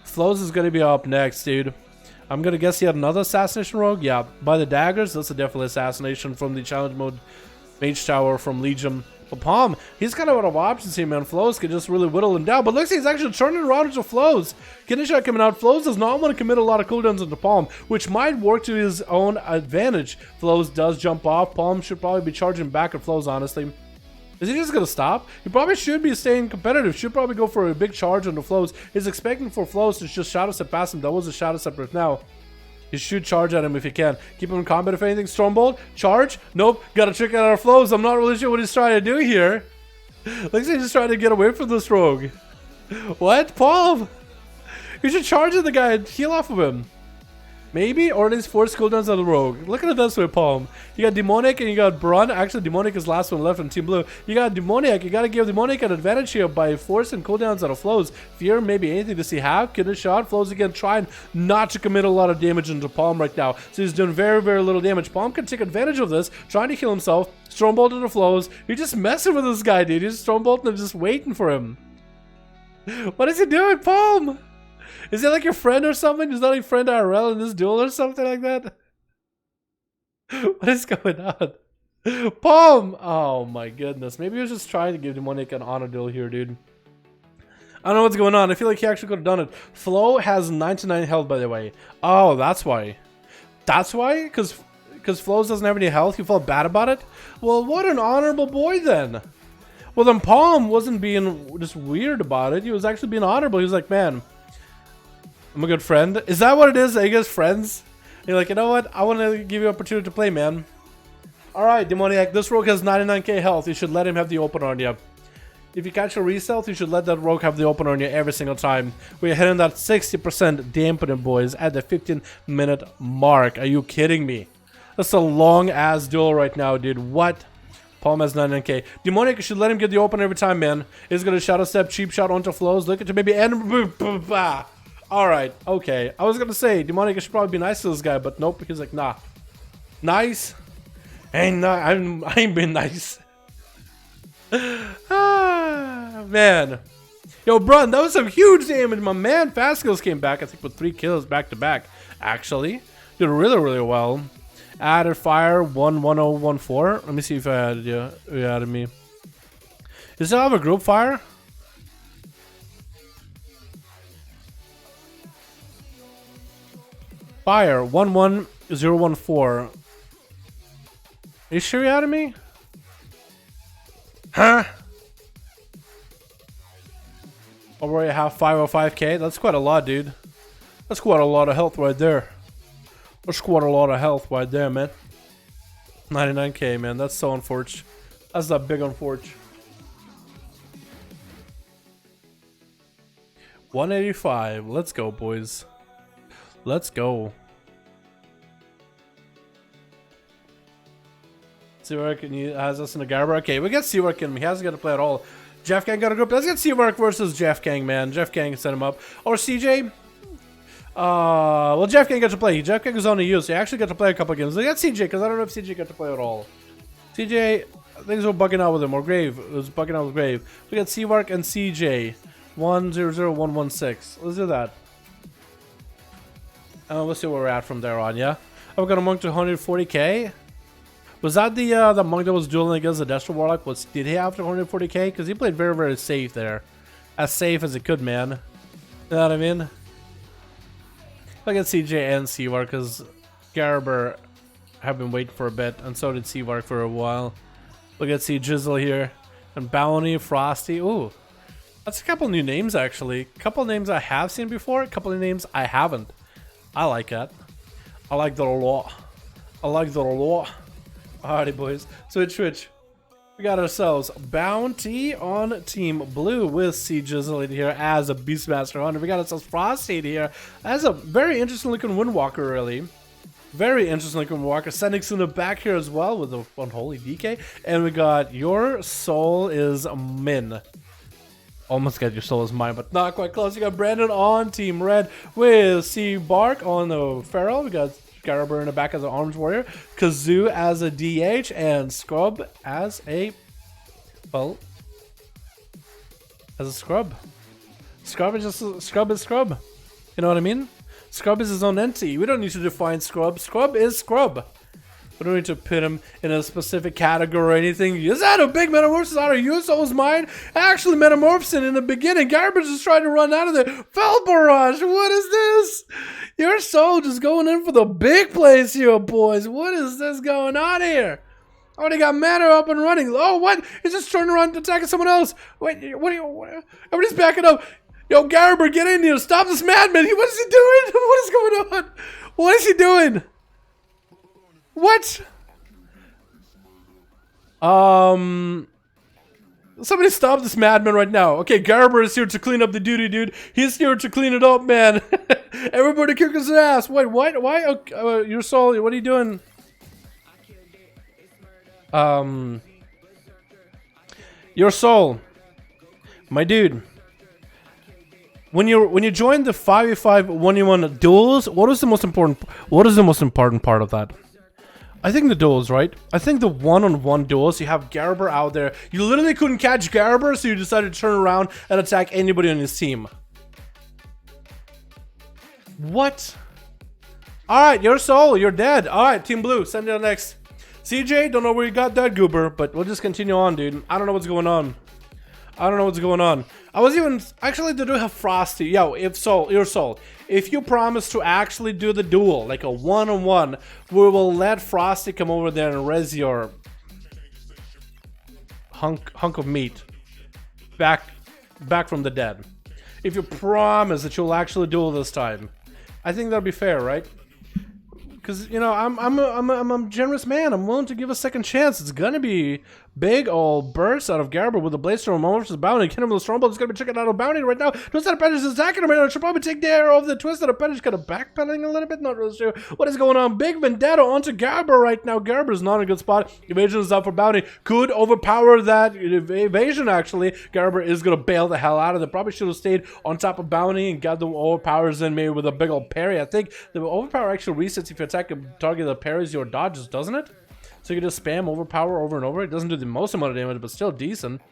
Flows is going to be up next, dude. I'm going to guess he had another assassination rogue. Yeah, by the daggers. That's a definitely assassination from the challenge mode Mage Tower from Legion. But Palm, he's kind of out of options here, man. Flows can just really whittle him down. But looks like he's actually turning around into Flows. Kidney shot coming out. Flows does not want to commit a lot of cooldowns into Palm, which might work to his own advantage. Flows does jump off. Palm should probably be charging back at Flows, honestly. Is he just going to stop? He probably should be staying competitive. Should probably go for a big charge on the Flows. He's expecting for Flows to just Shadow Step past him. That was a Shadow Step right now. You should charge at him if you can. Keep him in combat if anything. Stormbolt. Charge. Nope. Got to trick out our Flows. I'm not really sure what he's trying to do here. Looks like he's just trying to get away from this rogue. What? Palm? You should charge at the guy and heal off of him. Maybe? Or at least force cooldowns on the rogue. Look at it this way, Palm. You got Demonic and you got Brun. Actually, Demonic is last one left on Team Blue. You got Demoniac. You gotta give Demonic an advantage here by forcing cooldowns out of flows. Fear, maybe anything to see half. Get a shot. Flows again, trying not to commit a lot of damage into Palm right now. So he's doing very, very little damage. Palm can take advantage of this, trying to heal himself. Stormbolt into flows. You're just messing with this guy, dude. You're just Stormbolting and just waiting for him. What is he doing, Palm? Is he like your friend or something? Is that your friend IRL in this duel or something like that? What is going on? Palm! Oh my goodness. Maybe he was just trying to give Demonic an honor duel here, dude. I don't know what's going on. I feel like he actually could have done it. Flo has 99 health, by the way. Oh, that's why. That's why? Because Flows doesn't have any health? You felt bad about it? Well, what an honorable boy then. Well, then Palm wasn't being just weird about it. He was actually being honorable. He was like, man, I'm a good friend. Is that what it is? Are you guys friends? You're like, you know what? I want to give you an opportunity to play, man. Alright, Demoniac. This rogue has 99k health. You should let him have the opener on you. If you catch a reset, you should let that rogue have the opener on you every single time. We're hitting that 60% dampening, boys, at the 15-minute mark. Are you kidding me? That's a long-ass duel right now, dude. What? Palm has 99k. Demonic, you should let him get the opener every time, man. He's going to shadow step, cheap shot onto flows. Look at you, maybe end. Alright, okay. I was gonna say, Demonic should probably be nice to this guy, but nope, he's like, nah. Nice? I ain't been nice. Ah, man. Yo, Brun, that was some huge damage. My man, Fast Skills came back, I think, with 3 kills back to back. Actually, did really, really well. Added fire 11014. Let me see if I added you. You added me. Does it have a group fire? Fire 11014. Are you sure you added me? Huh? Already have 505k. That's quite a lot, dude. That's quite a lot of health right there. That's quite a lot of health right there, man. 99k, man. That's so unfortunate. That's that big unfortunate. 185. Let's go, boys. Let's go. Seawork and he has us in the Garber. Okay, we got Seawork in him. He hasn't got to play at all. Jeff Gang got a group. Let's get Seawork versus Jeff Gang, man. Jeff Gang set him up. Or CJ. Well, Jeff Gang got to play. Jeff Gang is on the U, so he actually got to play a couple games. We got CJ, because I don't know if CJ got to play at all. CJ, things were bugging out with him. Or Grave. It was bugging out with Grave. We got Seawork and CJ. 100116. Let's do that. We'll see where we're at from there on, yeah? I've got a monk to 140k. Was that the monk that was dueling against the Destro Warlock? Did he have to 140k? Because he played very, very safe there. As safe as he could, man. You know what I mean? Look at CJ and Seawork, because Garber have been waiting for a bit, and so did Seawork for a while. Look at C Jizzle here. And Bounty, Frosty. Ooh. That's a couple new names, actually. A couple names I have seen before. A couple of names I haven't. I like that. I like that a lot. I like that a lot. Alrighty, boys. Switch. We got ourselves Bounty on Team Blue with C Jizzle here as a Beastmaster Hunter. We got ourselves Frosty here as a very interesting looking Windwalker, really. Very interesting looking Windwalker. Sendix in the back here as well with the unholy DK. And we got Your Soul is Min. Almost got Your Soul is Mine, but not quite close. You got Brandon on Team Red with C Bark on the Feral. We got Garber in the back as an Arms Warrior, Kazoo as a DH, and Scrub as a, well, as a Scrub. Scrub is just Scrub is Scrub. You know what I mean? Scrub is his own entity. We don't need to define Scrub. Scrub is Scrub. We don't need to put him in a specific category or anything. Is that a big metamorphosis out of Your Soul's Mine? Actually, metamorphosing in the beginning. Garbage is trying to run out of there. Fell barrage. What is this? Your Soul just going in for the big plays here, boys. What is this going on here? Already got mana up and running. Oh, what? He's just turning around and attacking someone else. Wait, what are you? Everybody's backing up. Yo, Garber, get in here. Stop this madman. What is he doing? What is going on? What is he doing? What? Somebody stop this madman right now. Okay, Garber is here to clean up the duty, dude. He's here to clean it up, man. Everybody kick his ass. Wait, what? Why? Okay, your soul, what are you doing? Your soul, my dude. When you join the 5v5 1v1 duels, what is the most important part of that? I think the duels, right? I think the one-on-one duels, you have Garber out there. You literally couldn't catch Garber, so you decided to turn around and attack anybody on his team. What? Alright, your soul, you're dead. Alright, Team Blue, send it next. CJ, don't know where you got that goober, but we'll just continue on, dude. I don't know what's going on. I don't know what's going on. I was even... Actually, they do have Frosty. Yo, if Soul, your soul. If you promise to actually do the duel, like a one-on-one, we will let Frosty come over there and res your... hunk of meat. Back from the dead. If you promise that you'll actually duel this time. I think that'd be fair, right? Because, you know, I'm a generous man. I'm willing to give a second chance. It's gonna be big old burst out of Garber with the Bladestorm versus Bounty. Kingdom of the Strongbolt is gonna be checking out a Bounty right now. Twisted Appendage is attacking him right now. Should probably take the arrow of the Twisted Appendage. Kind of backpedaling a little bit. Not really sure what is going on. Big Vendetta onto Garber right now. Garber is not in a good spot. Evasion is up for Bounty. Could overpower that evasion, actually. Garber is gonna bail the hell out of it. Probably should have stayed on top of Bounty and got the overpowers in maybe with a big old parry. I think the overpower actually resets if you attack a target that parries your dodges, doesn't it? So you can just spam overpower over and over. It doesn't do the most amount of damage, but still decent.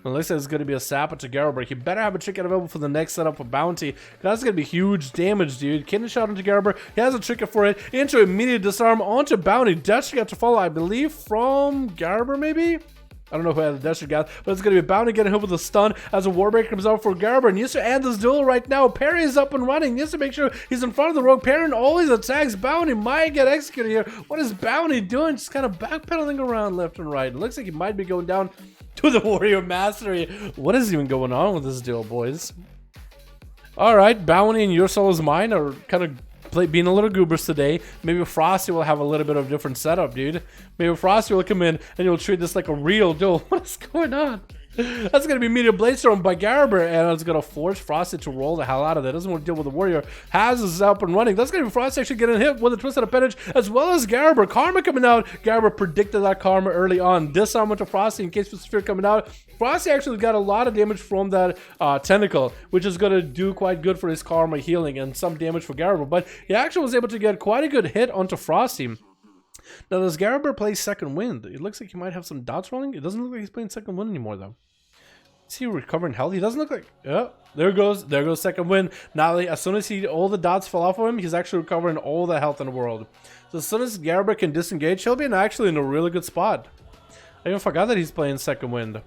Unless it's going to be a SATA to Garber. He better have a trick available for the next setup for Bounty. That's going to be huge damage, dude. Kidney shot into Garber. He has a trick for it. Into immediate disarm onto Bounty. Dash got to follow, I believe, from Garber, maybe? I don't know who had the Desert Gas, but it's going to be Bounty getting hit with a stun as a Warbreaker comes out for Garber. Needs to end this duel right now. Parry is up and running. Needs to make sure he's in front of the rogue. Parry always attacks. Bounty might get executed here. What is Bounty doing? Just kind of backpedaling around left and right. It looks like he might be going down to the Warrior Mastery. What is even going on with this duel, boys? Alright, Bounty and Your Soul is Mine are kind of being a little goobers today. Maybe Frosty will have a little bit of a different setup, dude. Maybe Frosty will come in and you'll treat this like a real duel. What is going on? That's going to be immediate Bladestorm by Garber, and it's going to force Frosty to roll the hell out of it. Doesn't want to deal with the Warrior. Has is up and running. That's going to be Frosty actually getting hit with a Twisted Appendage, as well as Garber. Karma coming out. Garber predicted that Karma early on. Disarm to Frosty in case of Sphere coming out. Frosty actually got a lot of damage from that Tentacle, which is going to do quite good for his Karma healing and some damage for Garber. But he actually was able to get quite a good hit onto Frosty. Now, does Garber play Second Wind? It looks like he might have some dots rolling. It doesn't look like he's playing Second Wind anymore, though. Is he recovering health? He doesn't look like... Oh, there goes Second Wind. Now, as soon as all the dots fall off of him, he's actually recovering all the health in the world. So as soon as Garber can disengage, he'll be actually in a really good spot. I even forgot that he's playing Second Wind.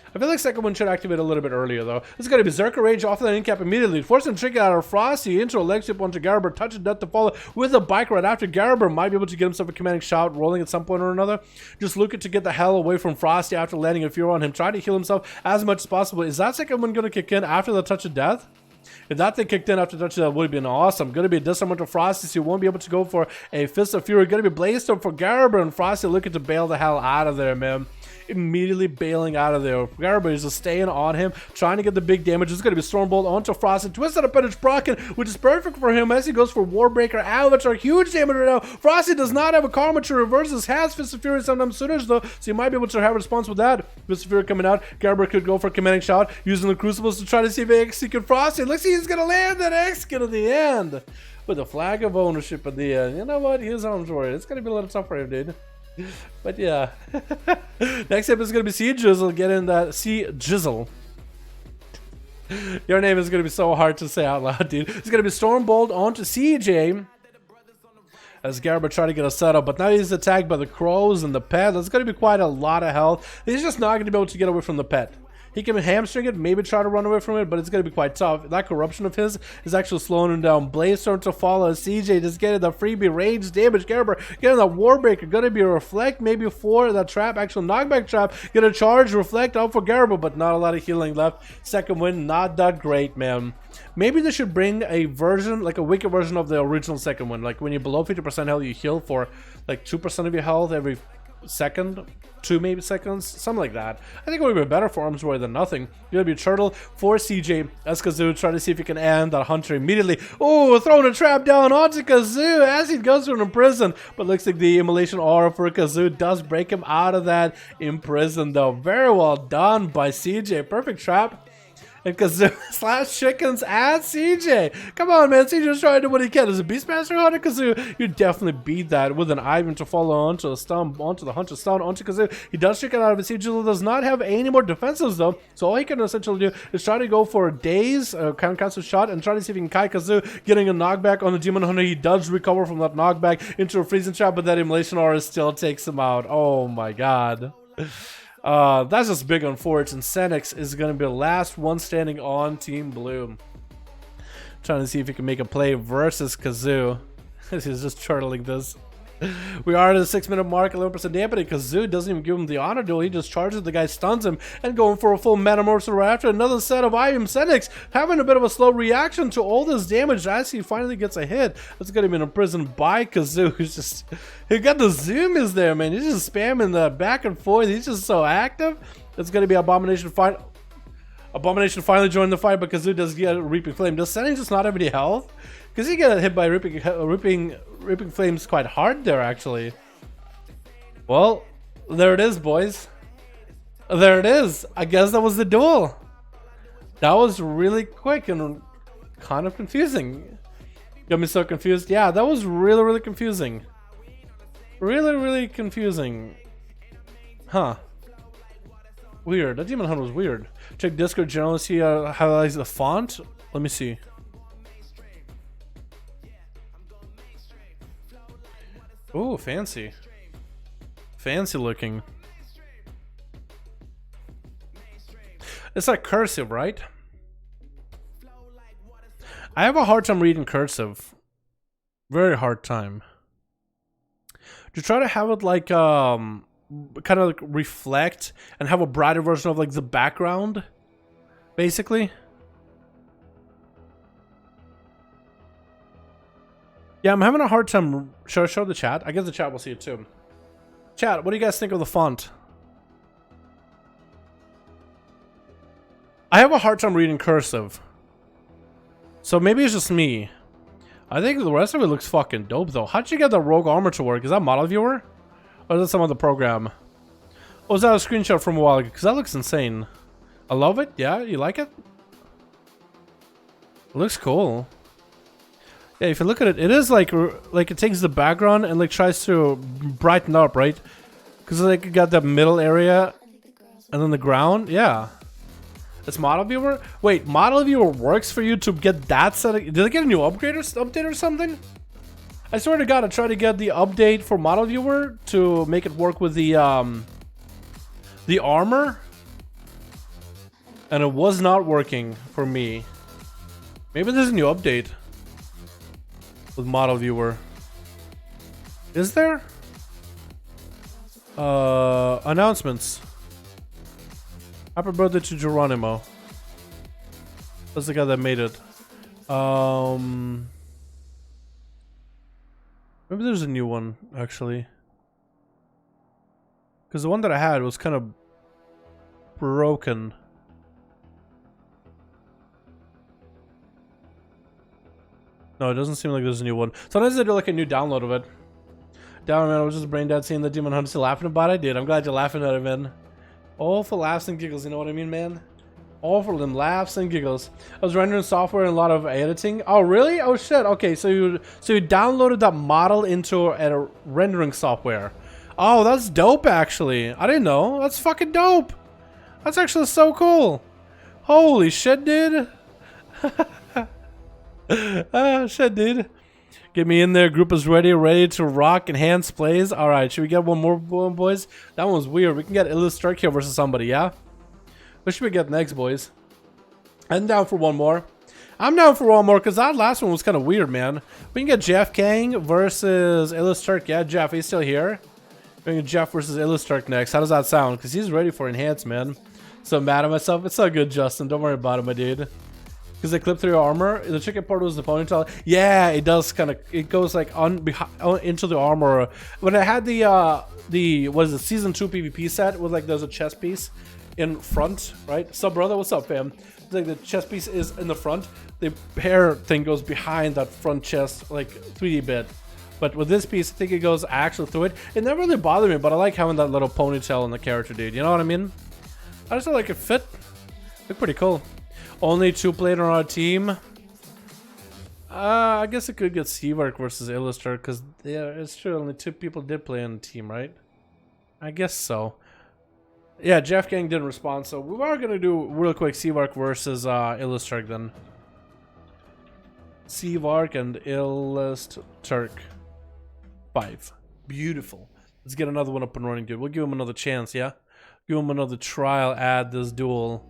I feel like Second Wind should activate a little bit earlier, though. This is going to be Berserker Rage off that incap immediately. Forcing a trick out of Frosty into a leg sweep onto Garber. Touch of death to follow with a bike right after. Garber might be able to get himself a commanding shout rolling at some point or another. Just looking to get the hell away from Frosty after landing a Fury on him. Trying to heal himself as much as possible. Is that Second Wind going to kick in after the Touch of Death? If that thing kicked in after Touch of Death, would have been awesome. Going to be a disarm to Frosty, so you won't be able to go for a Fist of Fury. Going to be Bladestorm for Garber, and Frosty looking to bail the hell out of there, man. Immediately bailing out of there. Garber is just staying on him, trying to get the big damage. It's going to be Stormbolt onto Frost and Twisted Appendage Brocken, which is perfect for him as he goes for Warbreaker. Avatar, huge damage right now. Frosty does not have a Karma to reverse this. Has Fist of Fury sometimes soonish though, so you might be able to have a response with that. Fist of Fury coming out. Garber could go for a commanding shout, using the Crucibles to try to see if he execute Frosty. Looks like he's going to land that execute at the end with a flag of ownership at the end. You know what? He's on for it. It's going to be a little tough for him, dude. But yeah. Next up is going to be Sea Jizzle. Get in that Sea Jizzle. Your name is going to be so hard to say out loud, dude. It's going to be Stormbolt onto CJ. As Garber tried to get a setup, but now he's attacked by the crows and the pet. That's going to be quite a lot of health. He's just not going to be able to get away from the pet. He can hamstring it, maybe try to run away from it, but it's going to be quite tough. That corruption of his is actually slowing him down. Bladestorm to follow. CJ just getting the freebie range damage. Garber getting that Warbreaker. Going to be a Reflect, maybe for that trap. Actual knockback trap. Get a charge, Reflect out for Garber, but not a lot of healing left. Second Wind, not that great, man. Maybe they should bring a version, like a wicked version of the original Second Wind. Like when you're below 50% health, you heal for like 2% of your health every second, 2 maybe seconds, something like that. I think it would be better for Arms Roy than nothing. You're gonna be Turtle for CJ as Kazoo trying to see if he can end that Hunter immediately. Oh, throwing a trap down onto Kazoo as he goes to an imprison. But looks like the immolation aura for Kazoo does break him out of that imprison though. Very well done by CJ. Perfect trap. And Kazoo slash chickens at CJ. Come on, man. CJ's trying to do what he can. As a Beastmaster Hunter Kazoo, you definitely beat that with an Ivan to follow onto the stun, onto the Hunter stun, onto Kazoo. He does chicken out of it. CJ does not have any more defensives, though. So all he can essentially do is try to go for a daze, cancel shot, and try to see if he can Kai Kazoo, getting a knockback on the Demon Hunter. He does recover from that knockback into a freezing trap, but that immolation aura still takes him out. Oh my god. That's just big on Forge, and Senix is going to be the last one standing on Team Blue. Trying to see if he can make a play versus Kazoo. He's just chortling this. We are at the 6-minute mark, 11% damage. Kazoo doesn't even give him the honor duel. He just charges the guy, stuns him, and going for a full metamorphosis right after. Another set of items. Senix having a bit of a slow reaction to all this damage as he finally gets a hit. That's going to be imprisoned by Kazoo. Who's just, he got the zoom is there, man. He's just spamming the back and forth. He's just so active. It's going to be Abomination fight. Abomination finally joined the fight, but Kazoo does get a Reaping Flame. Does Senix just not have any health? Because he got hit by Reaping Flames quite hard there, actually. Well, there it is, boys. There it is. I guess that was the duel. That was really quick and kind of confusing. Got me so confused. Yeah, that was really, really confusing. Really, really confusing. Huh. Weird. That Demon Hunt was weird. Check Discord generally, see highlights the font. Let me see. Oh, fancy. Fancy looking. It's like cursive, right? I have a hard time reading cursive. Very hard time. To try to have it like kind of like reflect and have a brighter version of like the background, basically. Yeah, I'm having a hard time. Should I show the chat? I guess the chat will see it too. Chat, what do you guys think of the font? I have a hard time reading cursive. So maybe it's just me. I think the rest of it looks fucking dope though. How'd you get the rogue armor to work? Is that model viewer? Or is that some other program? Or is that a screenshot from a while ago? Because that looks insane. I love it. Yeah, you like it? It looks cool. Yeah, if you look at it, it is like it takes the background and like tries to brighten up, right? Because like you got that middle area and then the ground. Yeah, it's model viewer. Wait, model viewer works for you to get that set. Did they get a new upgrade or update or something? I swear to God, I tried to get the update for model viewer to make it work with the armor, and it was not working for me. Maybe there's a new update with model viewer. Is there? Announcements. Happy birthday to Geronimo. That's the guy that made it. Maybe there's a new one, actually. Because the one that I had was kind of broken. No, it doesn't seem like there's a new one. Sometimes they do like a new download of it. Damn, man, I was just brain dead seeing the Demon Hunter still laughing about it. Dude, I'm glad you're laughing at it, man. All for laughs and giggles, you know what I mean, man? All for them laughs and giggles. I was rendering software and a lot of editing. Oh, really? Oh, shit. Okay, so you downloaded that model into a rendering software. Oh, that's dope, actually. I didn't know. That's fucking dope. That's actually so cool. Holy shit, dude. Ah, shit, dude. Get me in there. Group is ready to rock. Enhanced plays. All right, should we get one more, boys? That one was weird. We can get Illustrate here versus somebody, yeah? What should we get next, boys? I'm down for one more. I'm down for one more because that last one was kind of weird, man. We can get Jeff Kang versus Illustrate. Yeah, Jeff, he's still here. We can get Jeff versus Illustrate next. How does that sound? Because he's ready for enhance, man. So mad at myself. It's so good, Justin. Don't worry about it, my dude. Because they clip through your armor. The tricky part was the ponytail. Yeah, it does kind of. It goes like into the armor. When I had the what is it, season 2 PvP set with like there's a chest piece in front, right? Sup, brother? What's up, fam? It's like the chest piece is in the front. The hair thing goes behind that front chest, like 3D bit. But with this piece, I think it goes actually through it. It never really bothered me, but I like having that little ponytail on the character, dude. You know what I mean? I just feel like it fit. Look pretty cool. Only 2 played on our team. I guess it could get Seavark versus Illustrator, because yeah, it's true. Only 2 people did play on the team, right? I guess so. Yeah, Jeff Gang didn't respond, so we are gonna do real quick Seavark versus Illustrator then. Seavark and Illustrator 5. Beautiful. Let's get another one up and running, dude. We'll give him another chance, yeah? Give him another trial at this duel.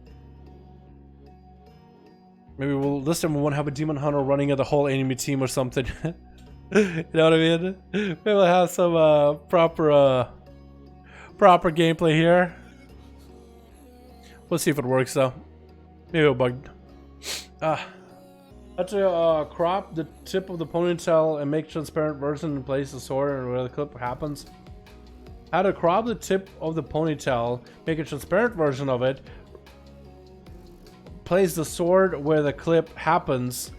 Maybe this time we won't have a Demon Hunter running at the whole enemy team or something. You know what I mean? Maybe we'll have some proper gameplay here. We'll see if it works though. Maybe it'll bug. I had to crop the tip of the ponytail and make transparent version and place the sword and where the clip happens. I had to crop the tip of the ponytail, make a transparent version of it, place the sword where the clip happens,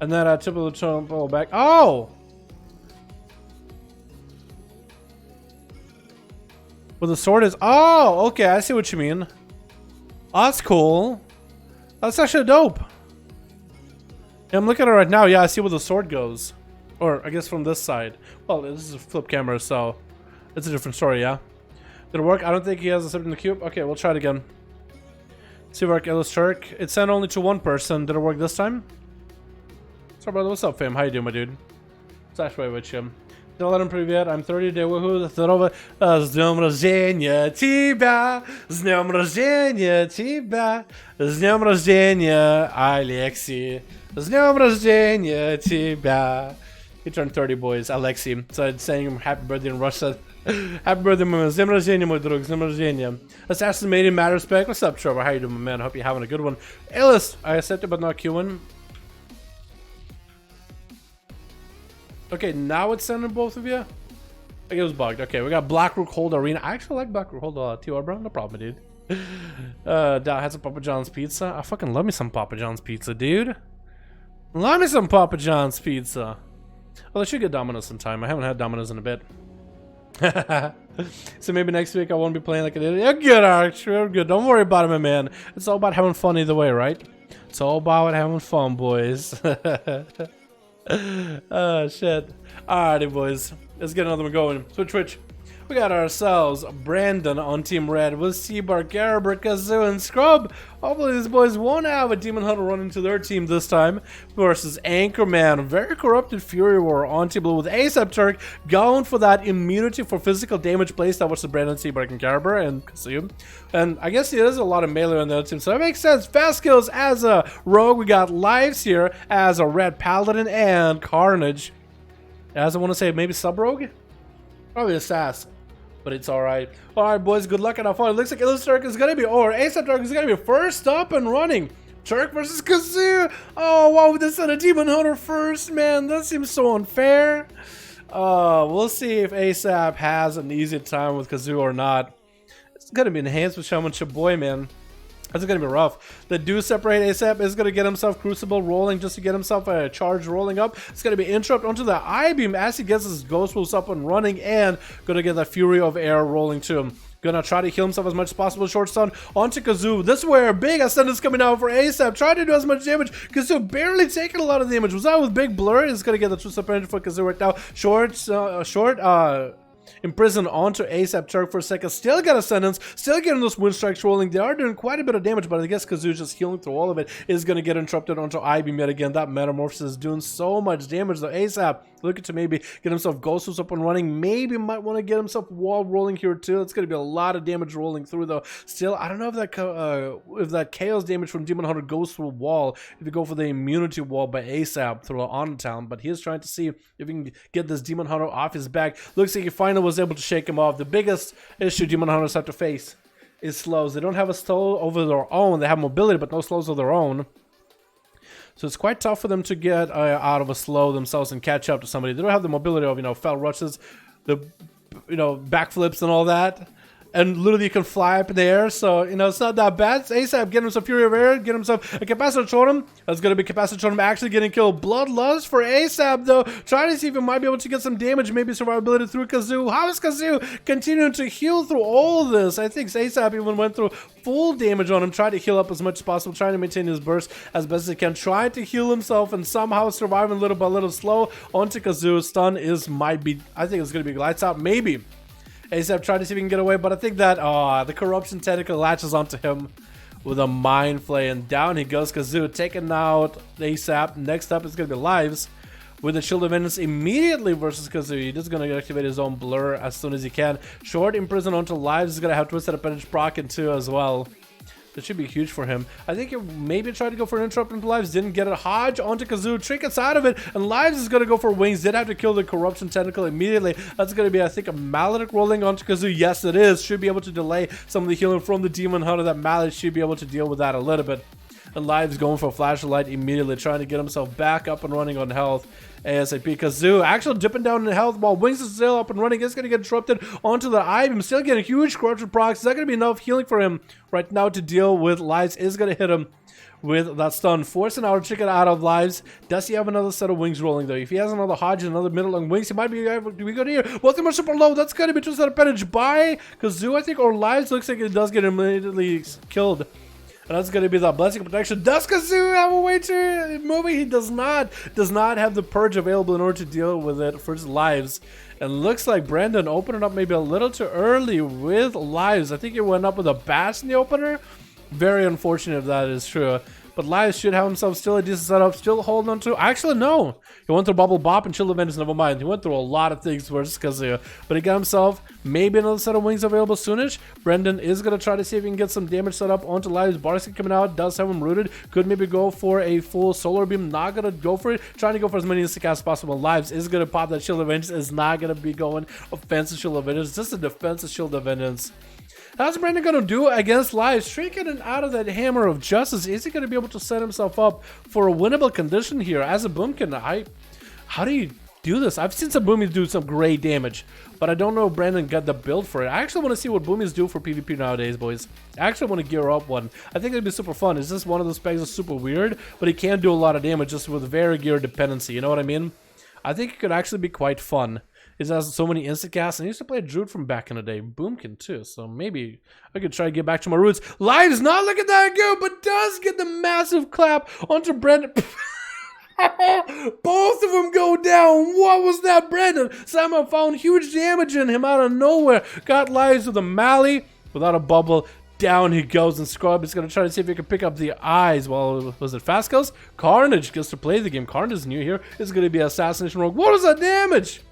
and then I tip of the temple back. Oh! Well, the sword is. Oh, okay, I see what you mean. Oh, that's cool. That's actually dope. Yeah, I'm looking at it right now. Yeah, I see where the sword goes. Or, I guess from this side. Well, this is a flip camera, so it's a different story, yeah? Did it work? I don't think he has a in the cube. Okay, we'll try it again. Seavark Illustrator. It sent only to 1 person. Did it work this time? So, brother, what's up, fam? How you doing, my dude? Zashway with you. Dalaran, привет. I'm 30 day woohoo. Здорово. С днем рождения тебя. С днем рождения тебя. С днем рождения, Alexi. С днем рождения тебя. He turned 30, boys. Alexi. So I'm saying him happy birthday in Russia. Happy birthday, man. С днем рождения, мой друг. С днем рождения. Assassin made in mad respect. What's up, Trevor? How you doing, my man? Hope you're having a good one. Ellis, I accepted but not queuing. Okay, now it's sending both of you? I think it was bugged. Okay, we got Blackrook Hold Arena. I actually like Blackrook Hold TR, bro. No problem, dude. That had some Papa John's pizza. I fucking love me some Papa John's pizza, dude. Love me some Papa John's pizza. Well, I should get Domino's in time. I haven't had Domino's in a bit. So maybe next week I won't be playing like an idiot. You're good, Archer. You're good. Don't worry about it, my man. It's all about having fun either way, right? It's all about having fun, boys. Oh, shit. Alrighty, boys. Let's get another one going. Switch. We got ourselves Brandon on Team Red with Seabark, Garber, Kazoo, and Scrub. Hopefully these boys won't have a Demon Hunter run into their team this time. Versus Anchorman, Very Corrupted Fury War on Team Blue with ASAP Turk going for that immunity for physical damage playstyle, which is Brandon, Seabark, and Garber, and Kazoo. And I guess there's a lot of melee on the other team, so that makes sense. Fast kills as a Rogue. We got Lives here as a Red Paladin and Carnage. As I want to say, maybe Sub-Rogue? Probably a Sass. But it's alright. Alright, boys, good luck and have fun. It looks like Illustrator is going to be, or ASAP Turk is going to be first up and running. Turk versus Kazoo. Oh, why would they send a Demon Hunter first, man? That seems so unfair. We'll see if ASAP has an easy time with Kazoo or not. It's going to be enhanced with Shaman Boy, man. That's going to be rough. The do separate ASAP is going to get himself Crucible rolling just to get himself a charge rolling up. It's going to be interrupt onto the I-beam as he gets his Ghost Wolves up and running, and going to get that Fury of Air rolling to him. Gonna try to heal himself as much as possible. Short stun onto Kazoo. This is where big ascendance coming out for ASAP. Trying to do as much damage. Kazoo barely taking a lot of damage. Was that with big blur? He's gonna get the true separation for Kazoo right now. Imprisoned onto ASAP Turk for a second. Still got a sentence. Still getting those wind strikes rolling. They are doing quite a bit of damage, but I guess Kazoo just healing through all of it is going to get interrupted onto I-beam yet again. That Metamorphosis is doing so much damage though. ASAP looking to maybe get himself Ghosts up and running. Maybe might want to get himself wall rolling here too. It's going to be a lot of damage rolling through though. Still, I don't know if that chaos damage from Demon Hunter goes through wall. If you go for the immunity wall by ASAP through on town, but he is trying to see if he can get this Demon Hunter off his back. Looks like he finally was able to shake him off. The biggest issue Demon Hunters have to face is slows. They don't have a slow over their own. They have mobility, but no slows of their own. So it's quite tough for them to get out of a slow themselves and catch up to somebody. They don't have the mobility of, you know, fell rushes, the, you know, backflips and all that. And literally you can fly up in the air, so, you know, it's not that bad. It's ASAP, get him some Fury of Air, get himself a Capacitor Totem. That's going to be Capacitor Totem actually getting killed. Bloodlust for ASAP, though. Trying to see if he might be able to get some damage, maybe survivability through Kazoo. How is Kazoo continuing to heal through all of this? I think ASAP even went through full damage on him, tried to heal up as much as possible, trying to maintain his burst as best as he can, trying to heal himself and somehow surviving little by little slow onto Kazoo. Stun might be, I think it's going to be lights out, maybe. ASAP tried to see if he can get away, but I think that the corruption tentacle latches onto him with a mind flay, and down he goes. Kazoo taken out ASAP. Next up is going to be Lives with the Shield of Vengeance immediately versus Kazoo. He's just going to activate his own blur as soon as he can. Short imprison onto Lives. He's going to have Twisted Appendage proc into as well. That should be huge for him. I think he maybe tried to go for an interrupt into Lives, didn't get it. Hodge onto Kazoo, trinkets out of it, and Lives is going to go for wings. Did have to kill the corruption tentacle immediately. That's going to be, I think, a Maledict rolling onto Kazoo. Yes, it is. Should be able to delay some of the healing from the Demon Hunter. That Maledict should be able to deal with that a little bit. And Lives going for a flashlight immediately, trying to get himself back up and running on health ASAP. Kazoo actually dipping down in health while Wings is still up and running. It's going to get disrupted onto the Ivy. Still getting huge corruption procs. Is that going to be enough healing for him right now to deal with Lives? Is going to hit him with that stun, forcing our chicken out of Lives. Does he have another set of wings rolling though? If he has another Hodge and another middle long wings, he might be able to be good here. Both of them are super low. That's going to be Twisted Appendage by Kazoo, I think, or Lives. Looks like it does get immediately killed. And that's going to be the Blessing of Protection. Does Kazoo have a way to move it? He does not. Does not have the Purge available in order to deal with it for his Lives. And looks like Brandon opened it up maybe a little too early with Lives. I think he went up with a Bash in the opener. Very unfortunate if that is true. But Lives should have himself still a decent setup, still holding on to. Actually, no. He went through Bubble Bop and Shield of Vengeance, never mind. He went through a lot of things versus Kazoo. But he got himself maybe another set of wings available soonish. Brendan is going to try to see if he can get some damage set up onto Lives. Barsky coming out, does have him rooted. Could maybe go for a full Solar Beam. Not going to go for it. Trying to go for as many instant casts as possible. Lives is going to pop that Shield of Vengeance. Is not going to be going offensive Shield of Vengeance. Just a defensive Shield of Vengeance. How's Brandon going to do against Lives? Getting out of that Hammer of Justice. Is he going to be able to set himself up for a winnable condition here? As a Boomkin, how do you do this? I've seen some Boomies do some great damage, but I don't know if Brandon got the build for it. I actually want to see what Boomies do for PvP nowadays, boys. I actually want to gear up one. I think it'd be super fun. It's just one of those specs that's super weird, but he can do a lot of damage just with very gear dependency. You know what I mean? I think it could actually be quite fun. It has so many instant casts, and I used to play a Druid from back in the day, Boomkin too, so maybe I could try to get back to my roots. Lives not looking that good, but does get the massive clap onto Brendan. Both of them go down. What was that, Brendan? Somehow found huge damage in him out of nowhere. Got Lives with a Mally without a bubble. Down he goes, and Scrub is going to try to see if he can pick up the eyes. Well, was it Fast Kills? Carnage gets to play the game. Carnage is new here. It's going to be Assassination Rogue. What is that damage?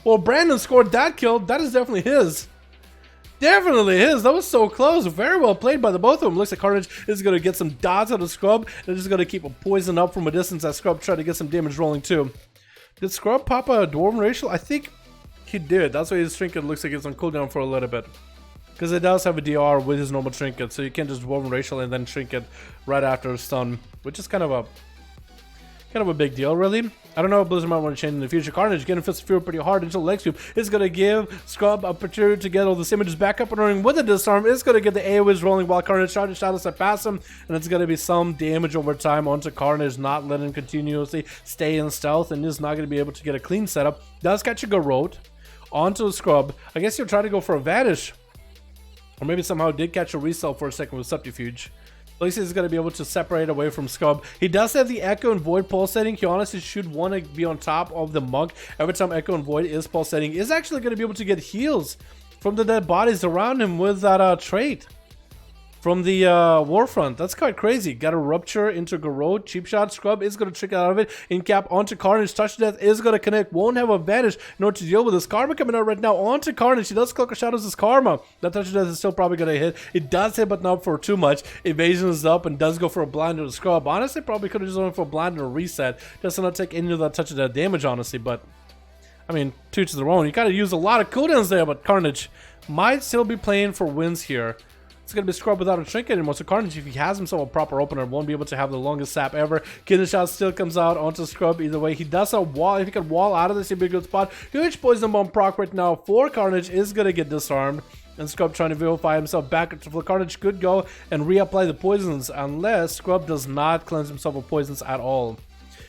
Well, Brandon scored that kill. That is definitely his. Definitely his. That was so close. Very well played by the both of them. Looks like Carnage is going to get some dots out of Scrub. And just going to keep a poison up from a distance as Scrub try to get some damage rolling too. Did Scrub pop a Dwarven Racial? I think he did. That's why his trinket looks like it's on cooldown for a little bit. Because it does have a DR with his normal trinket. So you can't just Dwarven Racial and then trinket right after a stun. Which is kind of a big deal, really. I don't know if Blizzard might want to change in the future. Carnage getting Fist of Fury pretty hard until leg sweep is going to give Scrub a opportunity to get all the images back up and running with a disarm. It's going to get the AoEs rolling while Carnage tries to shadow step past him, and it's going to be some damage over time onto Carnage, not letting him continuously stay in stealth, and is not going to be able to get a clean setup. Does catch a Garrote onto the Scrub. I guess he'll try to go for a Vanish, or maybe somehow did catch a resell for a second with Subterfuge. At least he's going to be able to separate away from Scrub. He does have the Echo and Void pulsating. He honestly should want to be on top of the Monk every time Echo and Void is pulsating. Is actually going to be able to get heals from the dead bodies around him with that trait from the Warfront. That's quite crazy. Got a Rupture into Garrote. Cheap Shot. Scrub is going to trick out of it. In cap onto Carnage. Touch Death is going to connect. Won't have advantage in order to deal with this. Karma coming out right now onto Carnage. He does Cloak of Shadows as Karma. That Touch Death is still probably going to hit. It does hit, but not for too much. Evasion is up and does go for a blind to the Scrub. Honestly, probably could have just went for a blind and a reset. Just to not take any of that Touch of Death damage, honestly. But, I mean, to each their own. You got to use a lot of cooldowns there, but Carnage might still be playing for wins here. It's going to be Scrub without a trinket anymore. So Carnage, if he has himself a proper opener, won't be able to have the longest sap ever. Kidney Shot still comes out onto Scrub. Either way, he does a wall. If he can wall out of this, he'd be a good spot. Huge Poison Bomb proc right now for Carnage is going to get disarmed. And Scrub trying to vilify himself back into full. Carnage could go and reapply the poisons unless Scrub does not cleanse himself of poisons at all.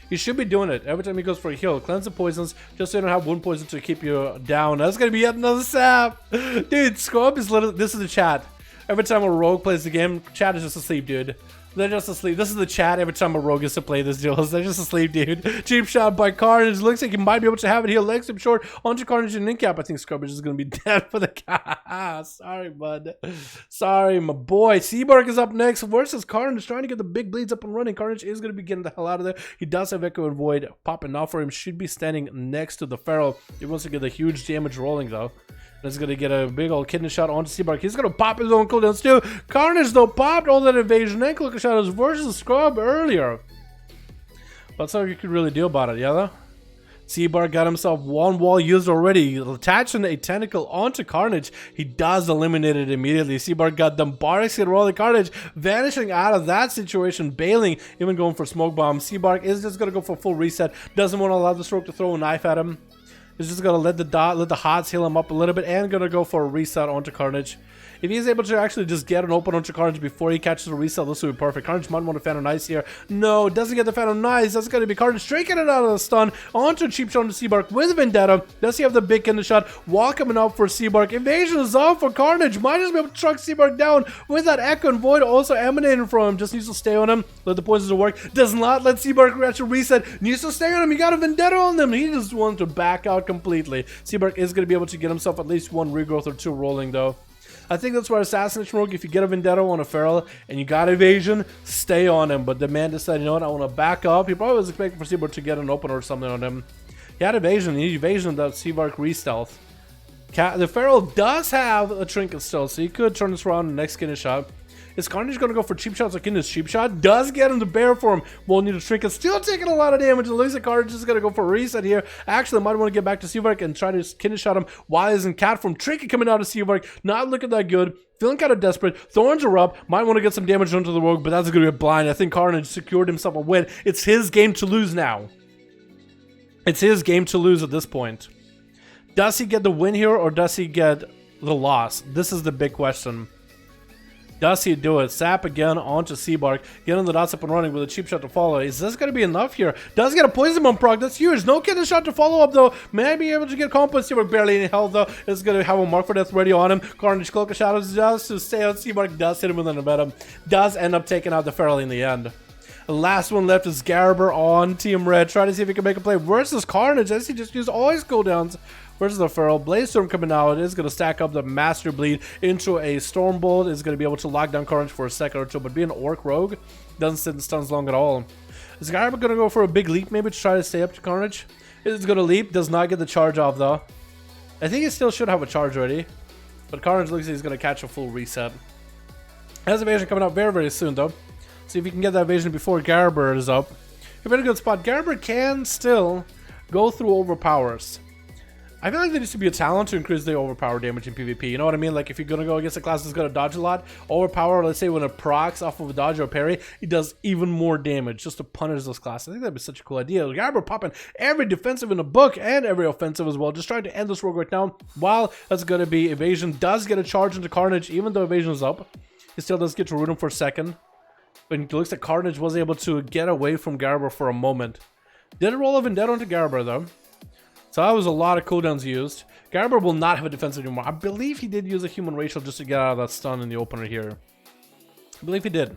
He should be doing it every time he goes for a heal. Cleanse the poisons just so you don't have one poison to keep you down. That's going to be yet another sap. Dude, Scrub is literally... This is the chat. Every time a rogue plays the game, chat is just asleep, dude. They're just asleep. This is the chat every time a rogue gets to play this duels. They're just asleep, dude. Cheap shot by Carnage. Looks like he might be able to have it. He'll legs him short onto Carnage and Incap. I think Scrubbage is going to be dead for the guy. Sorry, bud. Sorry, my boy. Seabark is up next versus Carnage, trying to get the big bleeds up and running. Carnage is going to be getting the hell out of there. He does have Echo and Void popping off for him. Should be standing next to the Feral. He wants to get the huge damage rolling, though. That's going to get a big old kidney shot onto Seabark. He's going to pop his own cooldowns too. Carnage, though, popped all that evasion and clicker shadows versus Scrub earlier. That's all you could really do about it, yeah, though? Seabark got himself one wall used already, attaching a tentacle onto Carnage. He does eliminate it immediately. Seabark got them Barracks and rolling Carnage, vanishing out of that situation, bailing, even going for smoke bomb. Seabark is just going to go for full reset. Doesn't want to allow the Stroke to throw a knife at him. He's just gonna let the HOTS heal him up a little bit and gonna go for a reset onto Carnage. If he's able to actually just get an open onto Carnage before he catches a reset, this would be perfect. Carnage might want a Phantom Nice here. No, doesn't get the Phantom Nice. That's gonna be Carnage drinking it out of the stun onto Cheap Shot onto Seabark with Vendetta. Does he have the big kidney shot? Wall coming out for Seabark. Invasion is off for Carnage. Might just be able to truck Seabark down with that Echo and Void also emanating from him. Just needs to stay on him. Let the poisons work. Does not let Seabark actually reset. Needs to stay on him. He got a Vendetta on them. He just wants to back out completely. Seabark is going to be able to get himself at least one regrowth or two rolling, though. I think that's where Assassination Rogue, if you get a Vendetta on a Feral and you got evasion, stay on him. But the man decided, you know what, I want to back up. He probably was expecting for Seabark to get an opener or something on him. He had evasion. He evasion that Seabark re-stealth. The Feral does have a trinket still, so he could turn this around in the next kidney shot. Is Carnage going to go for cheap shots like in his cheap shot? Does get him to bear for him. Won't need a trinket. Still taking a lot of damage. It looks like Carnage is going to go for a reset here. Actually, might want to get back to Seabark and try to kidney shot him. Why isn't Cat from Trinket coming out of Seabark? Not looking that good. Feeling kind of desperate. Thorns are up. Might want to get some damage onto the Rogue, but that's going to be a blind. I think Carnage secured himself a win. It's his game to lose now. It's his game to lose at this point. Does he get the win here or does he get the loss? This is the big question. Does he do it? Sap again onto Seabark. Getting the dots up and running with a cheap shot to follow. Is this going to be enough here? Does get a poison bomb proc. That's huge. No kidney shot to follow up though. May I be able to get combo? Seabark barely any health though. It's going to have a mark for death ready on him. Carnage Cloak of Shadows just to stay on Seabark. Does hit him with an Addon. Does end up taking out the Feral in the end. The last one left is Garber on Team Red. Try to see if he can make a play versus Carnage as he just used all his cooldowns. Versus the Feral. Blaze Storm coming out. It is going to stack up the Master Bleed into a Stormbolt. It's going to be able to lock down Carnage for a second or two. But being an Orc Rogue doesn't sit in stuns long at all. Is Garber going to go for a big leap maybe to try to stay up to Carnage? It's going to leap. Does not get the charge off though. I think he still should have a charge ready. But Carnage looks like he's going to catch a full reset. Has evasion coming out very, very soon though. See if he can get that evasion before Garber is up. You're in a good spot. Garber can still go through overpowers. I feel like there needs to be a talent to increase the overpower damage in PvP. You know what I mean? Like if you're going to go against a class that's going to dodge a lot, overpower, let's say when it procs off of a dodge or a parry, it does even more damage just to punish those classes. I think that'd be such a cool idea. Garber popping every defensive in the book and every offensive as well. Just trying to end this rogue right now. While that's going to be evasion, does get a charge into Carnage, even though evasion is up. He still does get to root him for a second. But it looks like Carnage was able to get away from Garber for a moment. Did roll a Vendetta onto Garber though. So that was a lot of cooldowns used. Garber will not have a defense anymore. I believe he did use a human racial just to get out of that stun in the opener here. I believe he did.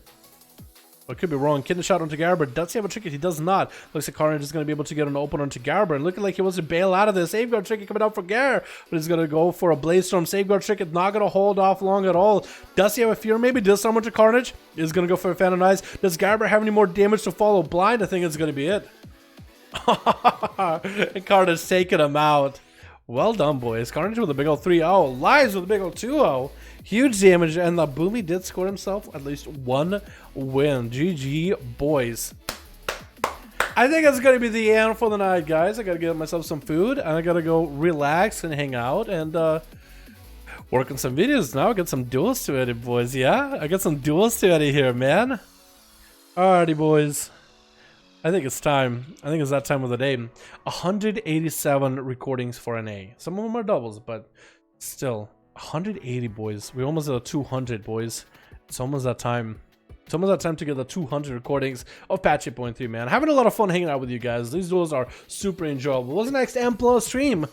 But I could be wrong. Kidney shot onto Garber. Does he have a trinket? He does not. Looks like Carnage is going to be able to get an opener onto Garber. And looking like he wants to bail out of this. Safeguard trinket coming out for Gar. But he's going to go for a Blaze Storm. Safeguard trinket not going to hold off long at all. Does he have a Fear maybe? Does someone to Carnage? Is going to go for a Phantom Eyes. Does Garber have any more damage to follow blind? I think it's going to be it. And Carnage taking him out. Well done, boys. Carnage with a big old 3-0. Lies with a big old 2-0. Huge damage, and the Boomy did score himself at least one win. GG, boys. I think that's going to be the end for the night, guys. I got to get myself some food, and I got to go relax and hang out, and Work on some videos now. Get some duels to edit, boys. Yeah, I got some duels to edit here, man. Alrighty, boys. I think it's time. I think it's that time of the day. 187 recordings for NA. Some of them are doubles, but still 180, boys. We almost at 200, boys. It's almost that time. It's almost that time to get the 200 recordings of Patch 8.3, man. Having a lot of fun hanging out with you guys. These duels are super enjoyable. What's the next M+ stream?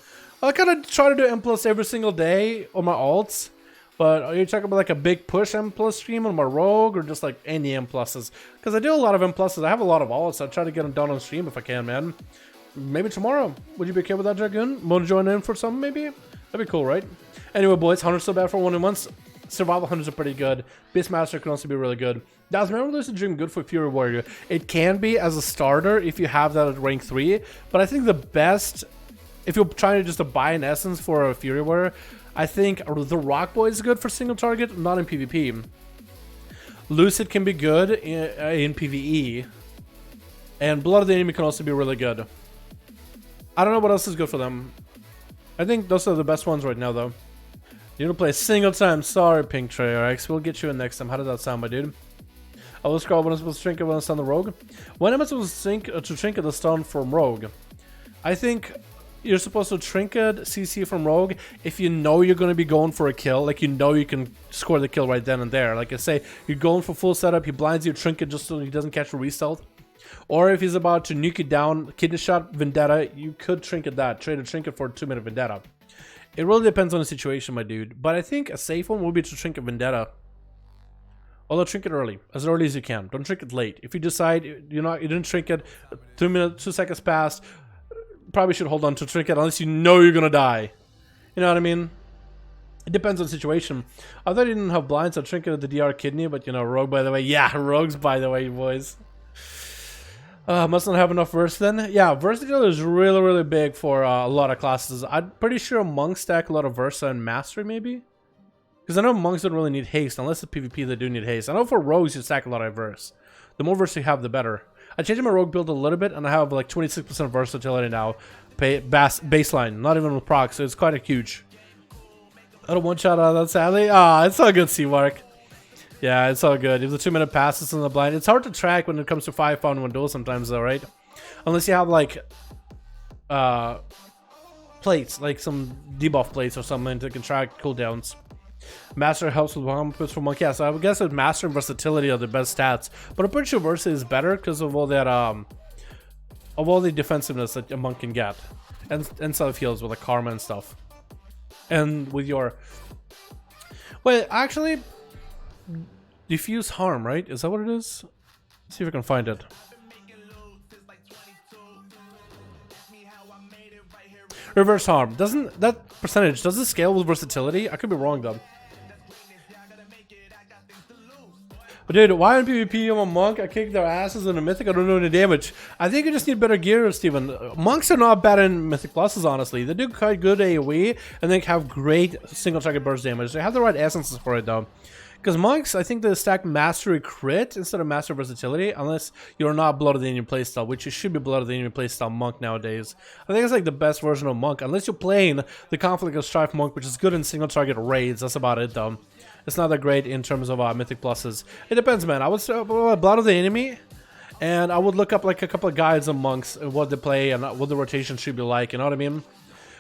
I kind of try to do M+ every single day on my alts. But are you talking about like a big push M+ stream on my Rogue, or just like any M+? Because I do a lot of M+. I have a lot of alts. I try to get them done on stream if I can, man. Maybe tomorrow. Would you be okay with that, Dragoon? Want to join in for something, maybe? That'd be cool, right? Anyway, boys, 100's so bad for 1 in months. Survival 100s are pretty good. Beastmaster can also be really good. Does Memory Lucid Dream good for Fury Warrior? It can be as a starter if you have that at rank 3. But I think the best, if you're trying to just to buy an essence for a Fury Warrior, I think the Rock Boy is good for single target, not in PvP. Lucid can be good in PvE. And Blood of the Enemy can also be really good. I don't know what else is good for them. I think those are the best ones right now, though. You don't play a single time. Sorry, Pink Treyarch. We'll get you in next time. How does that sound, my dude? I will scroll when I'm supposed to trinket when I stun the Rogue. When am I supposed to trinket the stun from Rogue? I think you're supposed to trinket CC from Rogue if you know you're going to be going for a kill. Like, you know you can score the kill right then and there. Like I say, you're going for full setup, he blinds you, trinket just so he doesn't catch a re-stealth. Or if he's about to nuke it down, kidney shot, Vendetta, you could trinket that. Trade a trinket for a 2-minute Vendetta. It really depends on the situation, my dude. But I think a safe one would be to trinket Vendetta. Although trinket early as you can. Don't trinket late. If you decide you didn't trinket, 2 seconds passed, probably should hold on to trinket unless you know you're gonna die. You know what I mean? It depends on the situation. I thought he didn't have blinds, so trinketed the DR kidney, but you know, Rogue, by the way. Yeah, Rogues, by the way, boys. Must not have enough verse then. Yeah, versatility is really, really big for a lot of classes. I'm pretty sure monks stack a lot of Versa and Mastery, maybe? Because I know monks don't really need haste, unless it's PvP they do need haste. I know for rogues you stack a lot of verse. The more verse you have, the better. I changed my rogue build a little bit, and I have like 26% versatility now. Baseline, not even with proc, so it's quite a huge. I don't one-shot out of that, sadly. Ah, it's all good, C-Mark. Yeah, it's all good. If the 2-minute passes in the blind, it's hard to track when it comes to 5v5 1v1 duels sometimes, though, right? Unless you have like plates, like some debuff plates or something that can track cooldowns. Master helps with bomb puts for monk. Yeah, so I would guess that Master and versatility are the best stats, but I'm pretty sure Versa is better because of all that of all the defensiveness that a monk can get, and self heals with like karma and stuff, and with your actually diffuse harm, right? Is that what it is? Let's see if I can find it. Reverse harm. Doesn't that percentage, does it scale with versatility? I could be wrong though. But dude, why in PvP I'm a monk? I kick their asses in a mythic, I don't do any damage. I think you just need better gear, Steven. Monks are not bad in mythic pluses, honestly. They do quite good AoE, and they have great single target burst damage. They have the right essences for it though. Because monks, I think they stack mastery crit instead of master versatility, unless you're not Blood of the Enemy playstyle, which you should be Blood of the Enemy playstyle monk nowadays. I think it's like the best version of monk, unless you're playing the Conflict of Strife monk, which is good in single target raids. That's about it though. It's not that great in terms of mythic pluses. It depends, man. I would say Blood of the Enemy, and I would look up like a couple of guides on monks and what they play and what the rotation should be like. You know what I mean?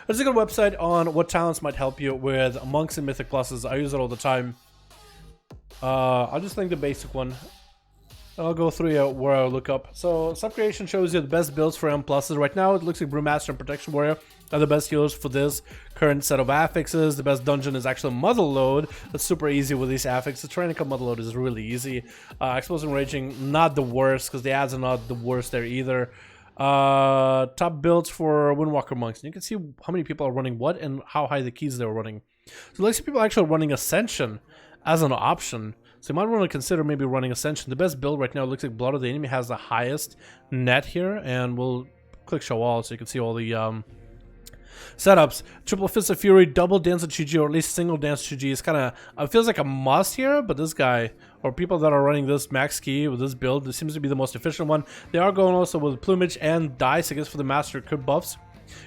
There's a good website on what talents might help you with monks and mythic pluses. I use it all the time. I'll just link the basic one. I'll go through where I look up. So Subcreation shows you the best builds for M pluses. Right now it looks like Brewmaster and Protection Warrior are the best healers for this current set of affixes. The best dungeon is actually Motherload. That's super easy with these affixes. The Tyrannical Motherload is really easy. Explosive Raging, not the worst, because the ads are not the worst there either. Top builds for Windwalker Monks. And you can see how many people are running what and how high the keys they're running. So let's see people actually running Ascension as an option. So you might want to consider maybe running Ascension. The best build right now looks like Blood of the Enemy has the highest net here, and we'll click show all so you can see all the setups. Triple Fist of Fury, double Dance of GG, or at least single Dance of GG is kind of, it feels like a must here, but this guy, or people that are running this max key with this build, this seems to be the most efficient one. They are going also with Plumage and Dice, I guess, for the Master Crit buffs.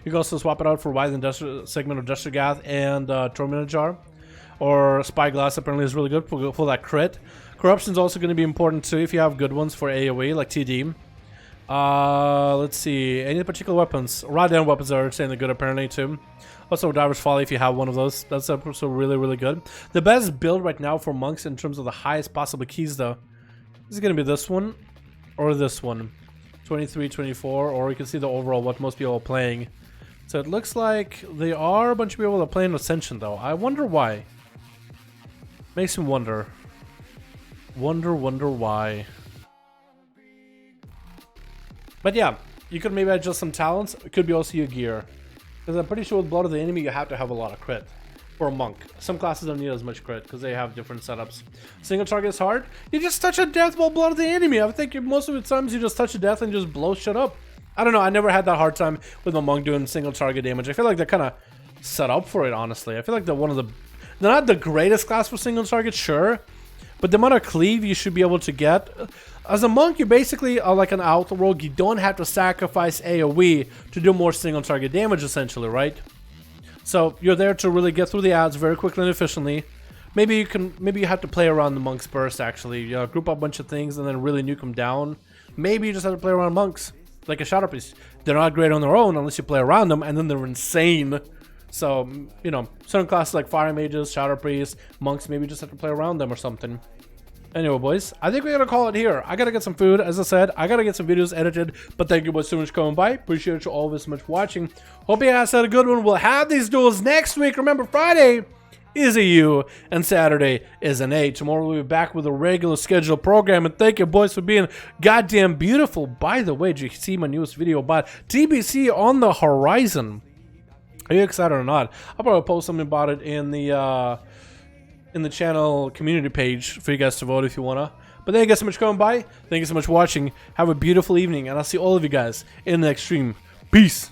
You can also swap it out for Wide Industrial Segment of Dustergath and Tormented Jar. or Spyglass apparently is really good for that crit. Corruption is also going to be important too if you have good ones for AoE like TD. Let's see, any particular weapons? Rod-down weapons are insanely good apparently too. Also Diver's Folly if you have one of those, that's also really good. The best build right now for monks in terms of the highest possible keys though is going to be this one or this one. 23, 24, or you can see the overall what most people are playing. So it looks like there are a bunch of people that are playing Ascension though. I wonder why. Makes me wonder. Wonder why. But yeah, you could maybe adjust some talents. It could be also your gear. Because I'm pretty sure with Blood of the Enemy, you have to have a lot of crit. For a monk. Some classes don't need as much crit because they have different setups. Single target is hard. You just touch a death while Blood of the Enemy. I think most of the times you just touch a death and just blow shit up. I don't know. I never had that hard time with a monk doing single target damage. I feel like they're kind of set up for it, honestly. I feel like they're one of the... They're not the greatest class for single target, sure. But the amount of cleave you should be able to get... As a monk, you basically are like an auto rogue. You don't have to sacrifice AoE to do more single target damage, essentially, right? So you're there to really get through the ads very quickly and efficiently. Maybe you have to play around the monk's burst, actually. You know, group up a bunch of things and then really nuke them down. Maybe you just have to play around monks. Like a shadow priest. They're not great on their own unless you play around them, and then they're insane. So, you know, certain classes like fire mages, shadow priests, monks, maybe you just have to play around them or something. Anyway, boys, I think we're gonna call it here. I gotta get some food, as I said. I gotta get some videos edited. But thank you boys so much for coming by. Appreciate you all so much for watching. Hope you guys had a good one. We'll have these duels next week. Remember, Friday is EU and Saturday is NA. Tomorrow we'll be back with a regular scheduled program. And thank you, boys, for being goddamn beautiful. By the way, did you see my newest video about TBC on the horizon? Are you excited or not? I'll probably post something about it in the channel community page for you guys to vote if you wanna. But thank you guys so much for coming by. Thank you so much for watching. Have a beautiful evening, and I'll see all of you guys in the next stream. Peace.